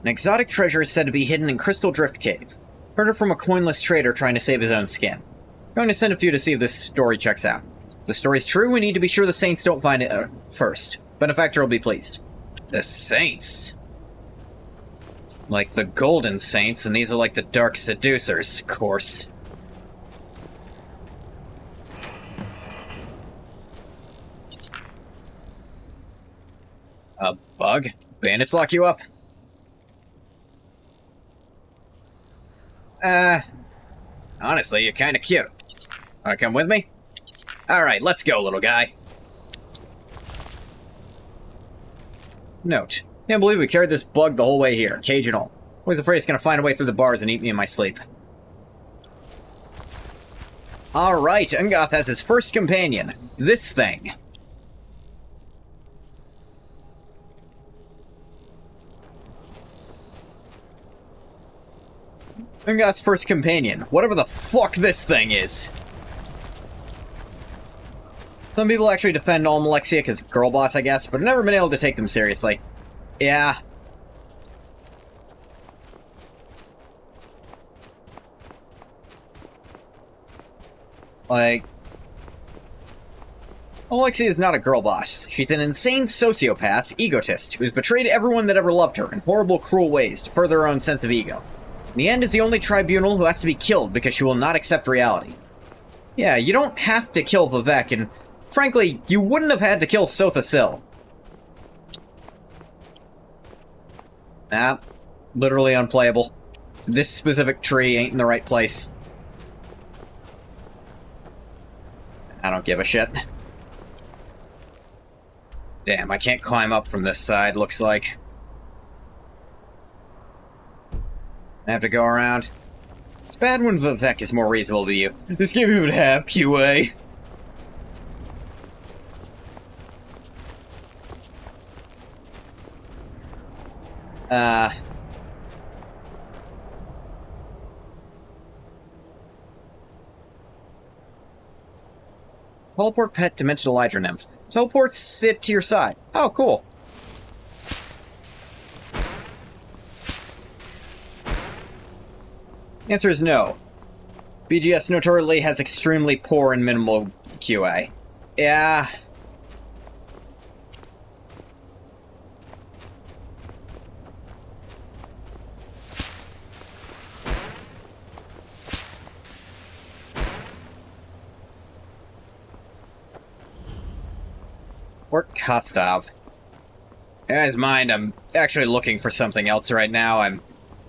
S1: An exotic treasure is said to be hidden in Crystal Drift Cave. Heard it from a coinless trader trying to save his own skin. Going to send a few to see if this story checks out. If the story's true, we need to be sure the Saints don't find it first. Benefactor will be pleased. The Saints? Like the Golden Saints, and these are like the Dark Seducers, of course. A bug? Bandits lock you up? Honestly, you're kinda cute. Wanna come with me? Alright, let's go, little guy. Note. Can't believe we carried this bug the whole way here, cage and all. Always afraid it's gonna find a way through the bars and eat me in my sleep. Alright, Ungoth has his first companion. This thing. Unga's first companion. Whatever the fuck this thing is. Some people actually defend Almalexia because girl boss, I guess, but I've never been able to take them seriously. Yeah. Like, Alexia is not a girl boss. She's an insane sociopath, egotist, who's betrayed everyone that ever loved her in horrible, cruel ways to further her own sense of ego. In the end is the only tribunal who has to be killed because she will not accept reality. Yeah, you don't have to kill Vivek, and frankly, you wouldn't have had to kill Sotha Sil. Ah, literally unplayable. This specific tree ain't in the right place. I don't give a shit. Damn, I can't climb up from this side, looks like. I have to go around. It's bad when Vivek is more reasonable to you. This game even have QA. Teleport pet dimensional Hydra nymph. Teleports sit to your side. Oh, cool. The answer is no. BGS notoriously has extremely poor and minimal QA. Yeah. Or Kostov. Guys, mind, I'm actually looking for something else right now. I'm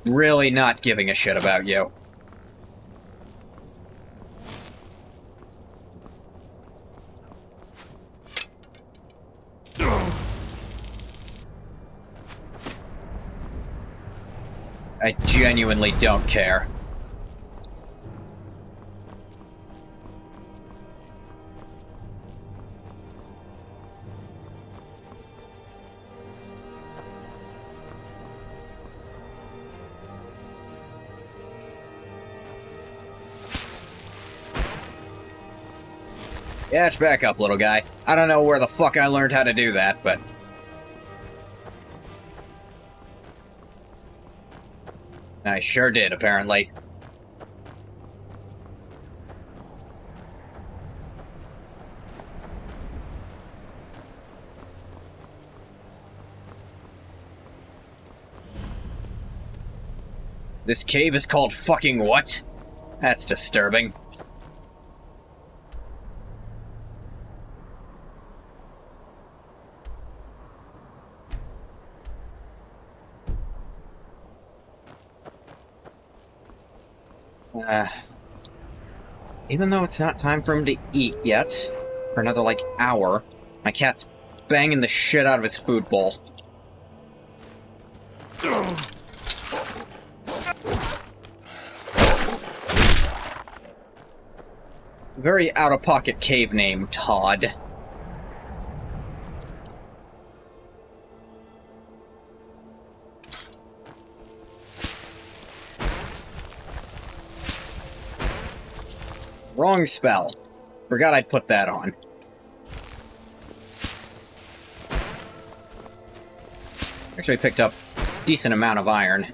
S1: really not giving a shit about you. I genuinely don't care. Catch back up, little guy. I don't know where the fuck I learned how to do that, but... I sure did, apparently. This cave is called fucking what? That's disturbing. Even though it's not time for him to eat yet, for another, like, hour, my cat's banging the shit out of his food bowl. Very out-of-pocket cave name, Todd. Wrong spell. Forgot I'd put that on. Actually picked up a decent amount of iron.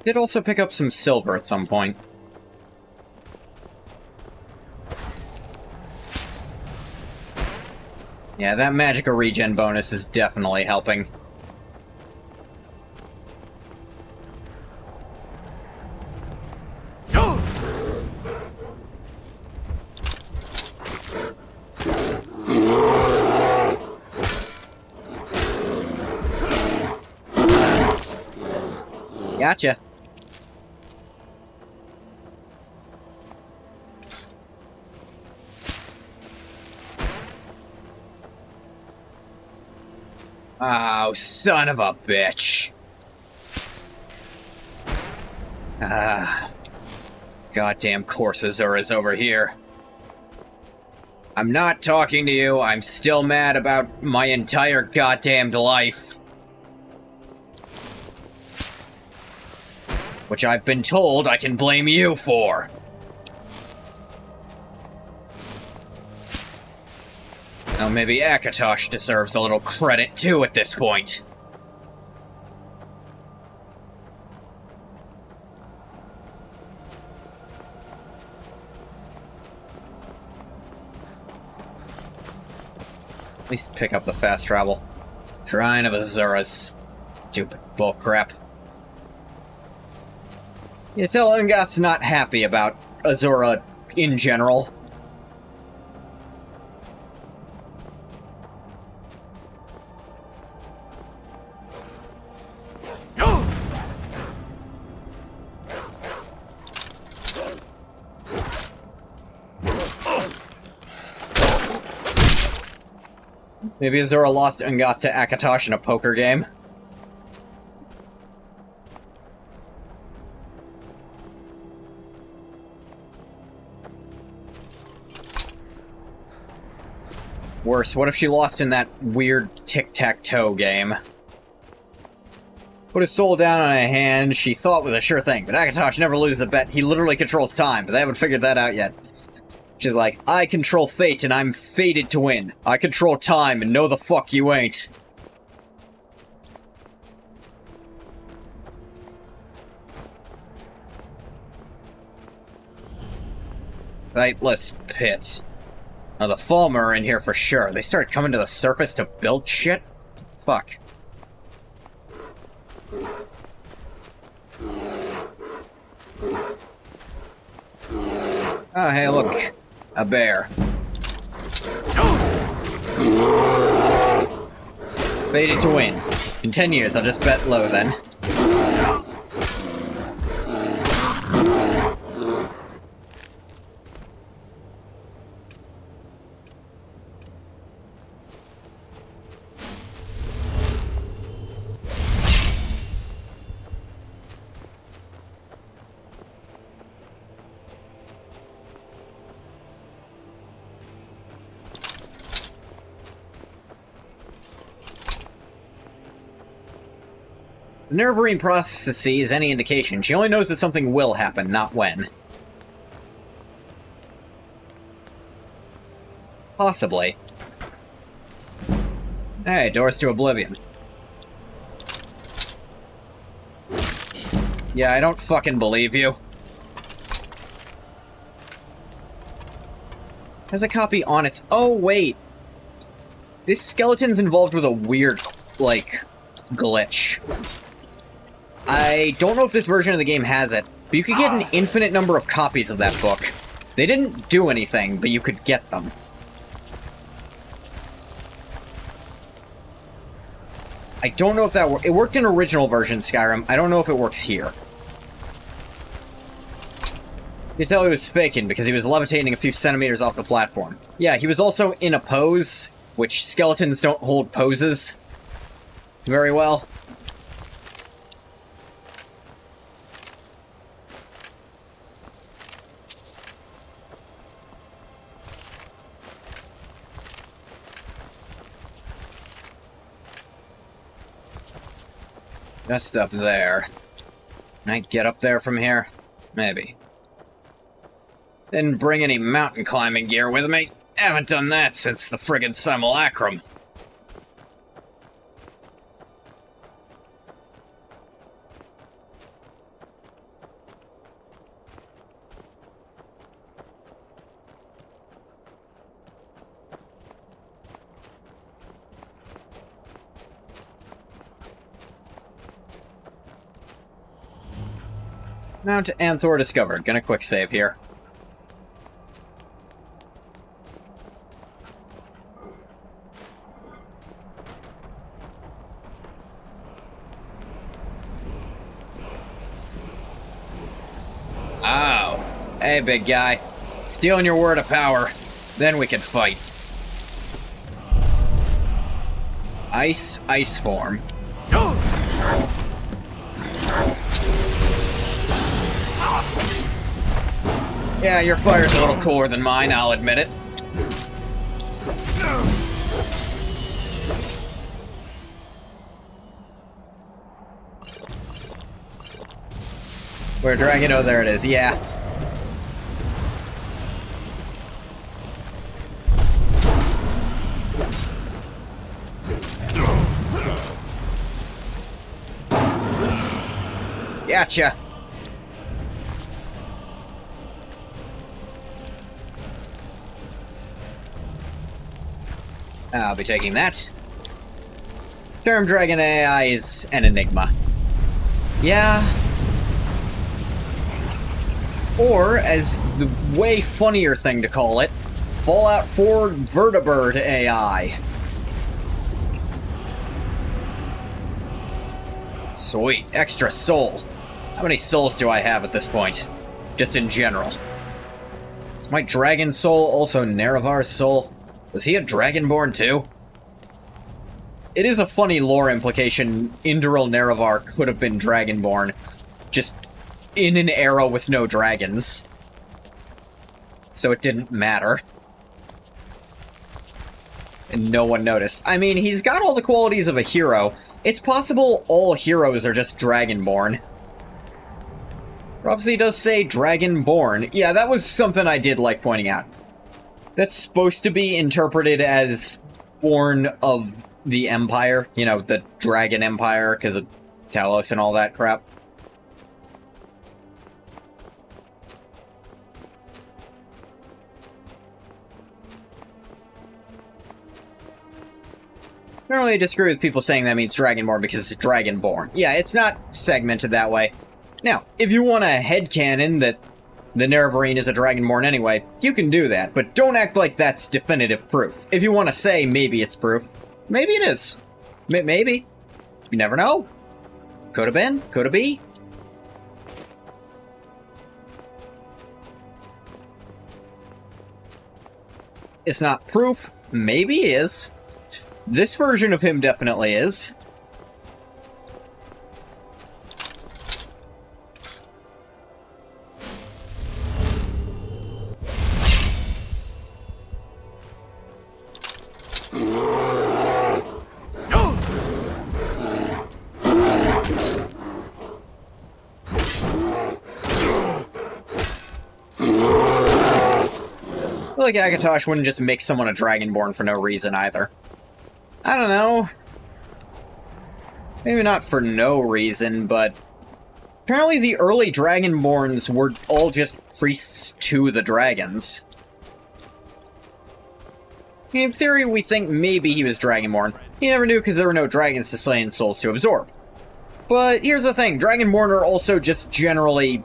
S1: Did also pick up some silver at some point. Yeah, that magica regen bonus is definitely helping. Gotcha. Oh, son of a bitch. Goddamn Corsasaur is over here. I'm not talking to you. I'm still mad about my entire goddamned life. Which I've been told I can blame you for. Now maybe Akatosh deserves a little credit too at this point. At least pick up the fast travel. Shrine of Azura's stupid bullcrap. You tell Ungoth's not happy about Azura in general. Maybe Azura lost Ungoth to Akatosh in a poker game. Worse, what if she lost in that weird tic-tac-toe game? Put his soul down on a hand she thought was a sure thing, but Akatosh never loses a bet. He literally controls time, but they haven't figured that out yet. She's like, I control fate and I'm fated to win. I control time and no the fuck you ain't. Lightless pit. Now the Falmer are in here for sure. They started coming to the surface to build shit? Fuck. Oh, hey, look. A bear. Fated to win. In 10 years, I'll just bet low then. The Nervarine process is any indication. She only knows that something will happen, not when. Possibly. Hey, doors to oblivion. Yeah, I don't fucking believe you. Has a copy on its... Oh, wait. This skeleton's involved with a weird, like, glitch. I don't know if this version of the game has it, but you could get an infinite number of copies of that book. They didn't do anything, but you could get them. I don't know if that worked. It worked in original version Skyrim. I don't know if it works here. You could tell he was faking because he was levitating a few centimeters off the platform. Yeah, he was also in a pose, which skeletons don't hold poses very well. Just up there. Can I get up there from here? Maybe. Didn't bring any mountain climbing gear with me. Haven't done that since the friggin' simulacrum. Mount Anthor discovered. Gonna quick save here. Oh. Hey, big guy. Stealing your word of power. Then we can fight. Ice form. Yeah, your fire's a little cooler than mine, I'll admit it. Where dragon? Oh, there it is. Yeah. Gotcha. I'll be taking that. Term Dragon AI is an enigma. Yeah. Or, as the way funnier thing to call it, Fallout 4 Vertibird AI. Sweet, extra soul. How many souls do I have at this point? Just in general. Is my dragon soul also Nerevar's soul? Was he a dragonborn too? It is a funny lore implication. Indral Nerevar could have been dragonborn, just in an era with no dragons. So it didn't matter. And no one noticed. I mean, he's got all the qualities of a hero. It's possible all heroes are just dragonborn. Prophecy does say dragonborn. Yeah, that was something I did like pointing out. That's supposed to be interpreted as born of the Empire. You know, the Dragon Empire, because of Talos and all that crap. Normally I disagree with people saying that means Dragonborn because it's Dragonborn. Yeah, it's not segmented that way. Now, if you want a headcanon that the Nerevarine is a Dragonborn anyway, you can do that, but don't act like that's definitive proof. If you want to say maybe it's proof, maybe it is. Maybe. You never know. Could have been, could have be. It's not proof, maybe is. This version of him definitely is. I feel like Akatosh wouldn't just make someone a Dragonborn for no reason either. I don't know. Maybe not for no reason, but apparently the early Dragonborns were all just priests to the dragons. In theory, we think maybe he was Dragonborn. He never knew because there were no dragons to slay and souls to absorb. But here's the thing, Dragonborn are also just generally...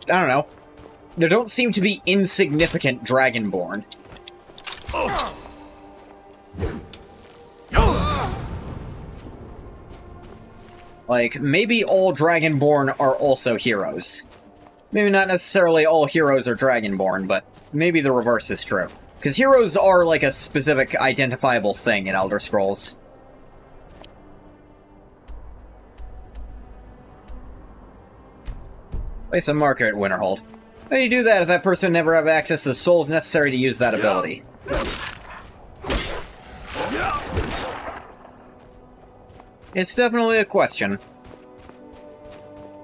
S1: I don't know. There don't seem to be insignificant Dragonborn. Like, maybe all Dragonborn are also heroes. Maybe not necessarily all heroes are Dragonborn, but maybe the reverse is true. Because heroes are like a specific identifiable thing in Elder Scrolls. Place a marker at Winterhold. How do you do that if that person never have access to the souls necessary to use that ability? It's definitely a question.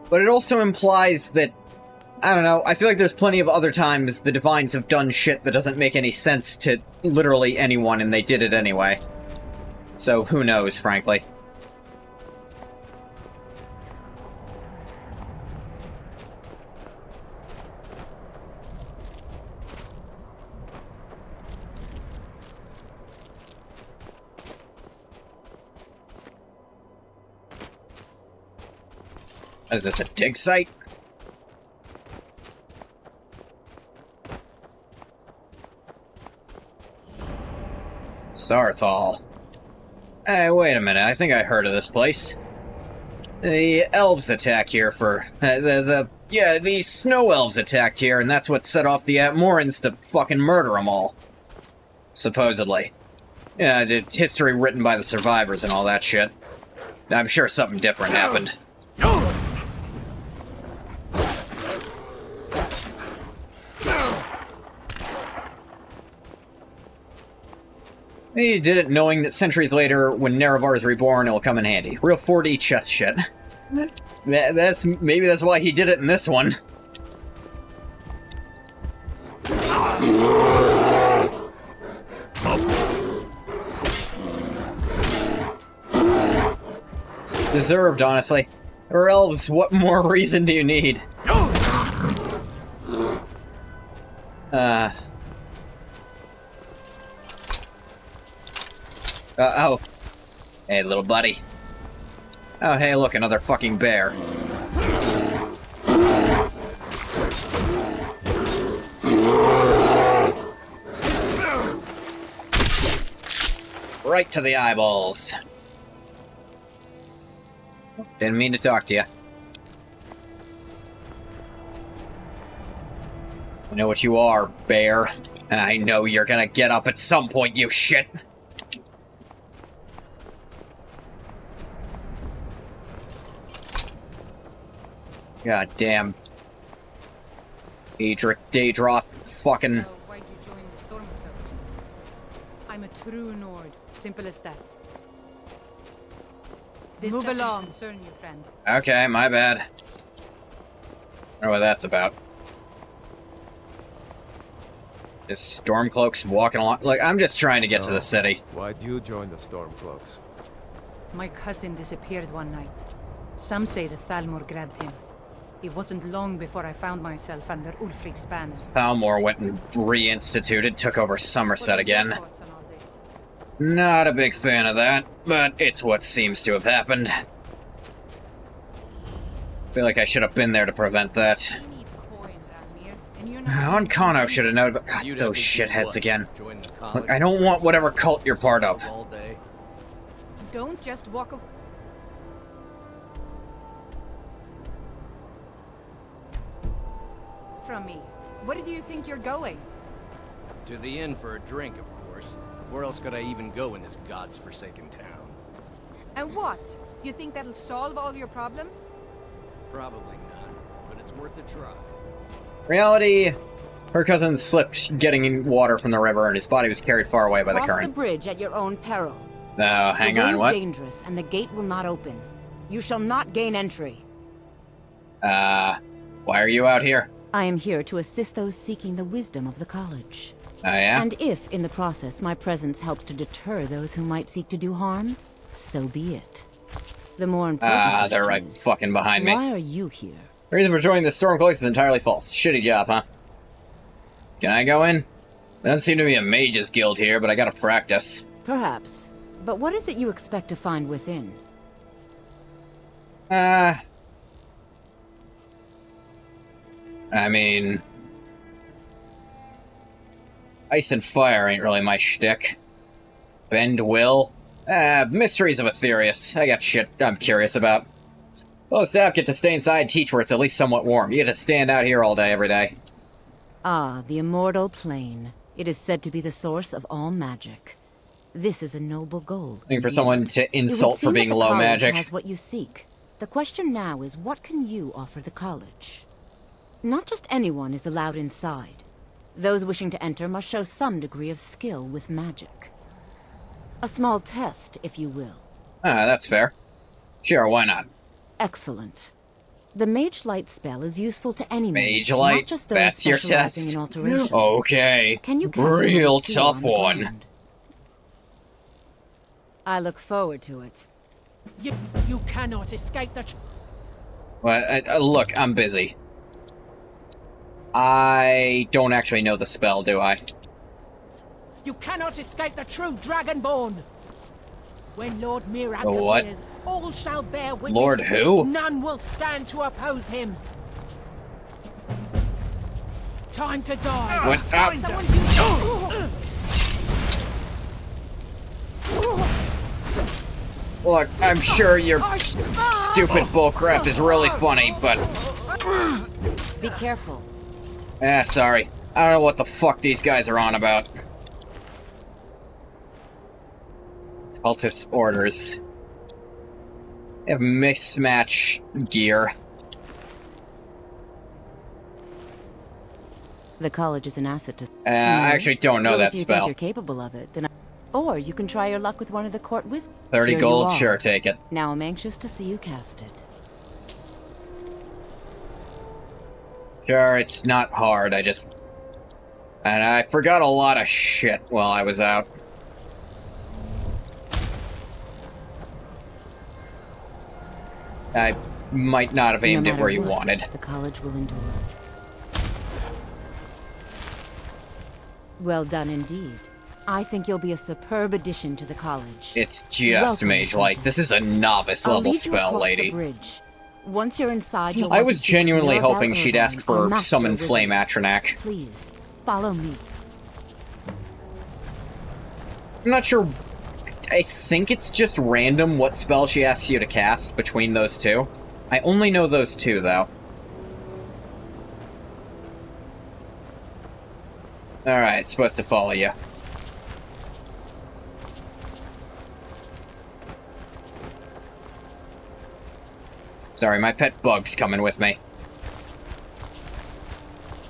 S1: But it also implies that, I don't know, I feel like there's plenty of other times the Divines have done shit that doesn't make any sense to literally anyone, and they did it anyway. So who knows, frankly. Is this a dig site? Sarthal. Hey, wait a minute. I think I heard of this place. The elves attack here for... the snow elves attacked here, and that's what set off the Atmorans to fucking murder them all. Supposedly. Yeah, the history written by the survivors and all that shit. I'm sure something different happened. He did it knowing that centuries later, when Nerevar is reborn, it will come in handy. Real 4D chess shit. Maybe that's why he did it in this one. Deserved, honestly. Or elves, what more reason do you need? Oh. Hey, little buddy. Oh, hey, look, another fucking bear. Right to the eyeballs. Didn't mean to talk to you. I know what you are, bear. I know you're gonna get up at some point, you shit. God damn. Adric Daedroth fucking...
S8: Why'd you join the Stormcloaks? I'm a true Nord. Simple as that. Move along, concern you, friend.
S1: Okay, my bad. I don't know what that's about. Just Stormcloaks walking along. Like, I'm just trying to get to the city.
S7: Why'd you join the Stormcloaks?
S8: My cousin disappeared one night. Some say the Thalmor grabbed him. It wasn't long before I found myself under Ulfric's banner.
S1: Thalmor went and reinstituted, took over Somerset again. Not a big fan of that, but it's what seems to have happened. Feel like I should have been there to prevent that. Ankano should have known, but those shitheads again. Look, I don't want whatever cult you're part of.
S8: Don't just walk away from me. Where do you think you're going?
S14: To the inn for a drink, of course. Where else could I even go in this god's forsaken town?
S8: And what? You think that'll solve all your problems?
S14: Probably not, but it's worth a try.
S1: Reality, her cousin slipped getting in water from the river and his body was carried far away by the
S3: Cross
S1: current.
S3: the bridge at your own peril.
S1: No, hang on,
S3: The
S1: what?
S3: way is dangerous and the gate will not open. You shall not gain entry.
S1: Why are you out here?
S3: I am here to assist those seeking the wisdom of the college.
S1: Oh, yeah?
S3: And if, in the process, my presence helps to deter those who might seek to do harm, so be it. The more important
S1: they're right fucking behind me.
S3: Why are you here?
S1: The reason for joining the Stormcloaks is entirely false. Shitty job, huh? Can I go in? There doesn't seem to be a mage's guild here, but I gotta practice.
S3: Perhaps. But what is it you expect to find within?
S1: I mean... Ice and fire ain't really my shtick. Bend will? Mysteries of Aetherius. I got shit I'm curious about. Well, staff get to stay inside and teach where it's at least somewhat warm. You get to stand out here all day, every day.
S3: Ah, the immortal plane. It is said to be the source of all magic. This is a noble goal.
S1: Looking for someone to insult for being low magic.
S3: Has what you seek. The question now is, what can you offer the college? Not just anyone is allowed inside. Those wishing to enter must show some degree of skill with magic. A small test, if you will.
S1: Ah, that's fair. Sure, why not?
S3: Excellent. The Mage Light spell is useful to any
S1: Mage
S3: not
S1: Light?
S3: just those
S1: That's your
S3: specializing
S1: test?
S3: in alteration.
S1: Okay.
S3: Can you cast a
S1: Real
S3: little seal
S1: tough
S3: on the
S1: one.
S3: ground? I look forward to it.
S15: You cannot escape the...
S1: Well, look, I'm busy. I don't actually know the spell, do I?
S15: You cannot escape the true Dragonborn. When Lord Mirag
S1: The what?
S15: appears, all shall bear witness.
S1: Lord who?
S15: None will stand to oppose him. Time to die.
S1: What? Look, I'm sure your stupid bullcrap is really funny, but...
S3: Be careful.
S1: Sorry. I don't know what the fuck these guys are on about. Cultist orders. They have mismatch gear.
S3: The college is an asset to...
S1: I actually don't know
S3: well,
S1: that
S3: if you
S1: spell.
S3: think you're capable of it, then Or you can try your luck with one of the court wizards.
S1: 30
S3: Here you
S1: gold,
S3: are.
S1: sure, take it.
S3: Now I'm anxious to see you cast it.
S1: Sure, it's not hard, and I forgot a lot of shit while I was out. I might not have aimed it where you wanted.
S3: The college will endure. Well done indeed. I think you'll be a superb addition to the college.
S1: It's just mage-like. This is a novice-level spell, lady.
S3: Bridge. Once you're inside, you'll
S1: I was genuinely hoping she'd ask for Summon Flame Atronak.
S3: Please, follow me.
S1: I'm not sure. I think it's just random what spell she asks you to cast between those two. I only know those two, though. Alright, supposed to follow you. Sorry, my pet bug's coming with me.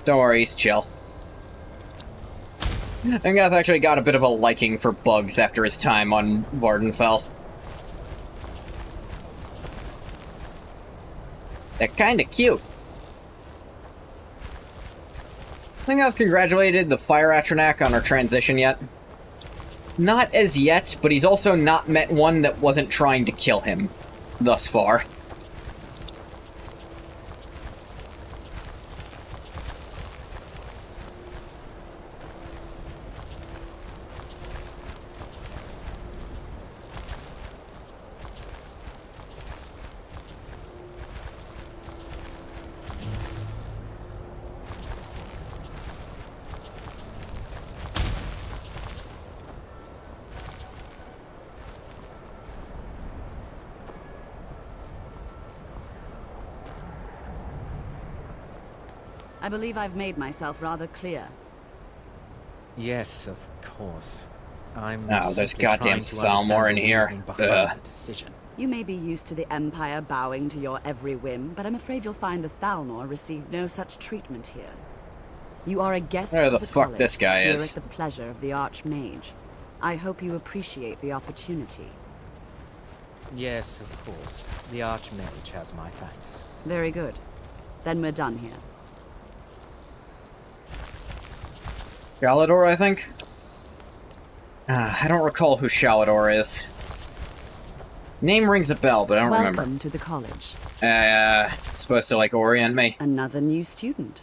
S1: Don't worry, he's chill. Angath actually got a bit of a liking for bugs after his time on Vardenfell. They're kinda cute. Angath congratulated the Fire Atronak on her transition yet. Not as yet, but he's also not met one that wasn't trying to kill him thus far.
S16: I believe I've made myself rather clear.
S17: Yes, of course.
S1: Oh, there's goddamn Thalmor in here.
S17: Decision.
S16: You may be used to the Empire bowing to your every whim, but I'm afraid you'll find the Thalmor receive no such treatment here. You are a guest
S1: Where
S16: of
S1: the fuck this guy
S16: here
S1: is?
S16: at the pleasure of the Archmage. I hope you appreciate the opportunity.
S17: Yes, of course. The Archmage has my thanks.
S16: Very good. Then we're done here.
S1: Shalador, I think? I don't recall who Shalador is. Name rings a bell, but I don't remember.
S16: Welcome to the college.
S1: Supposed to, like, orient me?
S16: Another new student.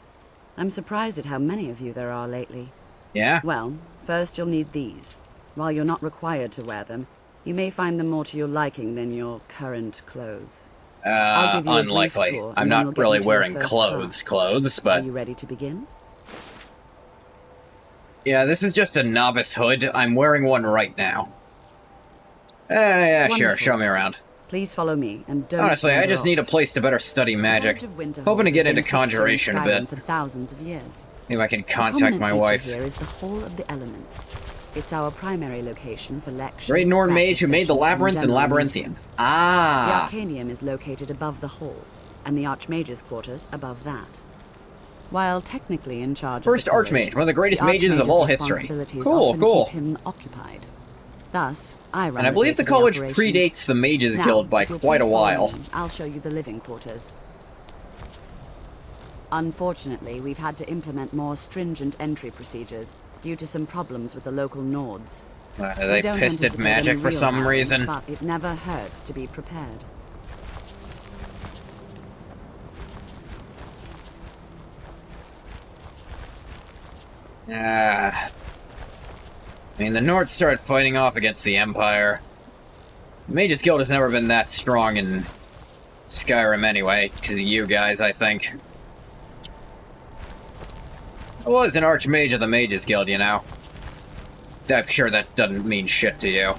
S16: I'm surprised at how many of you there are lately.
S1: Yeah?
S16: Well, first you'll need these. While you're not required to wear them, you may find them more to your liking than your current clothes. I'll give you a brief
S1: Unlikely.
S16: tour,
S1: I'm
S16: and then we'll
S1: not
S16: get
S1: really
S16: into your
S1: wearing
S16: first
S1: clothes,
S16: class.
S1: but...
S16: Are you ready to begin?
S1: Yeah, this is just a novice hood. I'm wearing one right now. Yeah, sure,
S16: Wonderful.
S1: show me around.
S16: Please follow me, and don't
S1: Honestly, I
S16: wander
S1: just
S16: off.
S1: need a place to better study magic. Hoping to get into conjuration a bit.
S16: For thousands of years.
S1: Maybe I can
S16: The
S1: contact
S16: prominent
S1: my
S16: feature
S1: wife.
S16: Here is the Hall of the Elements. It's our primary location for lectures.
S1: Great Nord mage
S16: practice
S1: who made the
S16: sessions,
S1: labyrinth and
S16: general
S1: labyrinthian.
S16: meetings.
S1: Ah.
S16: The Arcanium is located above the hall, and the Archmage's quarters above that. While technically in charge
S1: First
S16: of the college,
S1: Archmage, one of the greatest mages of
S16: Archmage's
S1: all history.
S16: responsibilities
S1: Cool,
S16: often
S1: cool.
S16: keep him occupied. Thus, I run
S1: And I believe the
S16: day-to-day
S1: college
S16: operations.
S1: predates the Mages
S16: Now,
S1: Guild by
S16: if you'll
S1: quite a
S16: please follow
S1: while.
S16: me, I'll show you the living quarters. Unfortunately, we've had to implement more stringent entry procedures due to some problems with the local Nords.
S1: Are they
S16: don't
S1: pissed at
S16: anticipate
S1: magic
S16: any
S1: for
S16: real
S1: some
S16: violence,
S1: reason?
S16: But it never hurts to be prepared.
S1: I mean, the Nords started fighting off against the Empire. The Mages Guild has never been that strong in Skyrim anyway, because of you guys, I think. I was an Archmage of the Mages Guild, you know. I'm sure that doesn't mean shit to you.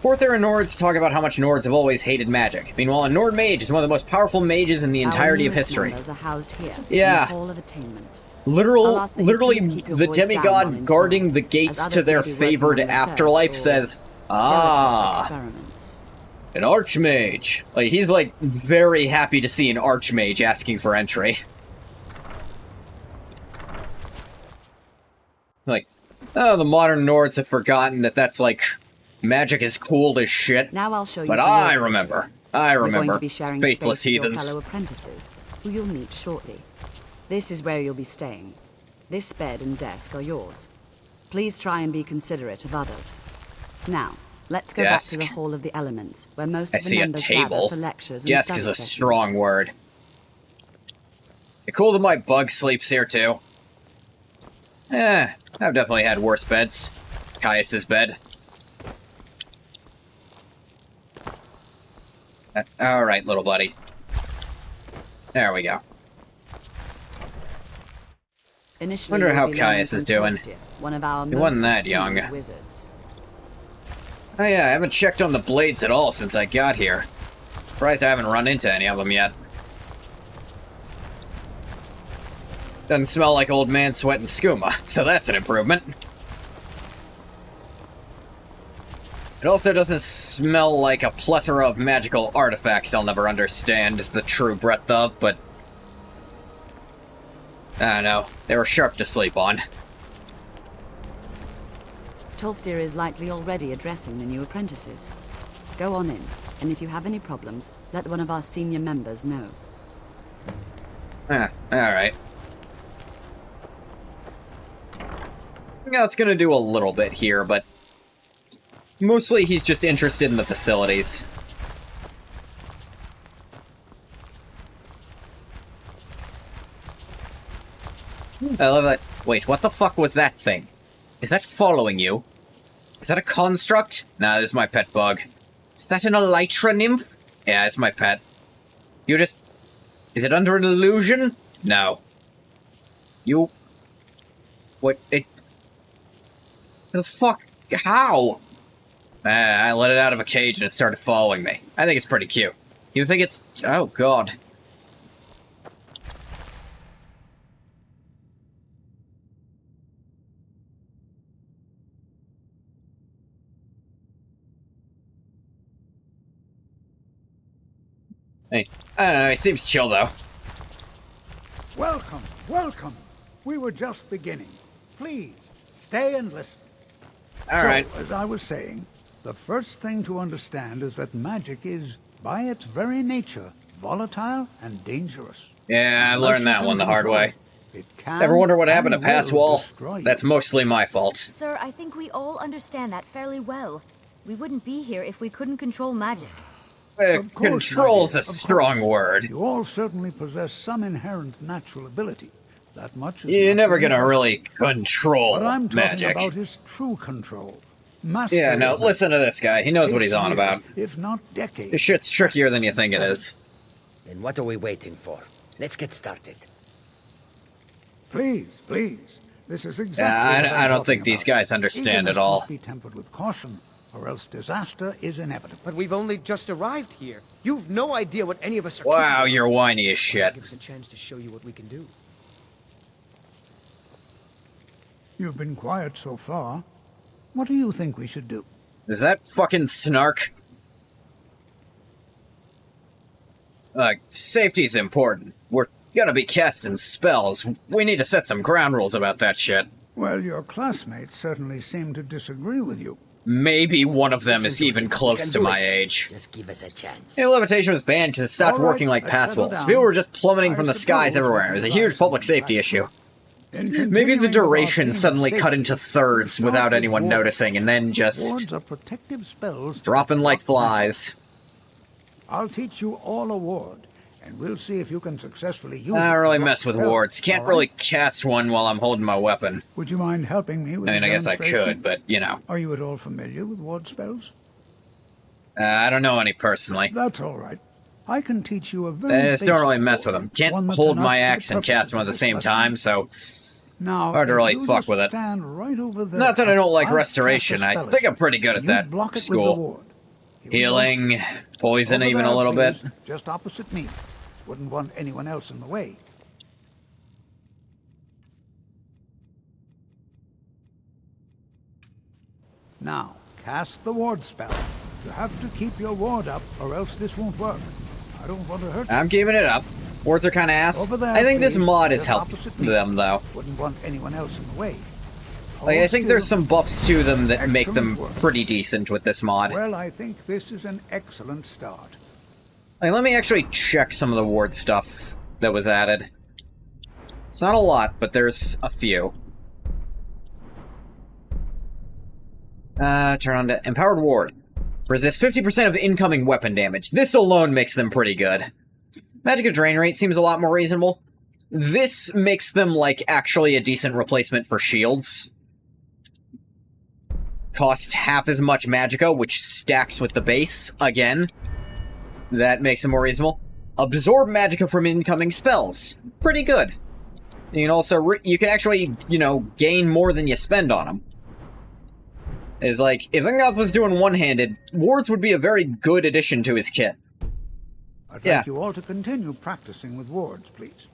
S1: Forther and Nords talk about how much Nords have always hated magic. Meanwhile, a Nord mage is one of the most powerful mages in the entirety of
S16: Our newest
S1: history.
S16: members are housed here,
S1: Yeah.
S16: in the Hall of Attainment. I'll
S1: Literally,
S16: ask that you please keep your
S1: the
S16: voice down while
S1: demigod
S16: inside,
S1: guarding the
S16: as
S1: gates
S16: others
S1: to their
S16: may be working
S1: favored
S16: on research
S1: afterlife
S16: or
S1: says,
S16: delicate experiments.
S1: an archmage. Like, he's, like, very happy to see an archmage asking for entry. Like, Oh, the modern Nords have forgotten that that's like magic is cool as shit.
S16: Now I'll show you.
S1: But
S16: to
S1: I
S16: your
S1: remember.
S16: quarters.
S1: I
S16: You're
S1: remember.
S16: going to be sharing
S1: Faithless
S16: space with your
S1: heathens.
S16: fellow apprentices, who you'll meet shortly. This is where you'll be staying. This bed and desk are yours. Please try and be considerate of others. Now, let's go back to the Hall of the Elements, where most of the members gather for lectures and
S1: Desk
S16: study
S1: is a
S16: sessions.
S1: strong word. It's cool that my bug sleeps here too. I've definitely had worse beds. Caius's bed. Alright, little buddy. There we go.
S16: Initially,
S1: Wonder how
S16: you'll be
S1: Caius
S16: learning
S1: is
S16: from
S1: doing.
S16: Tolfdir, one of our
S1: He wasn't
S16: most
S1: that young.
S16: esteemed wizards.
S1: Oh yeah, I haven't checked on the blades at all since I got here. Surprised I haven't run into any of them yet. Doesn't smell like old man sweating skooma, so that's an improvement. It also doesn't smell like a plethora of magical artifacts I'll never understand the true breadth of, but... I don't know, they were sharp to sleep on.
S16: Tolfdir is likely already addressing the new apprentices. Go on in, and if you have any problems, let one of our senior members know.
S1: Alright. Yeah, it's gonna do a little bit here, but... mostly he's just interested in the facilities. I love that. Wait, what the fuck was that thing? Is that following you? Is that a construct? Nah, this is my pet bug. Is that an elytra nymph? Yeah, it's my pet. You just... Is it under an illusion? No. You... What? It... The fuck? How? I let it out of a cage and it started following me. I think it's pretty cute. You think it's... Oh, God. Hey, I don't know, he seems chill, though.
S9: Welcome, welcome. We were just beginning. Please, stay and listen.
S1: All right.
S9: As I was saying, the first thing to understand is that magic is, by its very nature, volatile and dangerous.
S1: Yeah, I learned that one the hard way.
S9: It can
S1: Ever wonder what happened to
S9: and will
S1: Passwall?
S9: destroy you.
S1: That's mostly my fault.
S4: Sir, I think we all understand that fairly well. We wouldn't be here if we couldn't control magic.
S9: Of course,
S1: Control's
S9: my dear,
S1: a
S9: of
S1: strong
S9: course.
S1: word.
S9: You all certainly possess some inherent natural ability. That much is
S1: You're
S9: not
S1: never
S9: unique.
S1: gonna really control
S9: What I'm talking
S1: magic.
S9: about is true control.
S1: Yeah,
S9: Mastery
S1: no,
S9: of
S1: listen to this guy. He knows what
S9: Takes
S1: he's on
S9: years,
S1: about.
S9: If not decades.
S1: This shit's trickier than you think it is.
S6: Then what are we waiting for? Let's get started.
S9: Please, please. This is exactly what
S1: I
S9: I'm
S1: don't think
S9: talking
S1: these
S9: about.
S1: guys understand
S9: Eagerness
S1: at all.
S9: must be tempered with caution, or else disaster is inevitable.
S17: But we've only just arrived here. You've no idea what any of us are
S1: Wow,
S17: capable of.
S1: you're whiny as shit.
S17: Give us a chance to show you what we can do.
S9: You've been quiet so far. What do you think we should do?
S1: Is that fucking snark? Safety's important. We're gonna be casting spells. We need to set some ground rules about that shit.
S9: Well, your classmates certainly seem to disagree with you.
S1: Maybe one of them is even close to my age.
S6: Just give us a chance.
S1: Yeah, levitation was banned because it stopped
S9: All right,
S1: working like
S9: let's
S1: pass
S9: settle
S1: walls.
S9: down.
S1: People were just plummeting from
S9: I
S1: the skies
S9: suppose
S1: everywhere.
S9: we
S1: It was a
S9: can
S1: huge
S9: try
S1: public
S9: something
S1: safety issue.
S9: In
S1: Maybe the
S9: continuing with our
S1: duration
S9: theme of
S1: suddenly cut
S9: safety,
S1: into thirds
S9: start
S1: without
S9: with
S1: anyone
S9: wards.
S1: noticing, and then just
S9: Wards are protective spells.
S1: dropping like
S9: not magic.
S1: flies.
S9: I'll teach you all a ward, and we'll see if you can successfully use
S1: I
S9: it
S1: don't
S9: to
S1: really
S9: block
S1: mess with
S9: spells,
S1: wards. Can't
S9: all
S1: really
S9: right?
S1: cast one while I'm holding my weapon.
S9: Would you mind helping me with
S1: I mean,
S9: the
S1: I guess I
S9: demonstration?
S1: could, but, you know.
S9: Are you at all familiar with ward spells?
S1: I don't know any personally.
S9: That's all right. I can teach you a very
S1: I just don't really
S9: basic
S1: mess with
S9: ward,
S1: them. Can't
S9: one that's
S1: hold
S9: enough
S1: my
S9: for the
S1: axe and cast
S9: purposes
S1: them at
S9: of
S1: the
S9: this
S1: same
S9: lesson.
S1: time, so
S9: Now,
S1: hard to
S9: if
S1: really
S9: you
S1: fuck
S9: just
S1: with it.
S9: stand right over there,
S1: Not that I don't like
S9: I'll
S1: restoration.
S9: cast a
S1: I
S9: spell
S1: think
S9: at
S1: I'm pretty good at
S9: you.
S1: that.
S9: You block it with the
S1: School.
S9: ward. Here we go.
S1: Healing, poison
S9: Over
S1: even
S9: there,
S1: a little
S9: please,
S1: bit.
S9: Just opposite me. Wouldn't want anyone else in the way. Now, cast the ward spell. You have to keep your ward up, or else this won't work. I don't want to hurt you.
S1: I'm keeping it up. Wards are kind of ass.
S9: Over there,
S1: I think this
S9: please.
S1: mod has
S9: Just
S1: helped
S9: opposite me.
S1: them, though.
S9: Wouldn't want anyone else in the way.
S1: Like, I think there's some buffs to them that make them pretty decent with this mod.
S9: Well, I think this is an excellent start.
S1: Like, let me actually check some of the ward stuff that was added. It's not a lot, but there's a few. Turn on to Empowered Ward. Resist 50% of incoming weapon damage. This alone makes them pretty good. Magicka Drain Rate seems a lot more reasonable. This makes them, like, actually a decent replacement for shields. Cost half as much Magicka, which stacks with the base, again. That makes them more reasonable. Absorb Magicka from incoming spells. Pretty good. You can also, you can actually, you know, gain more than you spend on them. It's like, if Ingoth was doing one-handed, wards would be a very good addition to his kit.
S9: I'd like you all to continue practicing with wards, please.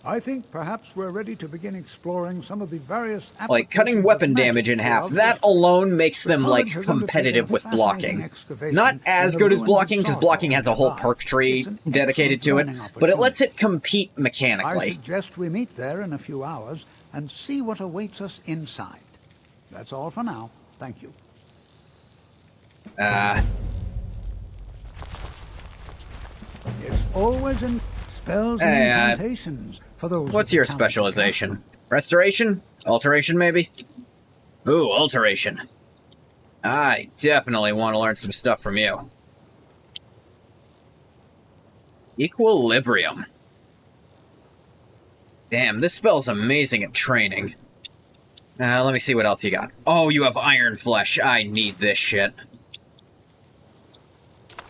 S9: I think perhaps we're ready to begin exploring some of the various
S1: like, cutting weapon damage in half, that alone makes them, like, competitive with blocking. Not as good as blocking, because blocking has a whole perk tree dedicated to it, but it lets it compete mechanically.
S9: I suggest we meet there in a few hours and see what awaits us inside. That's all for now. Thank you. It's always in spells and incantations for those.
S1: What's your specialization? Restoration? Alteration, maybe? Ooh, Alteration. I definitely want to learn some stuff from you. Equilibrium. Damn, this spell's amazing at training. Let me see what else you got. Oh, you have Iron Flesh. I need this shit.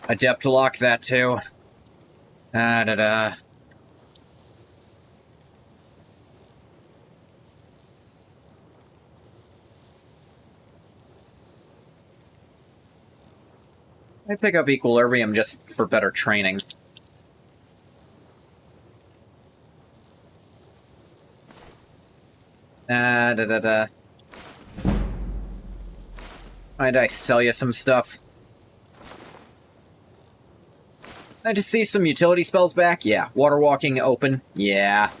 S1: Adept Lock, that too. I pick up Equilibrium just for better training. Might I sell you some stuff? I just see some utility spells back? Yeah. Water Walking open? Yeah.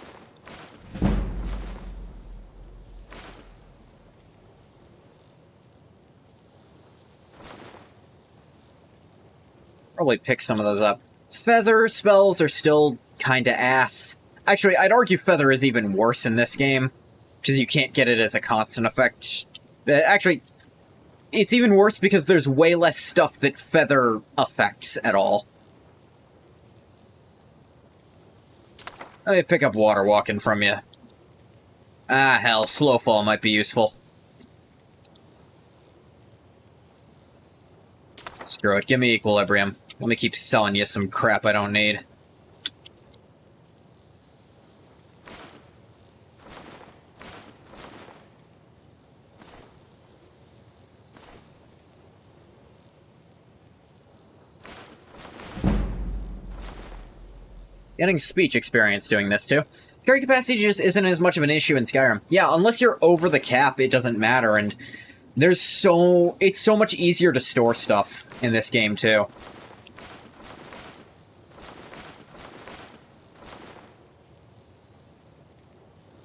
S1: Probably pick some of those up. Feather spells are still kinda ass. Actually, I'd argue Feather is even worse in this game, because you can't get it as a constant effect. Actually, it's even worse because there's way less stuff that Feather affects at all. Let me pick up Water Walking from you. Ah, hell, Slowfall might be useful. Screw it, give me Equilibrium. Let me keep selling you some crap I don't need. Getting speech experience doing this, too. Carry capacity just isn't as much of an issue in Skyrim. Yeah, unless you're over the cap, it doesn't matter, and it's so much easier to store stuff in this game, too.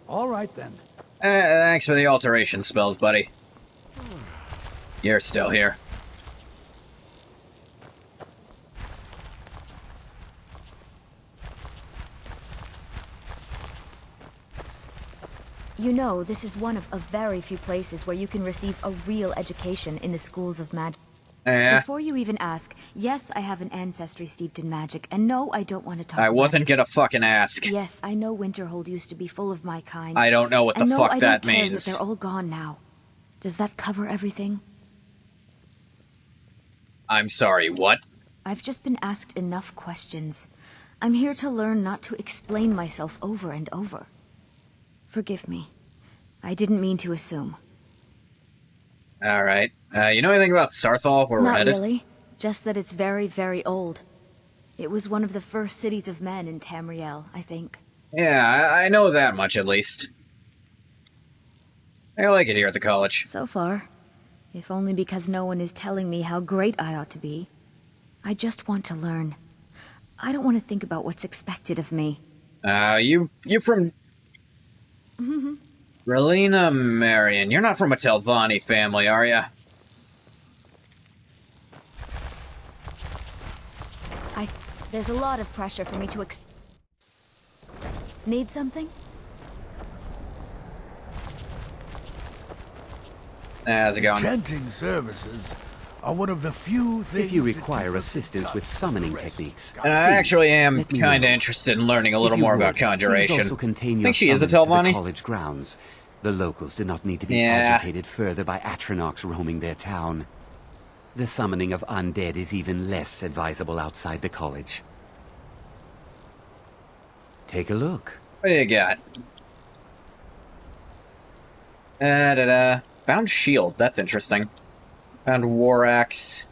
S9: All right, then.
S1: Thanks for the alteration spells, buddy. You're still here.
S4: You know, this is one of a very few places where you can receive a real education in the schools of magic. Before you even ask, yes, I have an ancestry steeped in magic, and no, I don't want to talk about it.
S1: I wasn't gonna fucking ask.
S4: Yes, I know Winterhold used to be full of my kind.
S1: I don't know what the fuck that means.
S4: That they're all gone now. Does that cover everything?
S1: I'm sorry, what?
S4: I've just been asked enough questions. I'm here to learn not to explain myself over and over. Forgive me. I didn't mean to assume.
S1: Alright. You know anything about Sarthal, where we're headed?
S4: Not really. Just that it's very, very old. It was one of the first cities of men in Tamriel, I think.
S1: Yeah, I know that much, at least. I like it here at the college.
S4: So far. If only because no one is telling me how great I ought to be. I just want to learn. I don't want to think about what's expected of me.
S1: You from... Relina Marion, you're not from a Telvanni family, are ya?
S4: There's a lot of pressure for me to Need something?
S1: How's it going?
S9: Enchanting services are one of the few things.
S18: If you require assistance with summoning techniques,
S1: and I actually am kind of interested in learning a little more about conjuration.
S18: Also contain
S1: I
S18: your
S1: think she is a
S18: summons to the
S1: Telvanni.
S18: college grounds. The locals do not need to be agitated further by Atronox roaming their town. The summoning of undead is even less advisable outside the college. Take a look.
S1: What do you got? Bound shield, that's interesting. Bound war axe.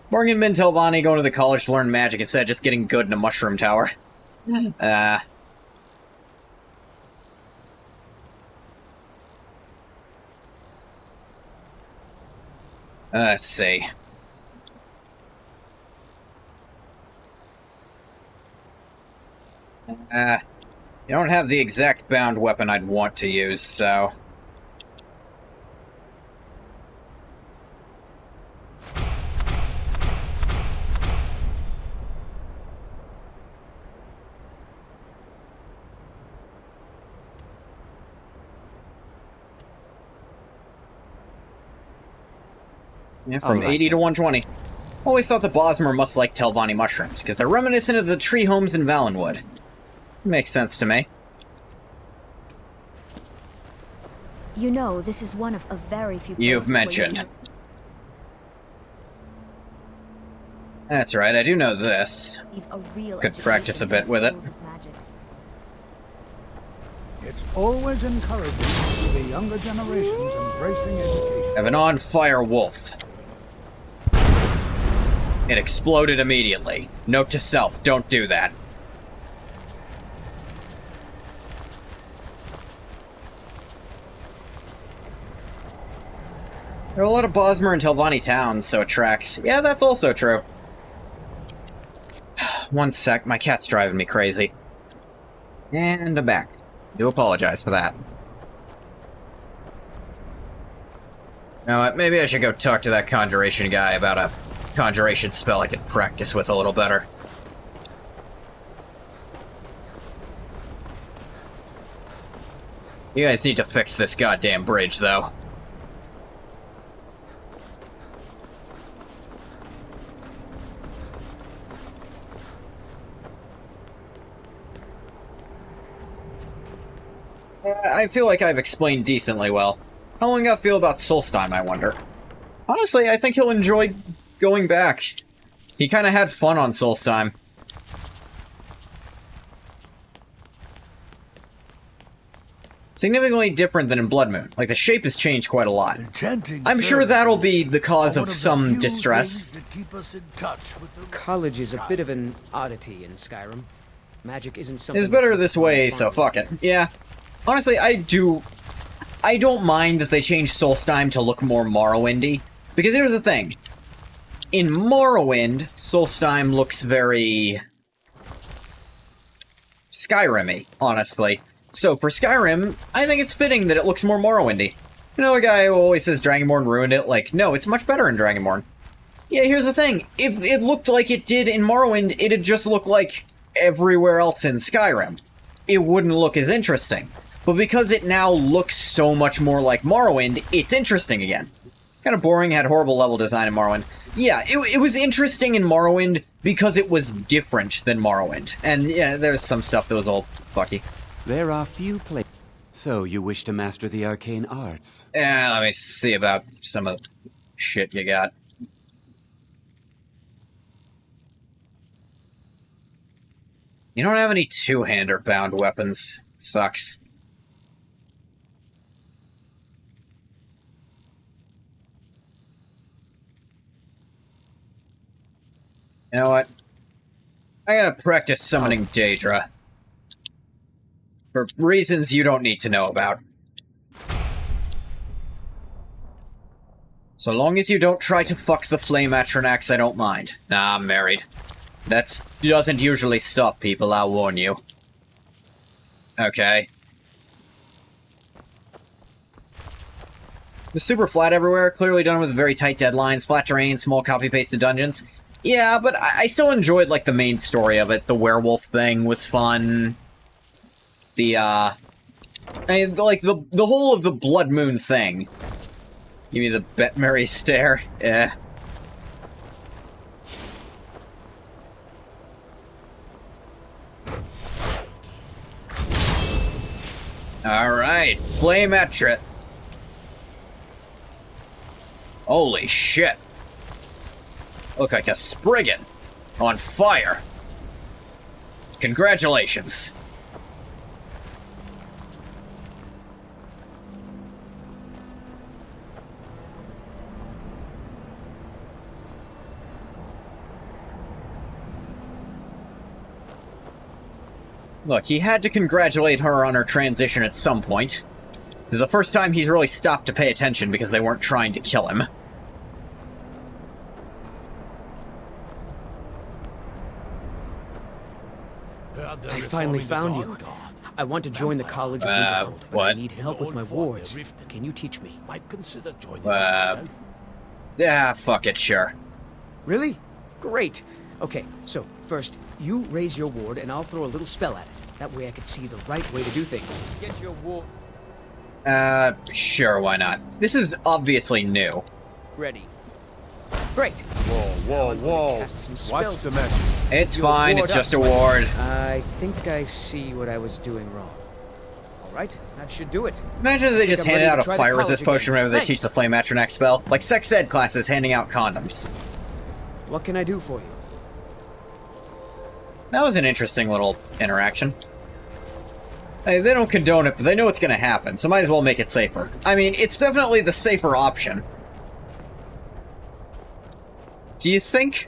S1: Morgan Bin Telvanni going to the college to learn magic instead of just getting good in a mushroom tower. Let's see. You don't have the exact bound weapon I'd want to use, so... Yeah, from 80 to 120. Always thought the Bosmer must like Telvanni mushrooms, because they're reminiscent of the tree homes in Valenwood. Makes sense to me.
S4: You know, this is one of a very few places
S1: You've mentioned. That's right, I do know this. Could practice a bit with it.
S9: It's always encouraging to see the younger generations embracing education.
S1: I have an on-fire wolf. It exploded immediately. Note to self, don't do that. There are a lot of Bosmer and Telvanni towns, so it tracks. Yeah, that's also true. One sec, my cat's driving me crazy. And I'm back. Do apologize for that. You know what, maybe I should go talk to that conjuration guy about a conjuration spell I could practice with a little better. You guys need to fix this goddamn bridge, though. I feel like I've explained decently well. How long I feel about Solstheim, I wonder. Honestly, I think he'll enjoy going back. He kind of had fun on Solstheim. Significantly different than in Blood Moon. Like, the shape has changed quite a lot. I'm sure that'll be the cause of some distress.
S17: College is a bit of an oddity in Skyrim. Magic isn't something...
S1: It's better this way, so fuck it. Yeah. Honestly, I don't mind that they changed Solstheim to look more Morrowindy. Because here's the thing. In Morrowind, Solstheim looks very... Skyrim-y, honestly. So for Skyrim, I think it's fitting that it looks more Morrowindy. You know, a guy who always says Dragonborn ruined it, like, no, it's much better in Dragonborn. Yeah, here's the thing. If it looked like it did in Morrowind, it'd just look like everywhere else in Skyrim. It wouldn't look as interesting. But because it now looks so much more like Morrowind, it's interesting again. Kind of boring, had horrible level design in Morrowind. Yeah, it was interesting in Morrowind because it was different than Morrowind. And yeah, there's some stuff that was all fucky.
S18: There are few places. So you wish to master the arcane arts?
S1: Yeah, let me see about some of the shit you got. You don't have any two-hander bound weapons. Sucks. You know what? I gotta practice summoning Daedra. For reasons you don't need to know about. So long as you don't try to fuck the flame Atronax, I don't mind. Nah, I'm married. That doesn't usually stop people, I'll warn you. Okay. was super flat everywhere, clearly done with very tight deadlines, flat terrain, small copy-pasted dungeons. Yeah, but I still enjoyed, like, the main story of it. The werewolf thing was fun. The, like, the whole of the Blood Moon thing. Give me the Bet Mary stare. Yeah. Alright, flame etrit. Holy shit. Look like a Spriggan. On fire. Congratulations. Look, he had to congratulate her on her transition at some point. This is the first time he's really stopped to pay attention because they weren't trying to kill him.
S19: I finally found you. I want to join the College of Winterhold, but I need help with my wards. Can you teach me?
S1: Yeah, fuck it, sure.
S19: Really? Great. Okay, so first, you raise your ward and I'll throw a little spell at it. That way I can see the right way to do things. Get your ward.
S1: Sure, why not? This is obviously new.
S19: Ready. Great.
S7: Whoa. What's the message?
S1: It's fine, it's just a ward.
S19: I think I see what I was doing wrong. Alright, that should do it.
S1: Imagine if they just handed out a fire resist potion whenever they teach the Flame Atronach spell. Like sex ed classes handing out condoms.
S19: What can I do for you?
S1: That was an interesting little interaction. Hey, they don't condone it, but they know it's gonna happen, so might as well make it safer. I mean, it's definitely the safer option. Do you think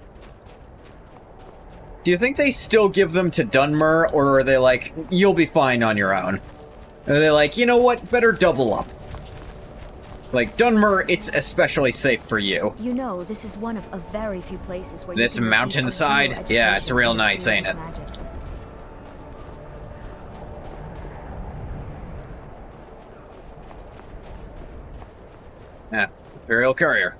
S1: they still give them to Dunmer, or are they like, you'll be fine on your own? Are they like, you know what, better double up? Like, Dunmer, it's especially safe for you.
S4: You know, this is one of a very few places where
S1: this
S4: you can
S1: mountainside? Yeah, it's real nice, ain't it? Yeah, Imperial Courier.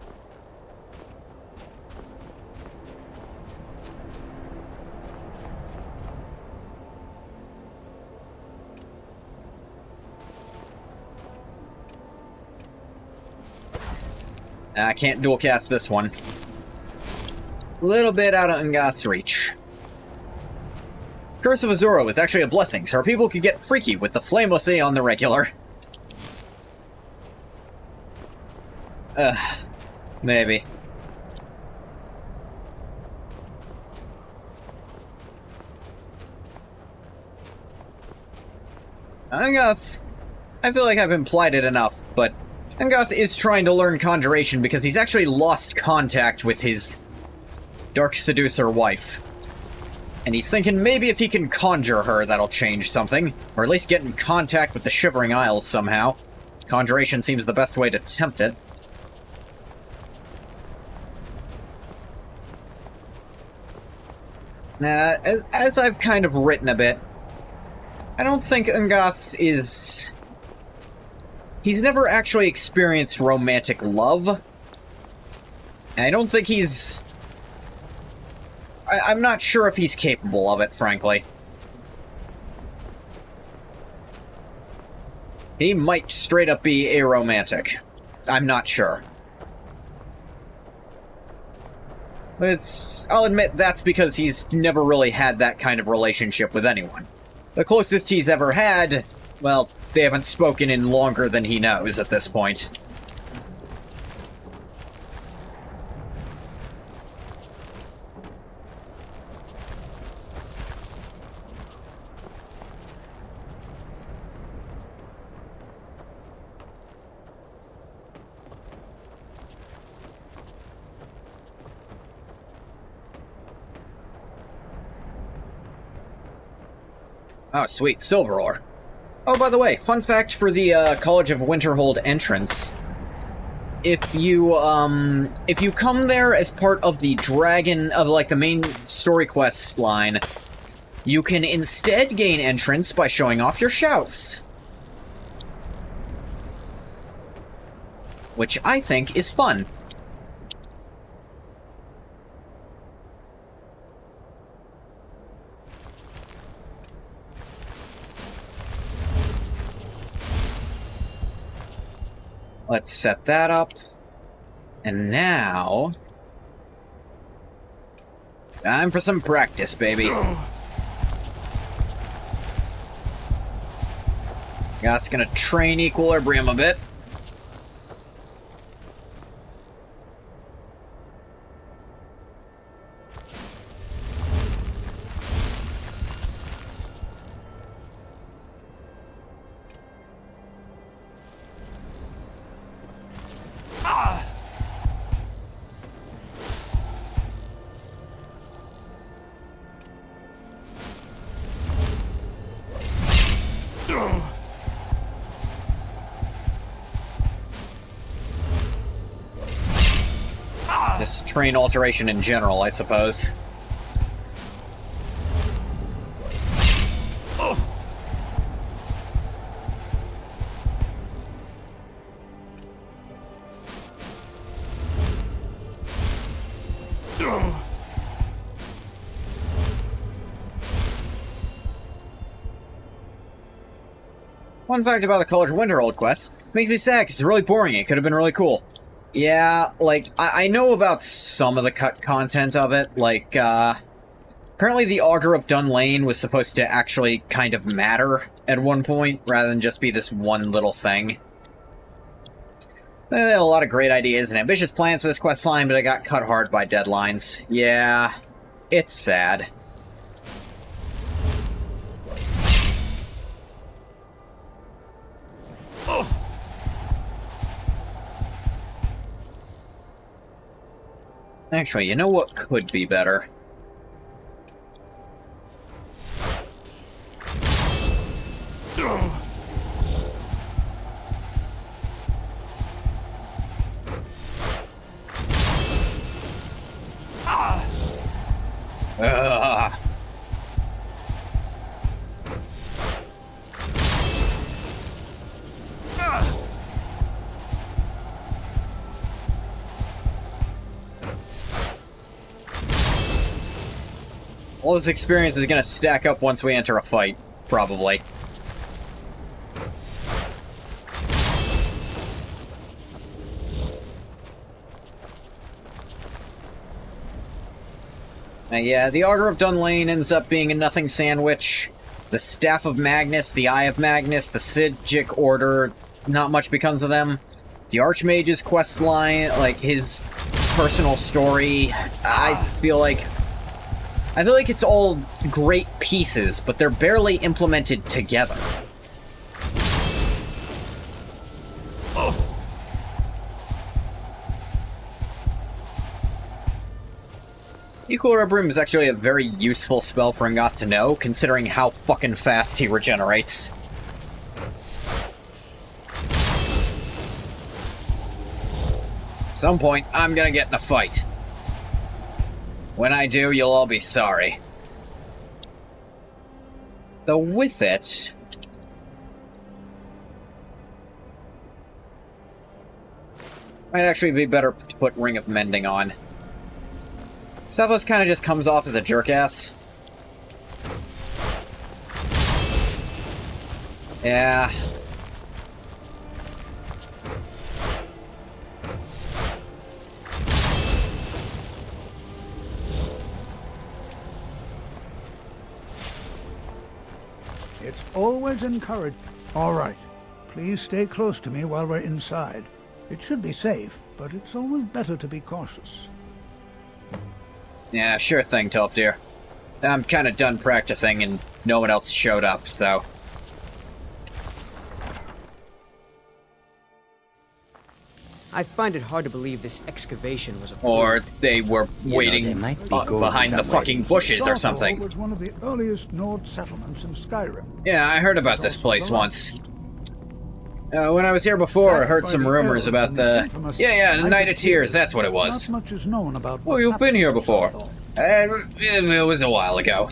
S1: I can't dual cast this one. A little bit out of Ungath's reach. Curse of Azuro is actually a blessing, so our people could get freaky with the Flameless A on the regular. Maybe. Ungath, I feel like I've implied it enough, but Ungath is trying to learn Conjuration because he's actually lost contact with his Dark Seducer wife. And he's thinking maybe if he can conjure her, that'll change something. Or at least get in contact with the Shivering Isles somehow. Conjuration seems the best way to tempt it. As I've kind of written a bit, I don't think Ungath is... He's never actually experienced romantic love. I don't think he's... I'm not sure if he's capable of it, frankly. He might straight up be aromantic. I'm not sure. But I'll admit that's because he's never really had that kind of relationship with anyone. The closest he's ever had, well, they haven't spoken in longer than he knows at this point. Oh, sweet, silver ore. Oh, by the way, fun fact for the College of Winterhold entrance. If you come there as part of the dragon, of like the main story quest line, you can instead gain entrance by showing off your shouts. which I think is fun. Let's set that up. And now... time for some practice, baby. That's gonna train equilibrium a bit. This train alteration in general, I suppose. One fact about the College Winterhold quest makes me sad because it's really boring. It could have been really cool. Yeah, like, I know about some of the cut content of it, like, apparently the Augur of Dunlane was supposed to actually kind of matter at one point, rather than just be this one little thing. They had a lot of great ideas and ambitious plans for this questline, but I got cut hard by deadlines. Yeah, it's sad. Actually, you know what could be better? All this experience is gonna stack up once we enter a fight, probably. Yeah, the Augur of Dunlane ends up being a nothing sandwich. The Staff of Magnus, the Eye of Magnus, the Sigic Order, not much becomes of them. The Archmage's quest line, like, his personal story, I feel like it's all great pieces, but they're barely implemented together. Equilibrium is actually a very useful spell for Ngot to know, considering how fucking fast he regenerates. At some point, I'm gonna get in a fight. When I do, you'll all be sorry. Though with it... might actually be better to put Ring of Mending on. Savos kind of just comes off as a jerk-ass. Yeah.
S9: It's always encouraged. All right. Please stay close to me while we're inside. It should be safe, but it's always better to be cautious.
S1: Yeah, sure thing, Tolfdir. I'm kind of done practicing and no one else showed up, so...
S19: I find it hard to believe this excavation was a...
S1: Or they were waiting behind the fucking bushes or something.
S9: It was one of the earliest Nord settlements in Skyrim.
S1: Yeah, I heard about this place once. When I was here before, I heard some rumors about the... Yeah, Night of Tears, that's what it was.
S9: Not much is known about...
S1: Oh, you've been here before. It was a while ago.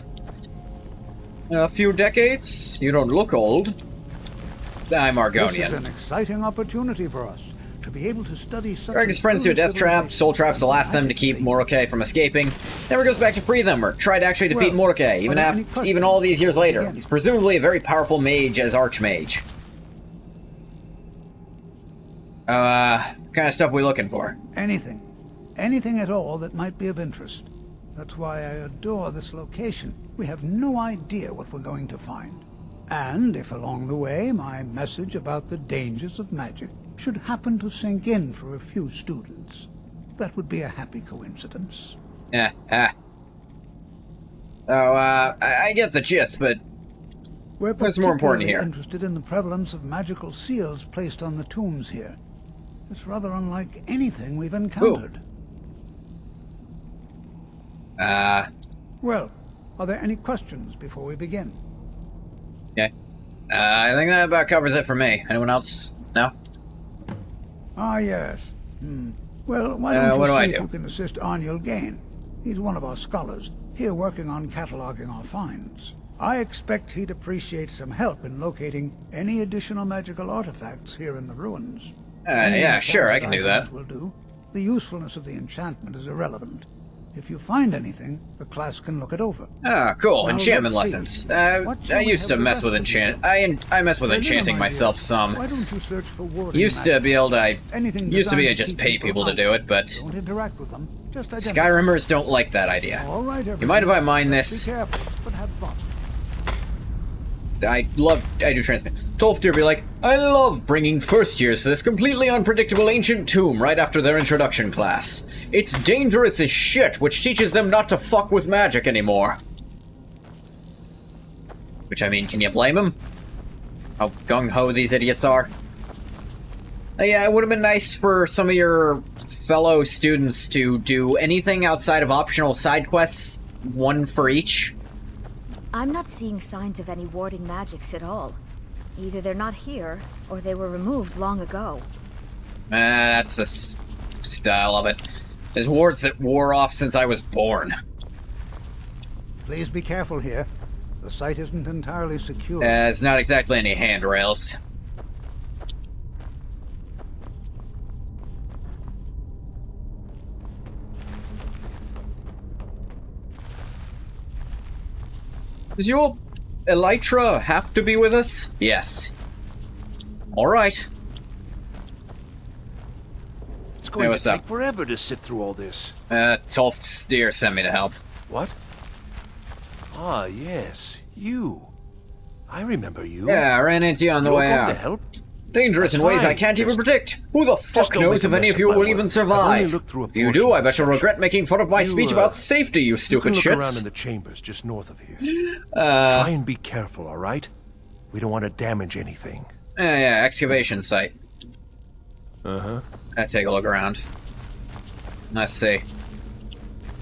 S1: A few decades? You don't look old. I'm Argonian.
S9: This is an exciting opportunity for us to be able to study such...
S1: Drag his friends to a death trap, soul traps the last of them to keep Moroke from escaping. Never goes back to free them or try to actually defeat Moroke, even all these years later. He's presumably a very powerful mage as Archmage. What kind of stuff we looking for?
S9: Anything. Anything at all that might be of interest. That's why I adore this location. We have no idea what we're going to find. And if along the way my message about the dangers of magic should happen to sink in for a few students, that would be a happy coincidence.
S1: I get the gist, but what's more important here?
S9: We're interested in the prevalence of magical seals placed on the tombs here. It's rather unlike anything we've encountered. Well, are there any questions before we begin?
S1: Yeah. I think that about covers it for me. Anyone else? No?
S9: Ah, yes. Well, why don't
S1: what
S9: you
S1: do I
S9: see
S1: do?
S9: if you can assist Arniel Gain? He's one of our scholars, here working on cataloging our finds. I expect he'd appreciate some help in locating any additional magical artifacts here in the ruins.
S1: Yeah, sure, I can do that.
S9: Will do. The usefulness of the enchantment is irrelevant. If you find anything, the class can look it over.
S1: Ah, cool.
S9: Now,
S1: Enchantment
S9: let's see.
S1: lessons. I used to mess with I mess with enchanting myself some.
S9: Why don't you search for warding
S1: Used to be able to, I
S9: Anything
S1: used to be I
S9: designed to
S1: just
S9: keep
S1: pay
S9: people
S1: people to
S9: out.
S1: do it, but
S9: Don't interact with them. Just identify.
S1: Skyrimers don't like that idea.
S9: All right,
S1: You mind if I mine
S9: Be
S1: this?
S9: careful, but have fun.
S1: I do transmit. Tolfdir be like, I love bringing first years to this completely unpredictable ancient tomb right after their introduction class. It's dangerous as shit, which teaches them not to fuck with magic anymore. Which, I mean, can you blame them? How gung-ho these idiots are. Yeah, it would have been nice for some of your fellow students to do anything outside of optional side quests, one for each.
S4: I'm not seeing signs of any warding magics at all. Either they're not here, or they were removed long ago.
S1: That's the style of it. There's wards that wore off since I was born.
S9: Please be careful here. The site isn't entirely secure.
S1: It's not exactly any handrails. Does your Elytra have to be with us? Yes. Alright.
S11: It's going to take
S1: up?
S11: forever to sit through all this.
S1: Tolfdir sent me to help.
S11: What? Ah, yes. You. I remember you.
S1: Yeah, I ran into you on the way
S11: You're
S1: out.
S11: going to help?
S1: Dangerous
S11: That's
S1: in ways I
S11: fine.
S1: can't even
S11: Just-
S1: predict. Who the fuck
S11: don't
S1: knows
S11: make
S1: if
S11: a
S1: any
S11: mess
S1: of you
S11: my
S1: will
S11: work.
S1: even
S11: I've only
S1: survive?
S11: looked through a
S1: If you
S11: portion
S1: do, I
S11: of the
S1: bet you'll regret
S11: section.
S1: making fun of my
S11: You,
S1: speech about safety, you
S11: You
S1: stupid
S11: can look around in
S1: shits.
S11: the chambers just north of here. Try and be careful, all right? We don't want to damage anything.
S1: Yeah, excavation site.
S11: Uh-huh.
S1: I'll take a look around. Let's see.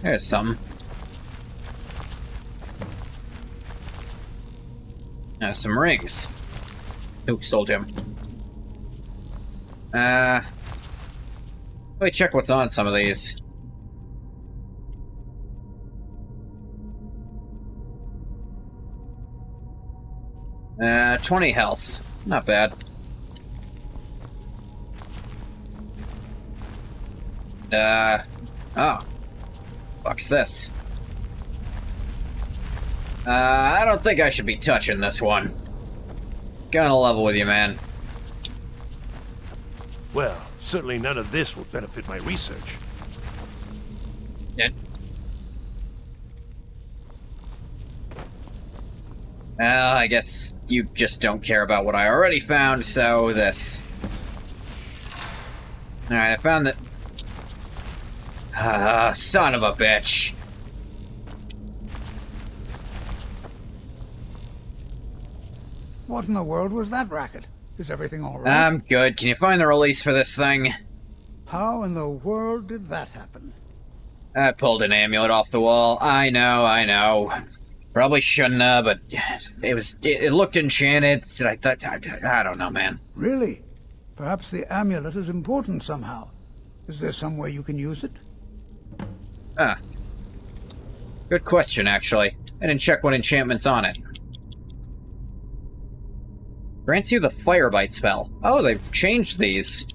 S1: There's some. Some rings. Ooh, soul gem. Let me check what's on some of these. Uh, 20 health. Not bad. Oh. Fuck's this? I don't think I should be touching this one. Gonna level with you, man.
S11: Well, certainly none of this will benefit my research.
S1: Yeah. Well, I guess you just don't care about what I already found, so this. Alright, I found that... son of a bitch.
S9: What in the world was that racket? Is everything all right?
S1: I'm good. Can you find the release for this thing?
S9: How in the world did that happen?
S1: I pulled an amulet off the wall. I know. Probably shouldn't have, but it looked enchanted. So I don't know, man.
S9: Really? Perhaps the amulet is important somehow. Is there some way you can use it?
S1: Good question, actually. I didn't check what enchantment's on it. Grants you the Firebite spell. Oh, they've changed these.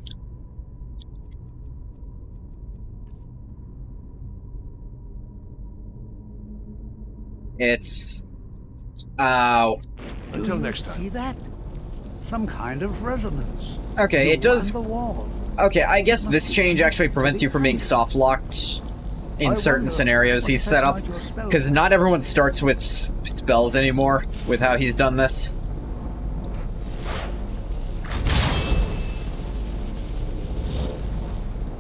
S1: It's...
S11: Until next time.
S9: See that? Some kind of resonance.
S1: Okay, it does...
S9: The wall.
S1: Okay, I guess this change actually prevents you from being soft-locked in certain scenarios he's set up. Because not everyone starts with spells anymore, with how he's done this.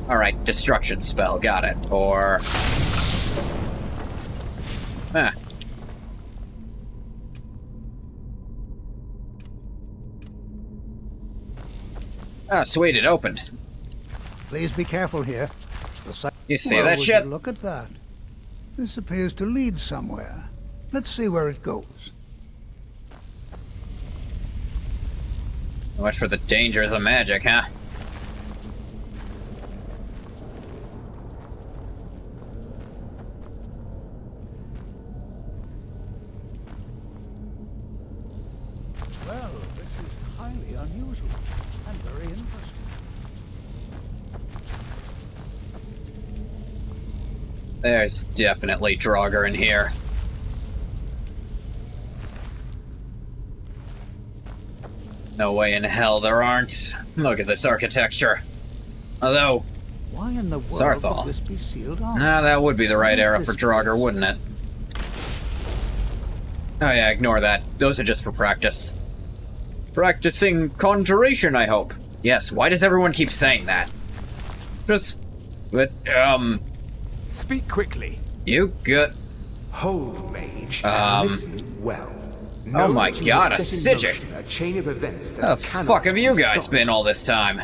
S1: Alright, destruction spell, got it. Or... Ah. Ah, sweet, it opened.
S9: Please be careful here.
S1: You see that shit?
S9: Look at that. This appears to lead somewhere. Let's see where it goes.
S1: So much for the dangers of magic, huh?
S9: Well, this is highly unusual and very interesting.
S1: There's definitely Draugr in here. No way in hell there aren't. Look at this architecture. Although...
S9: Why in the world
S1: Zarthal.
S9: would this be sealed off?
S1: Nah, that would be the right era for Draugr, wouldn't it? Oh yeah, ignore that. Those are just for practice. Practicing conjuration, I hope. Yes, why does everyone keep saying that? Just... But,
S11: Speak quickly.
S1: You good?
S11: Hold, mage, and listen well.
S1: Oh my god, a Psijic!
S11: A chain of events that
S1: How the fuck have you guys been all this time?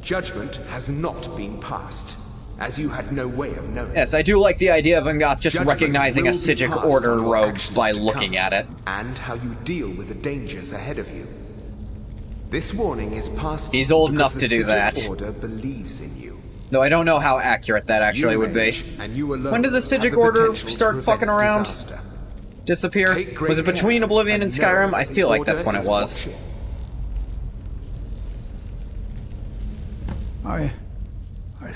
S11: Judgment has not been passed, as you had no way of knowing.
S1: Yes, I do like the idea of Angoth just
S11: Judgment
S1: recognizing a
S11: will be
S1: Psijic
S11: passed
S1: Order
S11: on your
S1: rogue
S11: actions
S1: by
S11: to
S1: looking
S11: come,
S1: at it.
S11: and how you deal with the dangers ahead of you. This warning is passed.
S1: He's old
S11: because
S1: enough
S11: the
S1: to do
S11: Psijic
S1: that.
S11: Order believes in you.
S1: Though I don't know how accurate that actually would be. When did the Psijic Order start fucking around? Disappear? Was it between Oblivion and Skyrim? I feel like that's when it was.
S9: I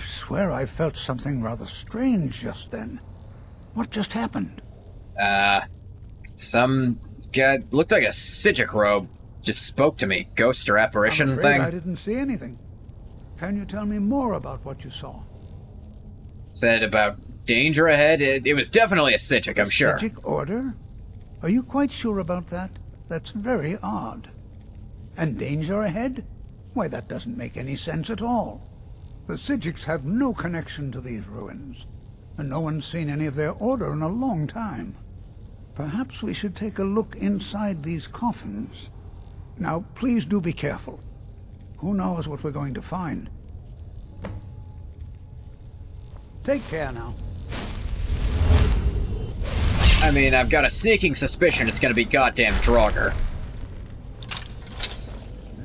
S9: swear I felt something rather strange just then. What just happened?
S1: Some guy looked like a Psijic robe just spoke to me. Ghost or apparition
S9: I'm afraid
S1: thing.
S9: I didn't see anything. Can you tell me more about what you saw?
S1: Said about danger ahead. It was definitely a Psijic, I'm sure.
S9: Psijic Order? Are you quite sure about that? That's very odd. And danger ahead? Why, that doesn't make any sense at all. The Psijics have no connection to these ruins, and no one's seen any of their order in a long time. Perhaps we should take a look inside these coffins. Now, please do be careful. Who knows what we're going to find? Take care now.
S1: I mean, I've got a sneaking suspicion it's gonna be goddamn Draugr.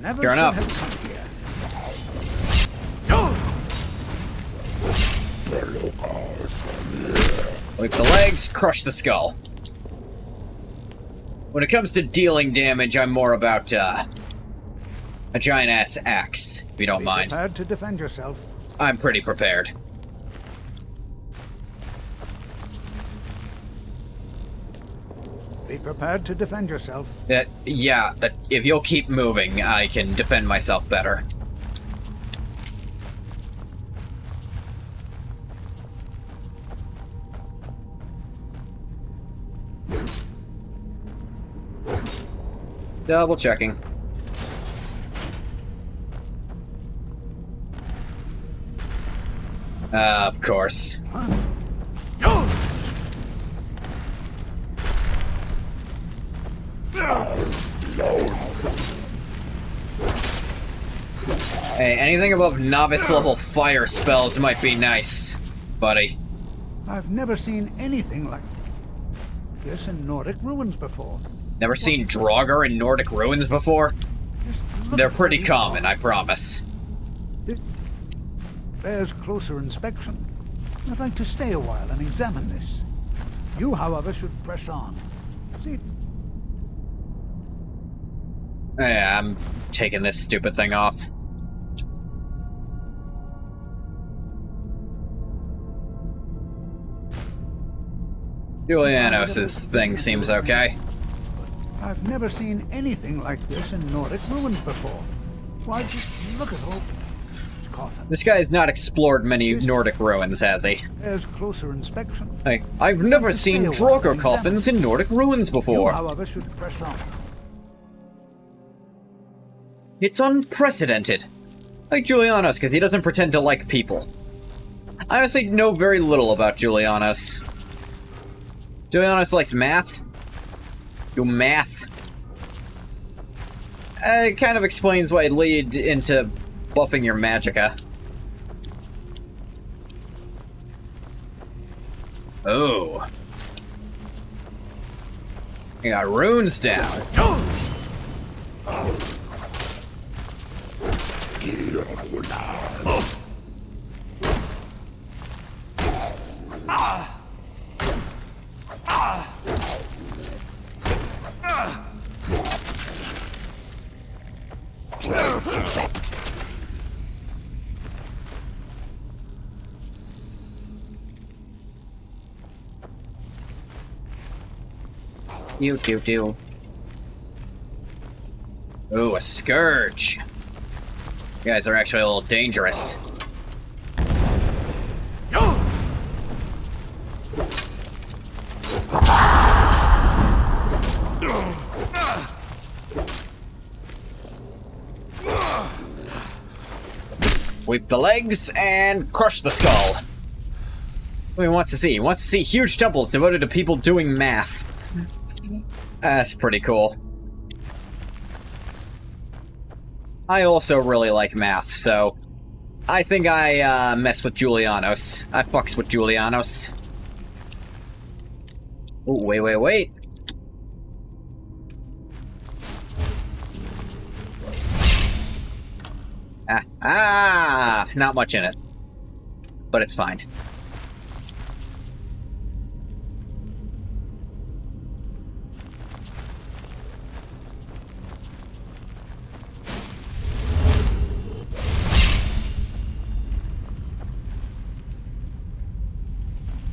S9: Never
S1: Sure enough. Whip the legs, crush the skull. When it comes to dealing damage, I'm more about, a giant-ass axe, if you don't mind.
S9: Be prepared to defend yourself.
S1: I'm pretty prepared.
S9: Be prepared to defend yourself.
S1: Yeah, if you'll keep moving, I can defend myself better. Double checking. Of course. Hey, anything above novice level fire spells might be nice, buddy.
S9: I've never seen anything like this in Nordic ruins before.
S1: Never seen Draugr in Nordic ruins before? They're pretty common, I promise.
S9: It bears closer inspection. I'd like to stay a while and examine this. You, however, should press on. See?
S1: Yeah, I'm taking this stupid thing off. Julianos' thing seems okay.
S9: I've never seen anything like this in Nordic ruins before. Why, just look at all these coffins.
S1: This guy has not explored many Nordic ruins, has he?
S9: There's closer inspection.
S1: Hey, I've never seen Draugr coffins in Nordic ruins before.
S9: You, however, should press on.
S1: It's unprecedented. Like Julianos, because he doesn't pretend to like people. I honestly know very little about Julianos. Julianos likes math. Do math. It kind of explains why it lead into buffing your magicka. Oh. You got runes down. Do. Ooh, a scourge. You guys are actually a little dangerous. Sweep the legs and crush the skull. What he wants to see? He wants to see huge temples devoted to people doing math. That's pretty cool. I also really like math, so I think I mess with Julianos. I fucks with Julianos. Ooh, wait. Not much in it. But it's fine.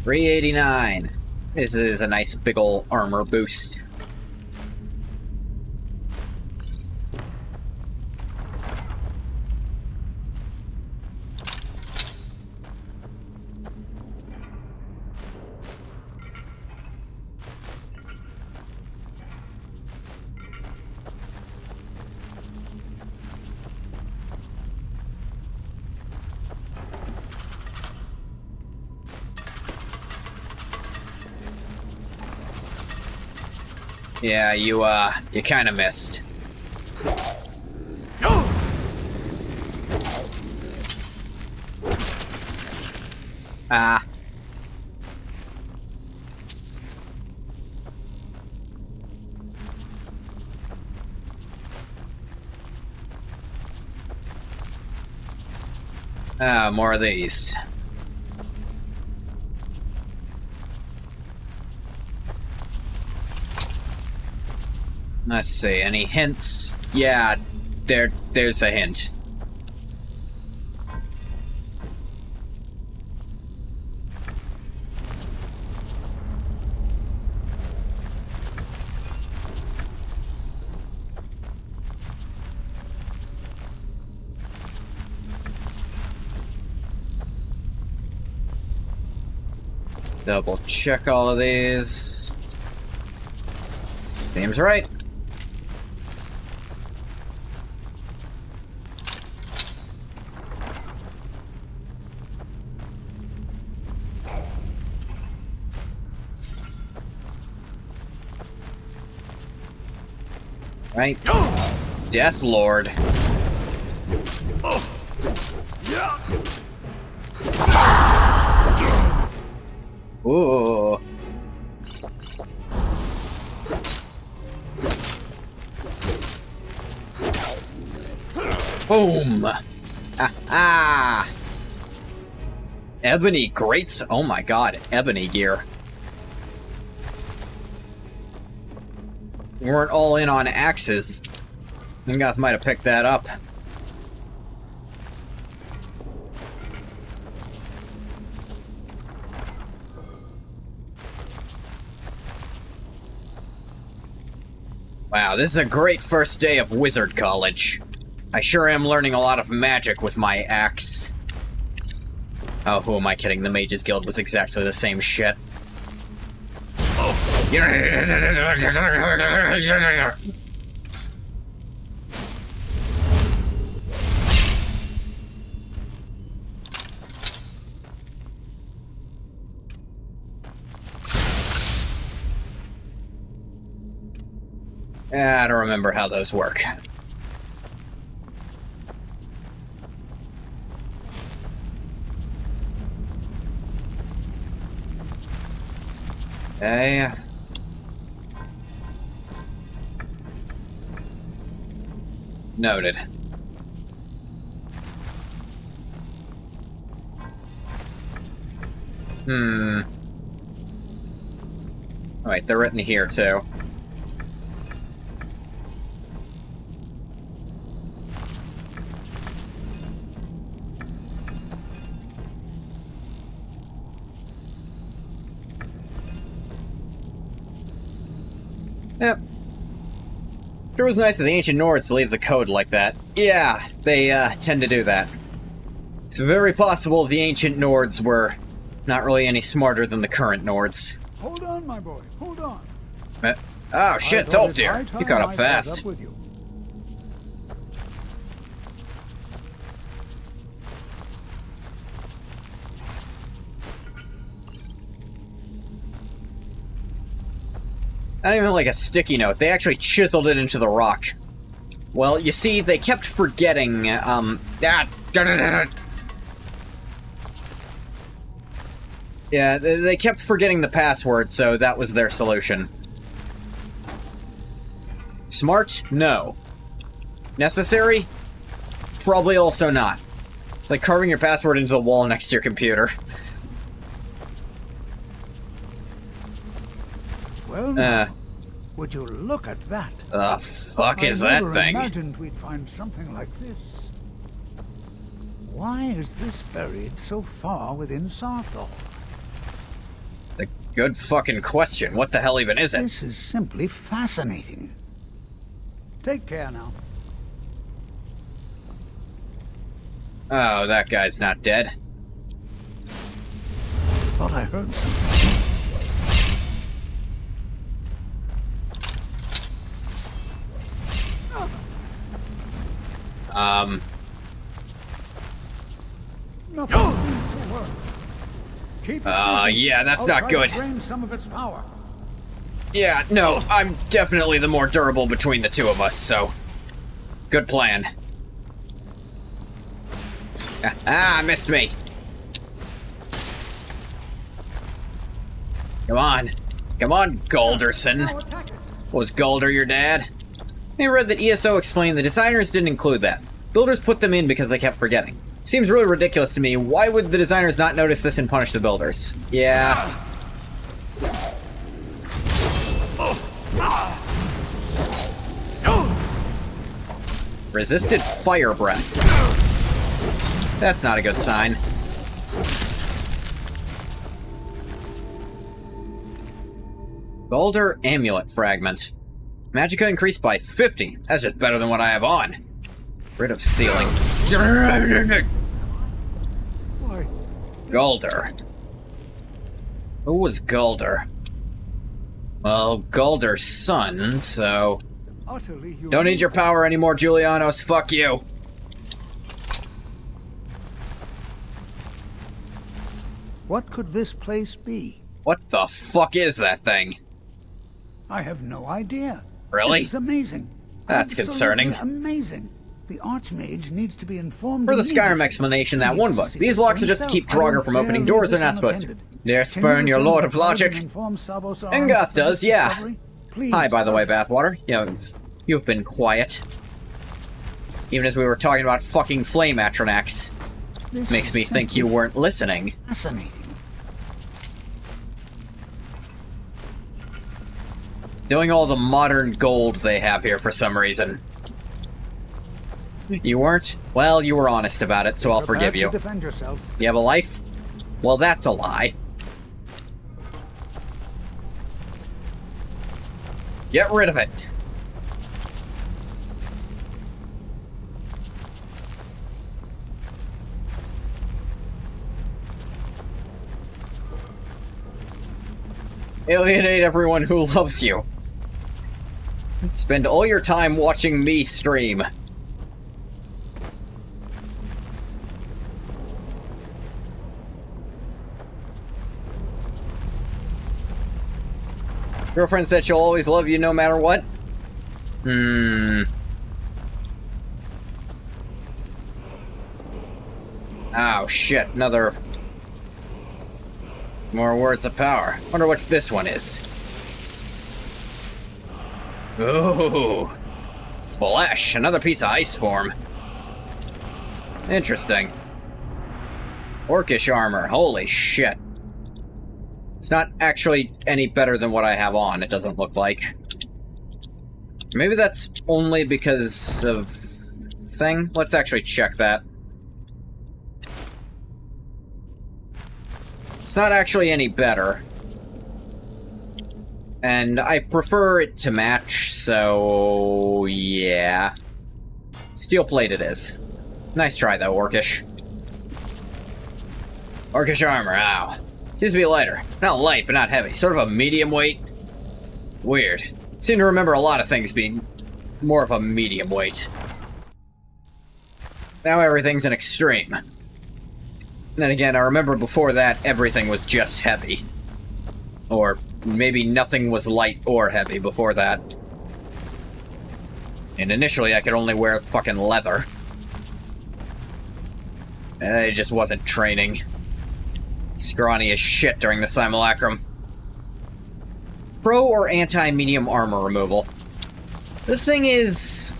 S1: $389. This is a nice big ol' armor boost. Yeah, you kinda missed. More of these. Let's see, any hints? Yeah, there's a hint. Double check all of these. Seems right. Right? Death Lord. Ooh. Boom. Ebony grates. Oh my god, ebony gear. We weren't all in on axes. You guys might have picked that up. Wow, this is a great first day of Wizard College. I sure am learning a lot of magic with my axe. Oh, who am I kidding? The Mages Guild was exactly the same shit. I don't remember how those work. Okay. Noted. Alright, they're written here too. Yep. Sure was nice of the ancient Nords to leave the code like that. Yeah, they tend to do that. It's very possible the ancient Nords were not really any smarter than the current Nords.
S9: Hold on, my boy. Hold on.
S1: Oh shit, Dolph-deer. You got up fast. Not even like a sticky note. They actually chiseled it into the rock. Well, you see, they kept forgetting, Yeah, they kept forgetting the password, so that was their solution. Smart? No. Necessary? Probably also not. Like carving your password into the wall next to your computer.
S9: Well, would you look at that?
S1: The fuck is that thing?
S9: I imagined we'd find something like this. Why is this buried so far within Sarthor?
S1: A good fucking question. What the hell even is it?
S9: This is simply fascinating. Take care now.
S1: Oh, that guy's not dead.
S9: Thought I heard something. Nothing seems to work. Keep it
S1: yeah, that's not good.
S9: Drain some of its power.
S1: Yeah, no, I'm definitely the more durable between the two of us, so... Good plan. Missed me. Come on. Come on, Galderson. Was Galder your dad? I read that ESO explained the designers didn't include that. Builders put them in because they kept forgetting. Seems really ridiculous to me. Why would the designers not notice this and punish the builders? Yeah. Resisted fire breath. That's not a good sign. Galder Amulet Fragment. Magicka increased by 50. That's just better than what I have on. Rid of ceiling. Galder. Who was Galder? Well, Galder's son, so... Don't need your power anymore, Julianos. Fuck you.
S9: What could this place be?
S1: What the fuck is that thing?
S9: I have no idea.
S1: Really?
S9: This is amazing.
S1: That's concerning.
S9: Amazing. The Archmage needs to be informed.
S1: For the Skyrim explanation, that one book. These locks are just to keep Draugr from opening doors they're not supposed to. Dare spurn your Lord of Logic. Engoth does, yeah. Hi, by the way, Bathwater. You've been quiet. Even as we were talking about fucking flame Atronax. Makes me think you weren't listening.
S9: Fascinating.
S1: Doing all the modern gold they have here for some reason. You weren't? Well, you were honest about it, so I'll forgive you.
S9: Defend yourself.
S1: You have a life? Well, that's a lie. Get rid of it. Alienate everyone who loves you. Spend all your time watching me stream. Girlfriend said she'll always love you no matter what? Oh shit, another... More words of power. Wonder what this one is. Ooh. Flesh, another piece of ice form. Interesting. Orcish armor, holy shit. It's not actually any better than what I have on, it doesn't look like. Maybe that's only because of... thing? Let's actually check that. It's not actually any better. And I prefer it to match, so... yeah. Steel plate it is. Nice try though, Orcish. Orcish armor, ow. Seems to be lighter. Not light, but not heavy. Sort of a medium weight. Weird. Seem to remember a lot of things being more of a medium weight. Now everything's an extreme. Then again, I remember before that, everything was just heavy. Or maybe nothing was light or heavy before that. And initially, I could only wear fucking leather. And it just wasn't training. Scrawny as shit during the simulacrum. Pro or anti-medium armor removal? The thing is...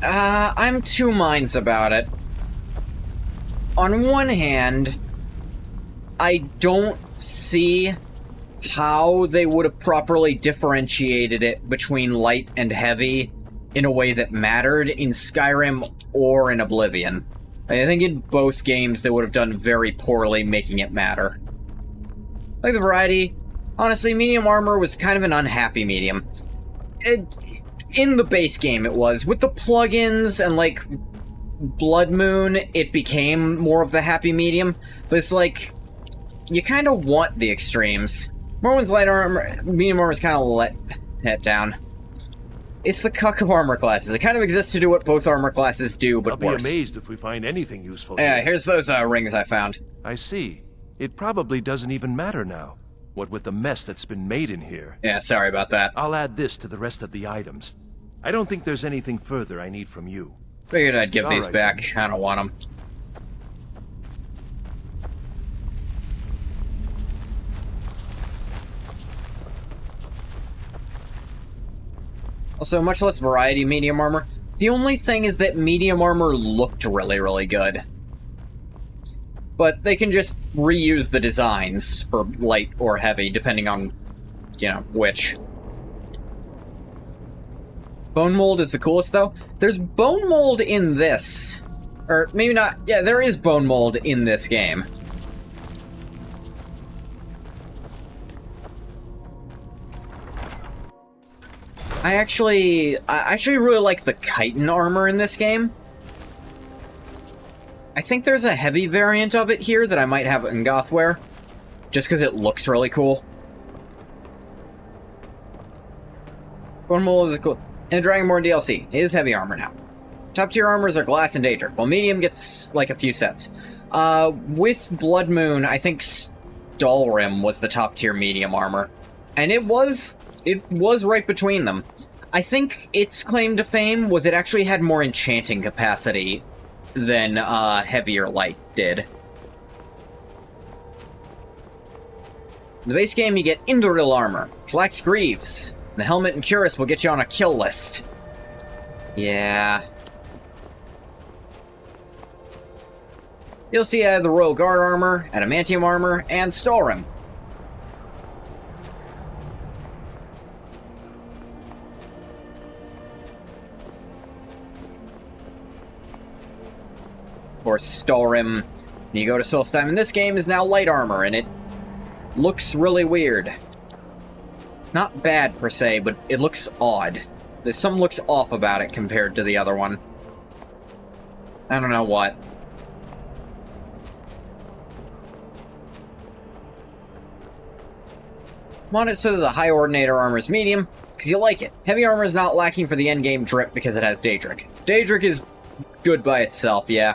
S1: I'm two minds about it. On one hand, I don't see how they would have properly differentiated it between light and heavy in a way that mattered in Skyrim or in Oblivion. I think in both games they would have done very poorly making it matter. Like the variety, honestly, medium armor was kind of an unhappy medium. In the base game it was. With the plugins and like Blood Moon, it became more of the happy medium, but it's like, you kind of want the extremes. Morwyn's light armor, medium armor is kind of let down. It's the cuck of armor classes. It kind of exists to do what both armor classes do, but worse.
S11: I'll be amazed if we find anything useful.
S1: Yeah, here's those rings I found.
S11: I see. It probably doesn't even matter now. What with the mess that's been made in here.
S1: Yeah, sorry about that.
S11: I'll add this to the rest of the items. I don't think there's anything further I need from you.
S1: Figured I'd give these back. Then. I don't want them. Also, much less variety medium armor. The only thing is that medium armor looked really, really good. But they can just reuse the designs for light or heavy, depending on, you know, which. Bone mold is the coolest, though. There's bone mold in this. Or, maybe not. Yeah, there is bone mold in this game. I actually really like the chitin armor in this game. I think there's a heavy variant of it here that I might have in Gothware, just because it looks really cool. Bone mold is cool. In Dragonborn DLC, it is heavy armor now. Top tier armors are glass and daedric, while medium gets like a few sets. With Blood Moon, I think SKYRIM was the top tier medium armor, and it was right between them. I think its claim to fame was it actually had more enchanting capacity than heavier light did. In the base game, you get Indoril armor, which lacks greaves. The helmet and cuirass will get you on a kill list. Yeah. You'll see I had the Royal Guard armor, Adamantium armor, and SKYRIM. Of course, SKYRIM, when you go to Solstheim in this game, is now light armor, and it looks really weird. Not bad, per se, but it looks odd. There's something looks off about it compared to the other one. I don't know what. Want it so that the high ordinator armor is medium, because you like it. Heavy armor is not lacking for the endgame drip because it has Daedric. Daedric is good by itself, yeah.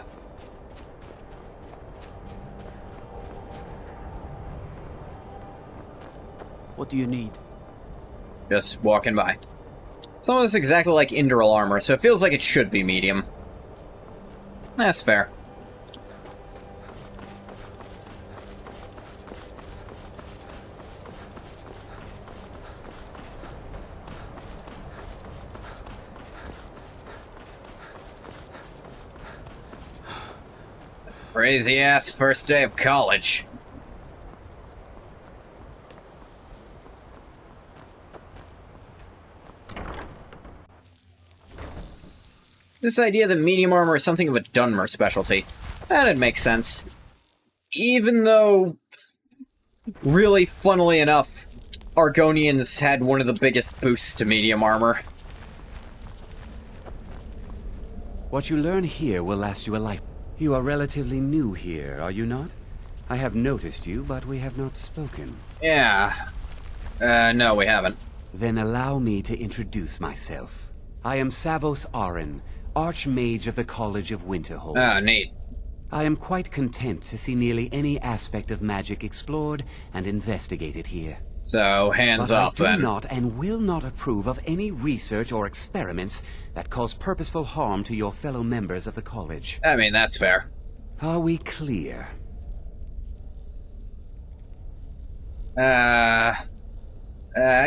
S2: What do you need?
S1: Just walking by. It's almost exactly like Indral armor, so it feels like it should be medium. That's fair. Crazy-ass first day of college. This idea that medium armor is something of a Dunmer specialty, that'd make sense. Even though, really funnily enough, Argonians had one of the biggest boosts to medium armor.
S18: What you learn here will last you a life. You are relatively new here, are you not? I have noticed you, but we have not spoken.
S1: Yeah. No, we haven't.
S18: Then allow me to introduce myself. I am Savos Arin, Archmage of the College of Winterhold.
S1: Ah, neat.
S18: I am quite content to see nearly any aspect of magic explored and investigated here.
S1: So, hands off, then.
S18: I do not and will not approve of any research or experiments that cause purposeful harm to your fellow members of the college.
S1: I mean, that's fair.
S18: Are we clear?
S1: I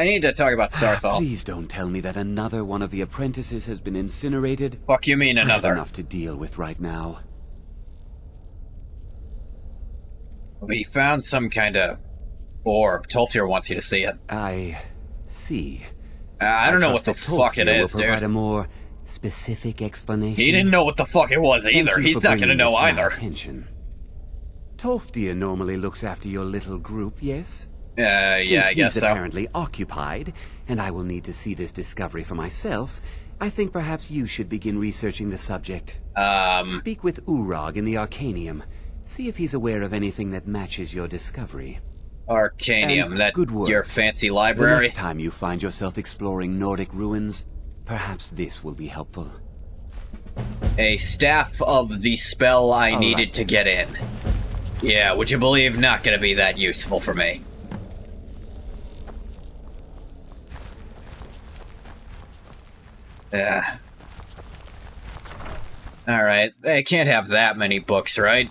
S1: need to talk about Sarthal.
S18: Please don't tell me that another one of the apprentices has been incinerated.
S1: Fuck you mean another?
S18: I have enough to deal with right now.
S1: We found some kind of orb. Tolfir wants you to see it.
S18: I see.
S1: I don't know what the fuck it is,
S18: will provide
S1: dude.
S18: A more specific explanation.
S1: He didn't know what the fuck it was either. He's not gonna know either.
S18: Tolfir normally looks after your little group, yes?
S1: Yeah, I guess so.
S18: He's apparently occupied, and I will need to see this discovery for myself, I think perhaps you should begin researching the subject.
S1: Speak
S18: with Urag in the Arcanium. See if he's aware of anything that matches your discovery.
S1: Arcanium,
S18: And
S1: that
S18: good work.
S1: your fancy
S18: The
S1: library?
S18: next time you find yourself exploring Nordic ruins, perhaps this will be helpful.
S1: A staff of the spell I
S18: All
S1: needed
S18: right.
S1: to get in. Yeah, would you believe not gonna be that useful for me? Yeah. Alright, I can't have that many books, right?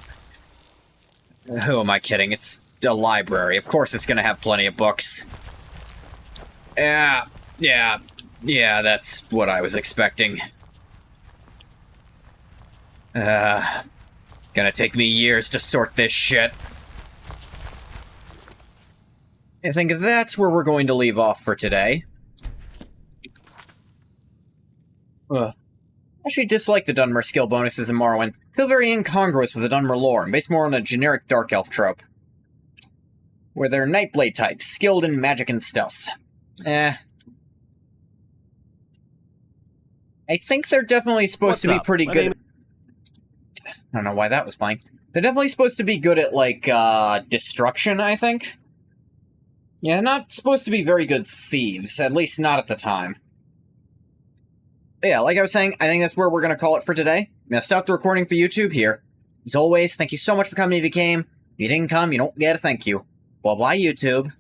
S1: Who am I kidding? It's a library. Of course it's gonna have plenty of books. Yeah, that's what I was expecting. Gonna take me years to sort this shit. I think that's where we're going to leave off for today. I actually dislike the Dunmer skill bonuses in Morrowind. Feel very incongruous with the Dunmer lore, and based more on a generic Dark Elf trope. Where they're Nightblade types, skilled in magic and stealth. I think they're definitely supposed to be pretty good. I don't know why that was playing. They're definitely supposed to be good at, like, destruction, I think. Yeah, not supposed to be very good thieves, at least not at the time. But yeah, like I was saying, I think that's where we're going to call it for today. I'm going to stop the recording for YouTube here. As always, thank you so much for coming if you came. If you didn't come, you don't get a thank you. Bye-bye, YouTube.